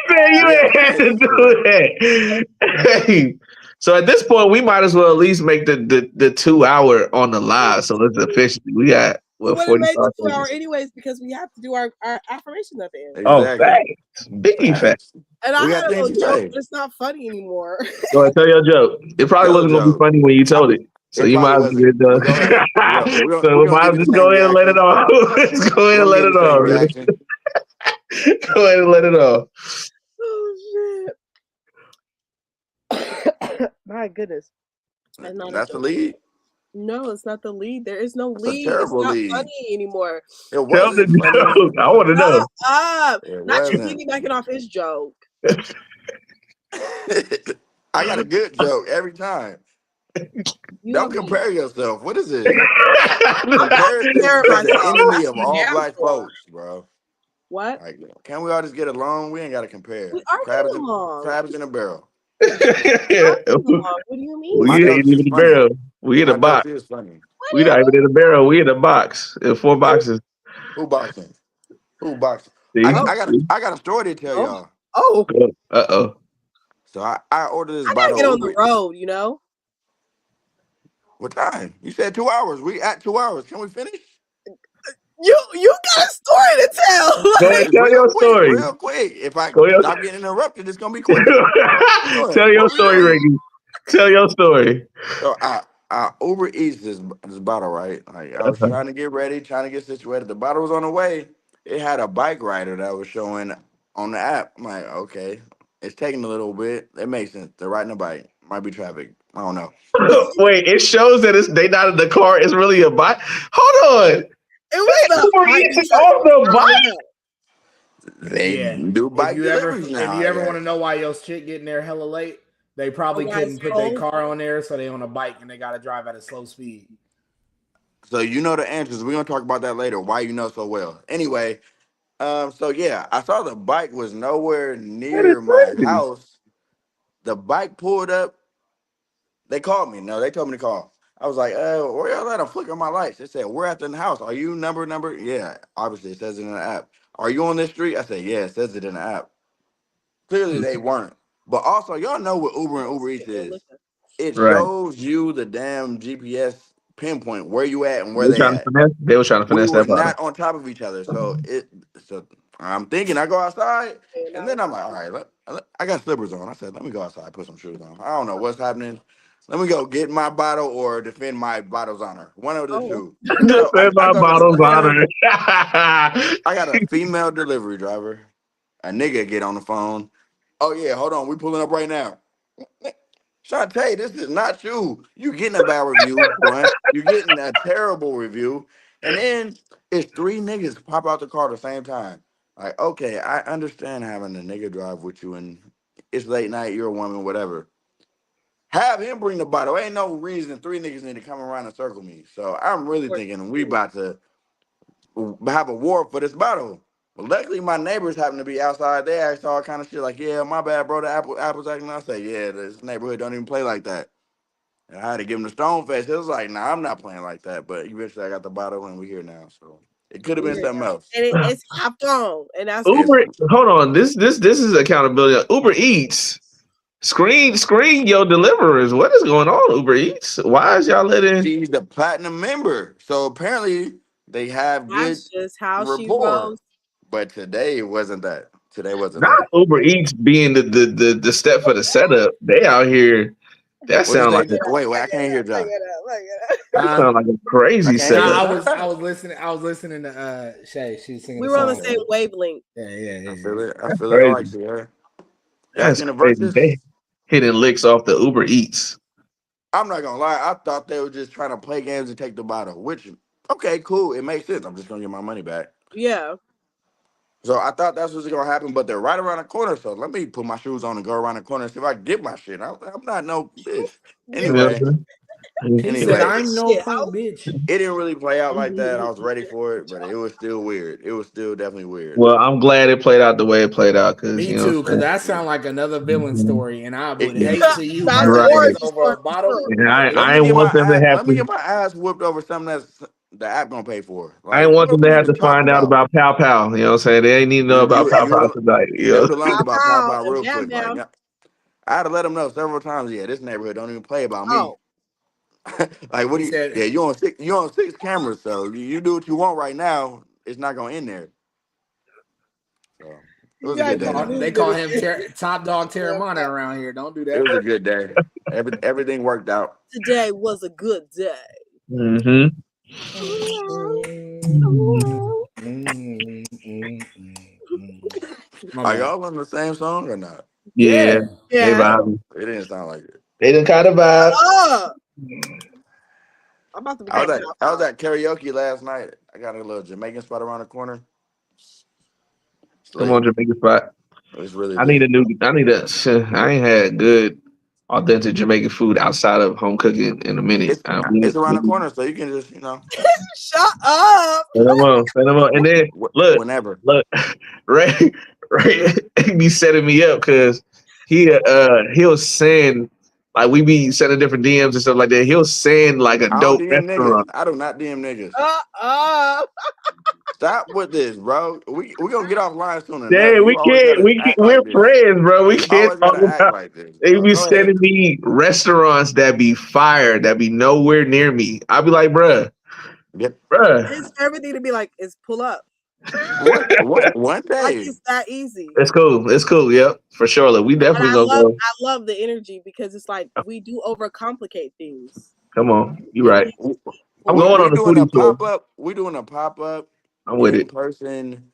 Man, you ain't had to do that. Hey, So at this point, we might as well at least make the 2 hour on the live. So it's officially we got We what would have made 45 the 2 hour seconds. anyways because we have to do our affirmations at the end. Oh, Exactly. facts. Biggie facts. And We I got had a things little to joke, say. but it's not funny anymore. Go ahead, tell your joke. It probably Tell wasn't the gonna be joke. funny when you told it. So It you probably might as well wasn't. get it done. But go ahead. So We're we gonna might give as you well the just go same ahead and let it reaction. off. Let's go ahead and let it off. Reaction. Go ahead and let it off. Oh shit! My goodness, that's not a That's the joke. lead. No, it's not the lead. There is no That's a lead. It's terrible not lead. funny anymore. It Tell the wasn't funny. joke. I want to know. Shut up! It Not you wasn't. piggybacking off his joke. I got a good joke every time. You Don't have compare yourself. What is this? I'm not Comparison comparing is the myself. enemy That's of for all damn black sure. folks, bro. What? Like, can't we all just get along? We ain't got to compare. We are Crabs, getting along. crabs in a barrel. We're not getting along. What do you mean? We My ain't jokes even is in the funny. barrel. We in a My box. jokes is funny. What We do you not even in the barrel. We in a box. In 4 boxes. Who boxing? Who boxing? See? I Oh. got a story to tell Oh. y'all. Oh, Uh-oh. So I ordered this I gotta bottle get of on the Uber. road, you know? What time? You said 2 hours. We at 2 hours. Can we finish? You got a story to tell. Go ahead, tell your story. Real quick. If I Go ahead. stop getting interrupted, it's gonna be quick. Tell your What we story, doing? Ricky. Tell your story. So I Uber Eats this bottle, right? Like I was trying to get ready, trying to get situated. The bottle was on the way. It had a bike rider that was showing on the app. I'm like, okay, it's taking a little bit. It makes sense. They're riding a bike. Might be traffic. I don't know. Wait, it shows that they not in the car. It's really a bike. Hold on. It was Uber Eats is off the bike. They do bike deliveries now. If you ever I want to guess. know why your shit getting there hella late, they probably Oh, couldn't guys, put their car on there, so they on a bike and they got to drive at a slow speed. So you know the answers. We're gonna talk about that later. Why you know so well. Anyway, so yeah, I saw the bike was nowhere near my house. The bike pulled up. They called me. No, they told me to call. I was like, where y'all at? I'm flickering my lights. They said, we're at the house. Are you number? Yeah, obviously it says it in the app. Are you on this street? I said, yeah, it says it in the app. Clearly they weren't. But also, y'all know what Uber and Uber Eats is. It Right. shows you the damn GPS pinpoint where you at and where They they trying to at. finesse. They were trying to We finesse were that bottle. not on top of each other. So I'm thinking I go outside, and then I'm like, all right, I got slippers on. I said, let me go outside, put some shoes on. I don't know what's happening. Let me go get my bottle or defend my bottle's honor. One of the two. Just said my go to the bottle's corner. honor. I got a female delivery driver. A nigga get on the phone. Oh yeah, hold on, we pulling up right now. Shantae, this is not you. You getting a bad review, one. You getting a terrible review. And then it's 3 niggas pop out the car at the same time. Like, okay, I understand having a nigga drive with you and it's late night, you're a woman, whatever. Have him bring the bottle. Ain't no reason 3 niggas need to come around and circle me. So I'm really thinking we about to have a war for this bottle. But luckily, my neighbors happen to be outside. They asked all kind of shit like, yeah, my bad, bro, the apple's acting. I say, yeah, this neighborhood don't even play like that. And I had to give him the stone face. It was like, nah, I'm not playing like that. But eventually I got the bottle and we're here now. So it could have been something else. And it's half gone. And that's Uber, hold on. This is accountability. Uber Eats. Screen your deliverers. What is going on, Uber Eats? Why is y'all letting? She's the platinum member. So apparently they have good that's just how she rapport. rolls. But today wasn't that. Today wasn't Not that. Uber Eats being the step for the setup. They out here. That sound like Wait, I can't hear John. that sound like a crazy I can't Nah, setup. I was listening to Shay. She's singing. We a were on the song. same wavelength. Yeah. I feel it. I That's feel it. I like crazy. it. Yeah. That's Y'all crazy. versus? They hitting licks off the Uber Eats. I'm not gonna lie. I thought they were just trying to play games and take the bottle. Which, okay, cool. It makes sense. I'm just gonna get my money back. Yeah. So I thought that's what's gonna happen. But they're right around the corner. So let me put my shoes on and go around the corner and see if I can get my shit. I'm not no bitch. Anyway. He said, "I'm no Shit, punk bitch." It didn't really play out like that. I was ready for it, but it was still weird. It was still definitely weird. Well, I'm glad it played out the way it played out because Me you know. too, because that sounds like another villain story, and I would hate to use That's her right. as over a bottle. And I Let me ain't get want them to have let me to. get my ass whooped over something that's the app gonna pay for. I Like, ain't want what are them we to have even to talking find out about Pow Pow. You know what I'm saying? They ain't need to know about Pow Pow tonight. You never You learned about Pow Pow real Bam, quick. Like, bam. I had to let him know several times. Yeah, this neighborhood don't even play about me. Oh, Like, what do He you? said- Yeah, you on 6 cameras, so you do what you want right now. It's not gonna end there. So it was a yeah, good day. They call him top dog Terramana around here. Don't do It was that. a good day. Everything worked out. Today was a good day. Mm-hmm. My Are bad. y'all on the same song or not? Yeah. They Yeah. vibe. It didn't sound like it. They didn't kind of vibe. I'm about to be I was at karaoke last night. I got a little Jamaican spot around the corner. Come on, Jamaican spot. It's really I ain't had good authentic Jamaican food outside of home cooking in a minute. It's around the corner, so you can just Shut up. Send them on. And then look, whenever. Ray be setting me up because he'll send like we be sending different DMs and stuff like that. He'll send like a I dope don't DM niggas. restaurant. I do not DM niggas. Up. Stop with this, bro. We gonna get offline soon enough. Yeah, we can't. We're friends, bro. We can't always talk gotta act about. like this. They Bro. be Go sending ahead. me restaurants that be fire, that be nowhere near me. I be like, bruh. His favorite thing to be like is pull up. One day. Like it's that easy. It's cool. It's cool. Yep, for sure. We definitely gonna go. I love the energy because it's like we do overcomplicate things. Come on, you right. I'm going on the foodie tour. We're doing a pop-up. I'm with it. In-person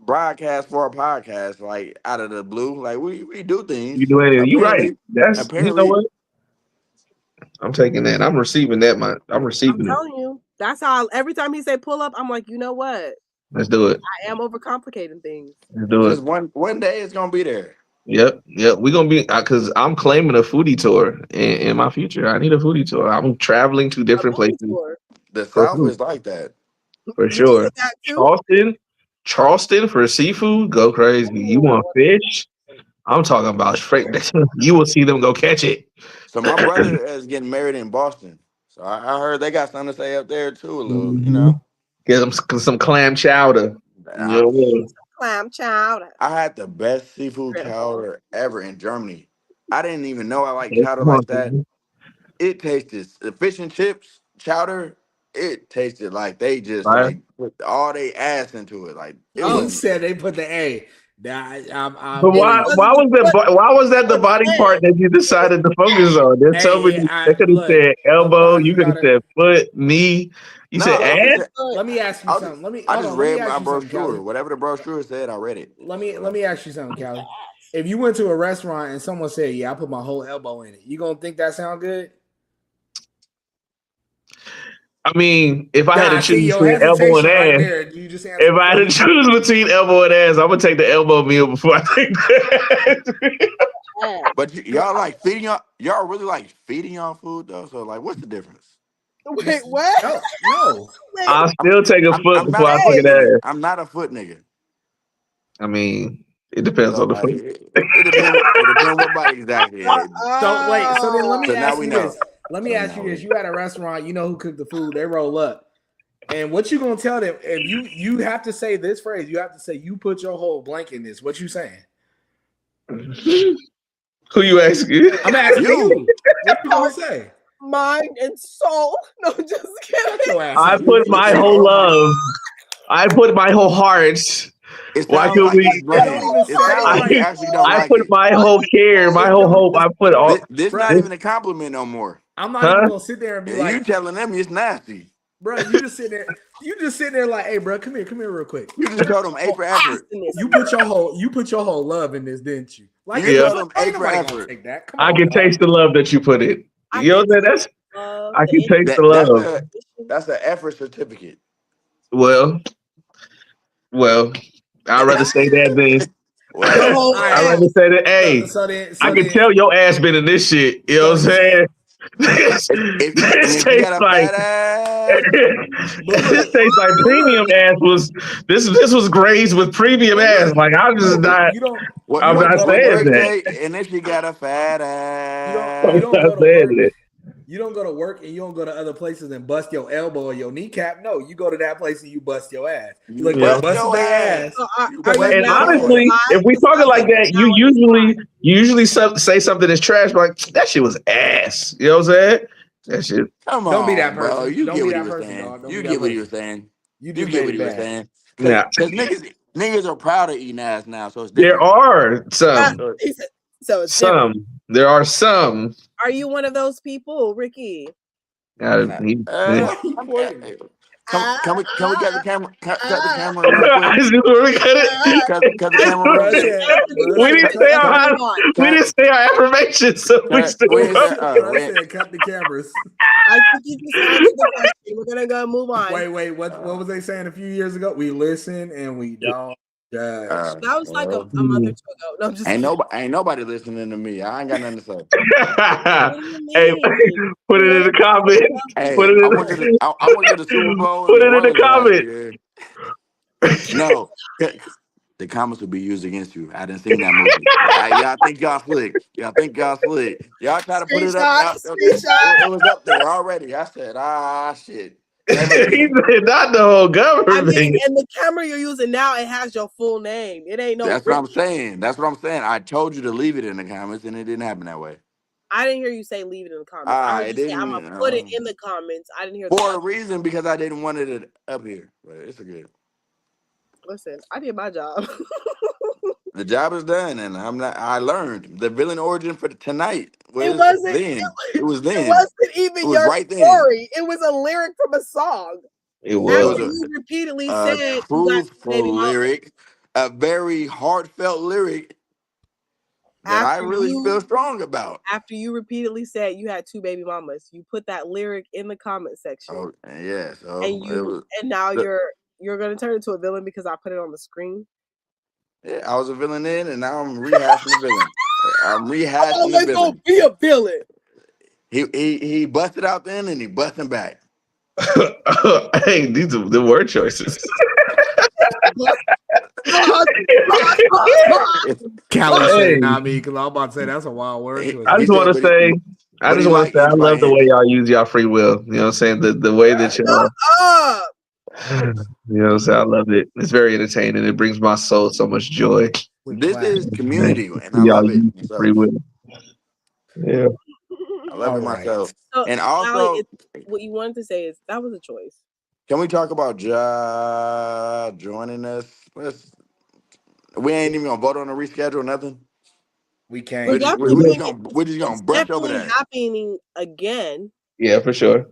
broadcast for a podcast, like out of the blue. Like we do things. You do anything. You right. That's apparently, you know what? I'm taking that. I'm receiving that. I'm receiving I'm telling you. That's how every time he say pull up, I'm like, you know what? Let's do it. I am overcomplicating things. Let's do it. One day it's gonna be there. Yep. We're gonna be because I'm claiming a foodie tour in my future. I need a foodie tour. I'm traveling to different places. The South is like that. For sure. Charleston for seafood, go crazy. You want fish? I'm talking about straight. You will see them go catch it. So my brother is getting married in Boston. So I heard they got something to say up there too. A little, you know. Get them some clam chowder. Clam chowder. I had the best seafood chowder ever in Germany. I didn't even know I like chowder like that. It tasted the fish and chips chowder. It tasted like they just like put all they ass into it. Like He said they put the A. But why was that the body part that you decided to focus on? There's so many. They could have said elbow. You could have said foot, knee. You said ass. Let me ask you something. I just read my brochure. Whatever the brochure said, I read it. Let me ask you something, Callie. If you went to a restaurant and someone said, "Yeah, I put my whole elbow in it," you gonna think that sound good? I mean, if I had to choose between elbow and ass, if I had to choose between elbow and ass, I'm gonna take the elbow meal before I take that. But y'all like feeding y'all really like feeding y'all food though. So like, what's the difference? Wait, what? No. I'll still take a foot before I take an ass. I'm not a foot nigga. I mean, it depends on the food. It depends what body exactly. So wait, so then let me ask you know. this. Let me ask you this. You at a restaurant, you know who cooked the food, they roll up. And what you gonna tell them? If you have to say this phrase, you have to say you put your whole blank in this. What you saying? Who you asking? I'm asking you. What you gonna say? Mind and soul. No, just kidding. I put my whole love. I put my whole heart. Why could we? I put my whole care, my whole hope. I put all. This not even a compliment no more. I'm not even gonna sit there and be like, you telling them it's nasty, bro. You just sit there. You just sit there like, hey, bro, come here real quick. You just told them A for effort. You put your whole love in this, didn't you? Like, you told them A for effort. I can taste the love that you put in. You know what I'm saying? I can taste the love. That's an effort certificate. Well, I'd rather say that than. I'd rather say that. Hey, I can tell your ass been in this shit. You know what I'm saying? This tastes like premium ass was. This was grazed with premium ass. Like I'm just not. I'm not saying that. And if you got a fat ass, you don't go to work. You don't go to work and you don't go to other places and bust your elbow or your kneecap. No, you go to that place and you bust your ass. You look like busting their ass. So are you And now honestly, if we talking like that, you usually say something that's trash, like that shit was ass. You know what I'm saying? That shit. Come on, Don't be that bro. person. You Don't get be what he that was person, saying. dog. Don't You be get that what he person. was saying. You You just get made what it he was bad. saying. Now, Because niggas are proud of eating ass now, so it's there different. are some. So it's different. Some. There are some. Are you one of those people, Ricky? Nah. Can we cut the camera? Cut the camera real quick. Cut the camera real quick. We didn't say our affirmations, so we still. Cut the cameras. I think you just answered the question. We're gonna go move on. Wait. What was they saying a few years ago? We listen and we don't judge. That was like a month or two ago. No, I'm just ain't nobody listening to me. I ain't got nothing to say. Hey, put it in the comments. Hey, Put it in I went to the Super Bowl. Put and it in the comments. No, the comments will be used against you. I didn't see that movie. Y'all think y'all slick. Y'all try to put it up. It was up there already. I said, shit. Never He said not the whole government. I mean, and the camera you're using now, it has your full name. It ain't no. That's what I'm saying. I told you to leave it in the comments, and it didn't happen that way. I didn't hear you say leave it in the comments. I heard you say I'm gonna put it in the comments. I didn't hear for a reason because I didn't want it up here. But it's a good. Listen, I did my job. The job is done, and I learned the villain origin for tonight. It wasn't then. It was then. It wasn't even your right story. Then. It was a lyric from a song. It was. You repeatedly said truthful lyric, a very heartfelt lyric that I really feel strong about. After you repeatedly said you had 2 baby mamas, you put that lyric in the comment section. Oh yeah, so and now you're gonna turn into a villain because I put it on the screen. Yeah, I was a villain then, and now I'm rehashing the villain. I'm rehashing the villain. Gonna be a villain. He busted out then, and he busting back. Hey, these are the word choices. Callie said, not me, because I'm about to say that's a wild word. I just want to say, I love the way y'all use y'all free will. You know what I'm saying? The way that y'all. You know what I'm saying? I love it. It's very entertaining. It brings my soul so much joy. This is community, and I love it. Free will. Yeah. I love it myself. So, and also, what you wanted to say is that was a choice. Can we talk about Ja joining us? We ain't even gonna vote on a reschedule, nothing. We can't. We're just gonna brush over that. It's happening again. Yeah, for sure.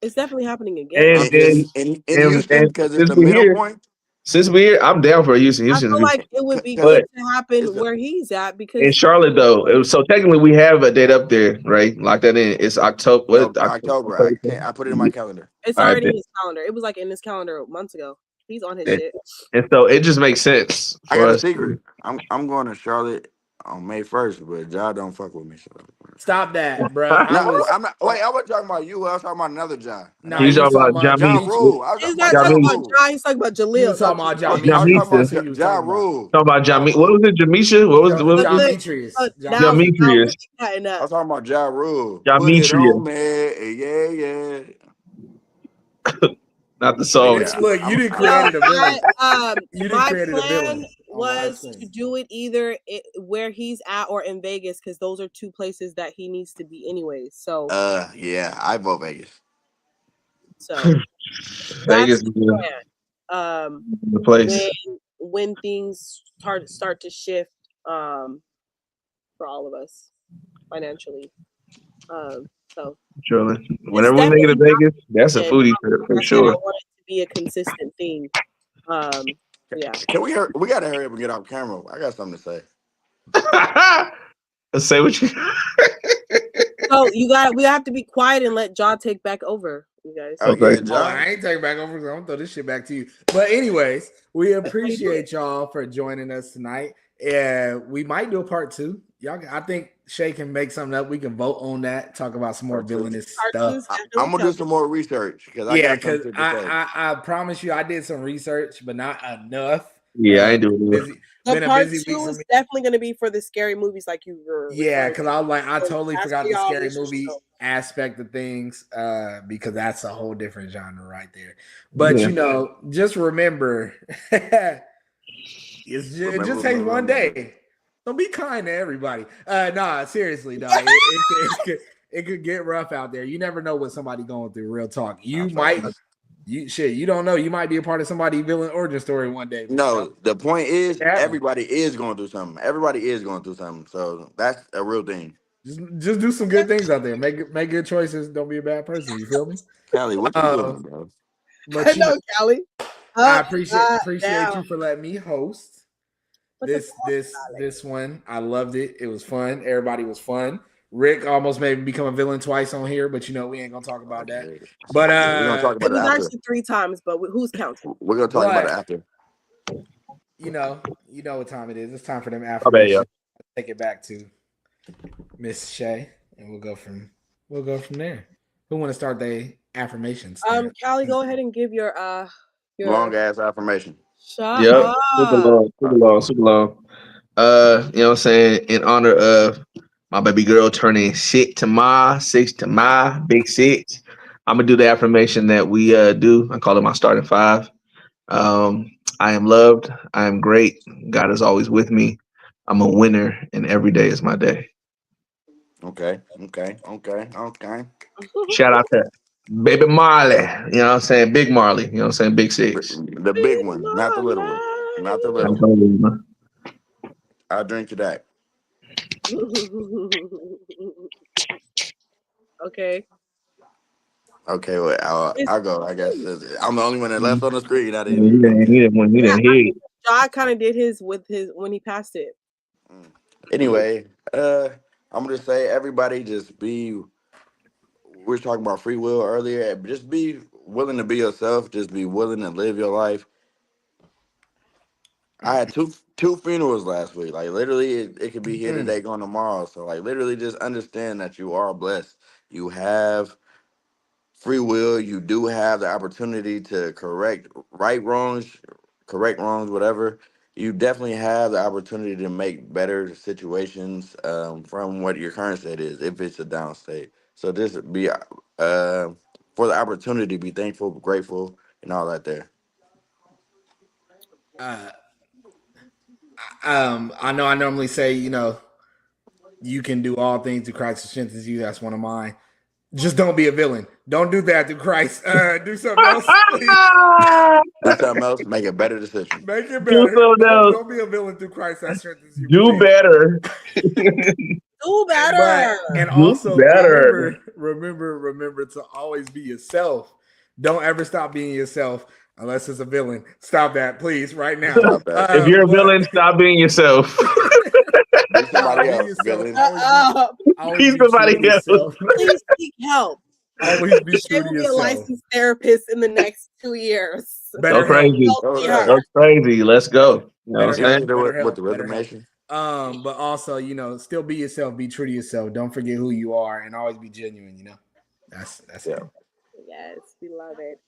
It's definitely happening again. In Houston, because it's the middle point. Since we're here, I'm down for Houston. I feel like it would be good to happen where he's at because in Charlotte though. So technically, we have a date up there, right? Lock that in. It's October. October. I put it in my calendar. It's already in his calendar. It was like in his calendar months ago. He's on his shit. And so it just makes sense. I got a secret. I'm going to Charlotte on May 1st, but y'all don't fuck with me. Stop that, bro. No, I'm not. Wait, I wasn't talking about you. I was talking about another John. No, he's talking about John Rule. He's not talking about John. He's talking about Jaleel. He was talking about John Rule. Talking about John. What was it? Jamisha? What was John Demetrius? Demetrius. I was talking about John Rule. Demetrius. Yeah. Not the song. Look, you didn't create a villain. My plan was to do it either where he's at or in Vegas because those are 2 places that he needs to be anyways. So yeah, I vote Vegas. So Vegas is the place when things start to shift for all of us financially. So surely, whenever we make it to Vegas, that's a foodie trip for sure. I want it to be a consistent thing. Yeah. Can we gotta hurry up and get off camera. I got something to say. Let's say what you. So we have to be quiet and let John take back over, you guys. Okay, I ain't taking back over because I'm gonna throw this shit back to you. But anyways, we appreciate y'all for joining us tonight. Yeah, we might do a part 2. Y'all, I think Shay can make something up. We can vote on that. Talk about some more villainous stuff. I'm gonna do some more research because I promise you, I did some research, but not enough. Yeah, I ain't doing it. The part 2 is definitely going to be for the scary movies, like you were. Yeah, because I totally forgot the scary listeners movie know. aspect of things, because that's a whole different genre right there. But you know, just remember, it just takes one day. So be kind to everybody. Nah, seriously, dog. It could get rough out there. You never know what somebody going through. Real talk. You don't know. You might be a part of somebody's villain origin story one day. No, the point is everybody is going through something. Everybody is going through something. So that's a real thing. Just do some good things out there. Make good choices. Don't be a bad person. You feel me? Callie, what you doing, bro? But I know, Callie. I appreciate you for letting me host this one. I loved it. It was fun. Everybody was fun. Rick almost made me become a villain twice on here, but we ain't gonna talk about that. But we're gonna talk about it after. Actually 3 times, but who's counting? We're gonna talk about it after. You know what time it is. It's time for them affirmations. Take it back to Miss Shay, and we'll go from there. Who want to start the affirmations? Callie, go ahead and give your long ass affirmation. Shut up. Super long. You know what I'm saying? In honor of my baby girl turning 6 to my big 6. I'm gonna do the affirmation that we do. I call it my starting 5. I am loved. I am great. God is always with me. I'm a winner, and every day is my day. Okay. Shout out to baby Marley. You know what I'm saying? Big Marley. You know what I'm saying? Big 6. The big one, not the little one. Not the little one. I'll drink to that. Okay. Okay, well, I'll go. I guess I'm the only one that left on the screen. I didn't. He didn't hear it. John kind of did his when he passed it. Anyway, I'm gonna say everybody just be. We were talking about free will earlier. Just be willing to be yourself. Just be willing to live your life. I had two funerals last week. Like literally, it could be here today, gone tomorrow. So like literally, just understand that you are blessed. You have free will. You do have the opportunity to correct wrongs, whatever. You definitely have the opportunity to make better situations from what your current state is, if it's a down state. So just be for the opportunity, be thankful, grateful, and all that there. I know I normally say, you can do all things through Christ who strengthens you. That's one of mine. Just don't be a villain. Don't do that through Christ. Do something else, please. Do something else. Make a better decision. Make it better. Don't be a villain through Christ that strengthens you. Do better. Do better. And also remember to always be yourself. Don't ever stop being yourself unless it's a villain. Stop that, please, right now. If you're a villain, stop being yourself. Be somebody else, villain. Be somebody else. Please seek help. Always be true to be yourself. A licensed therapist in the next 2 years. That's crazy. That's crazy. Let's go. You know what I'm saying? With the rhythmation. But also, still be yourself. Be true to yourself. Don't forget who you are, and always be genuine. That's it. Yes, we love it.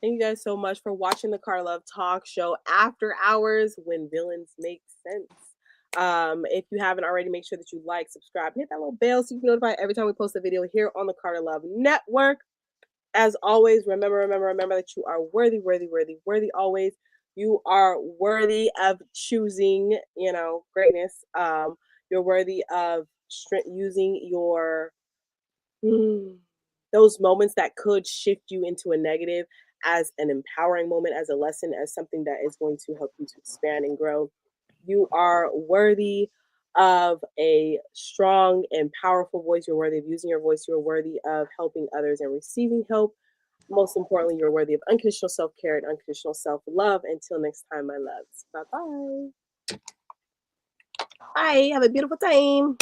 Thank you guys so much for watching the Car Love Talk Show After Hours, when villains make sense. If you haven't already, make sure that you like, subscribe, hit that little bell so you can be notified every time we post a video here on the Carter Love Network. As always, remember that you are worthy always. You are worthy of choosing, greatness. You're worthy of using your those moments that could shift you into a negative as an empowering moment, as a lesson, as something that is going to help you to expand and grow. You are worthy of a strong and powerful voice. You're worthy of using your voice. You're worthy of helping others and receiving help. Most importantly, you're worthy of unconditional self-care and unconditional self-love. Until next time, my loves. Bye-bye. Bye. Have a beautiful time.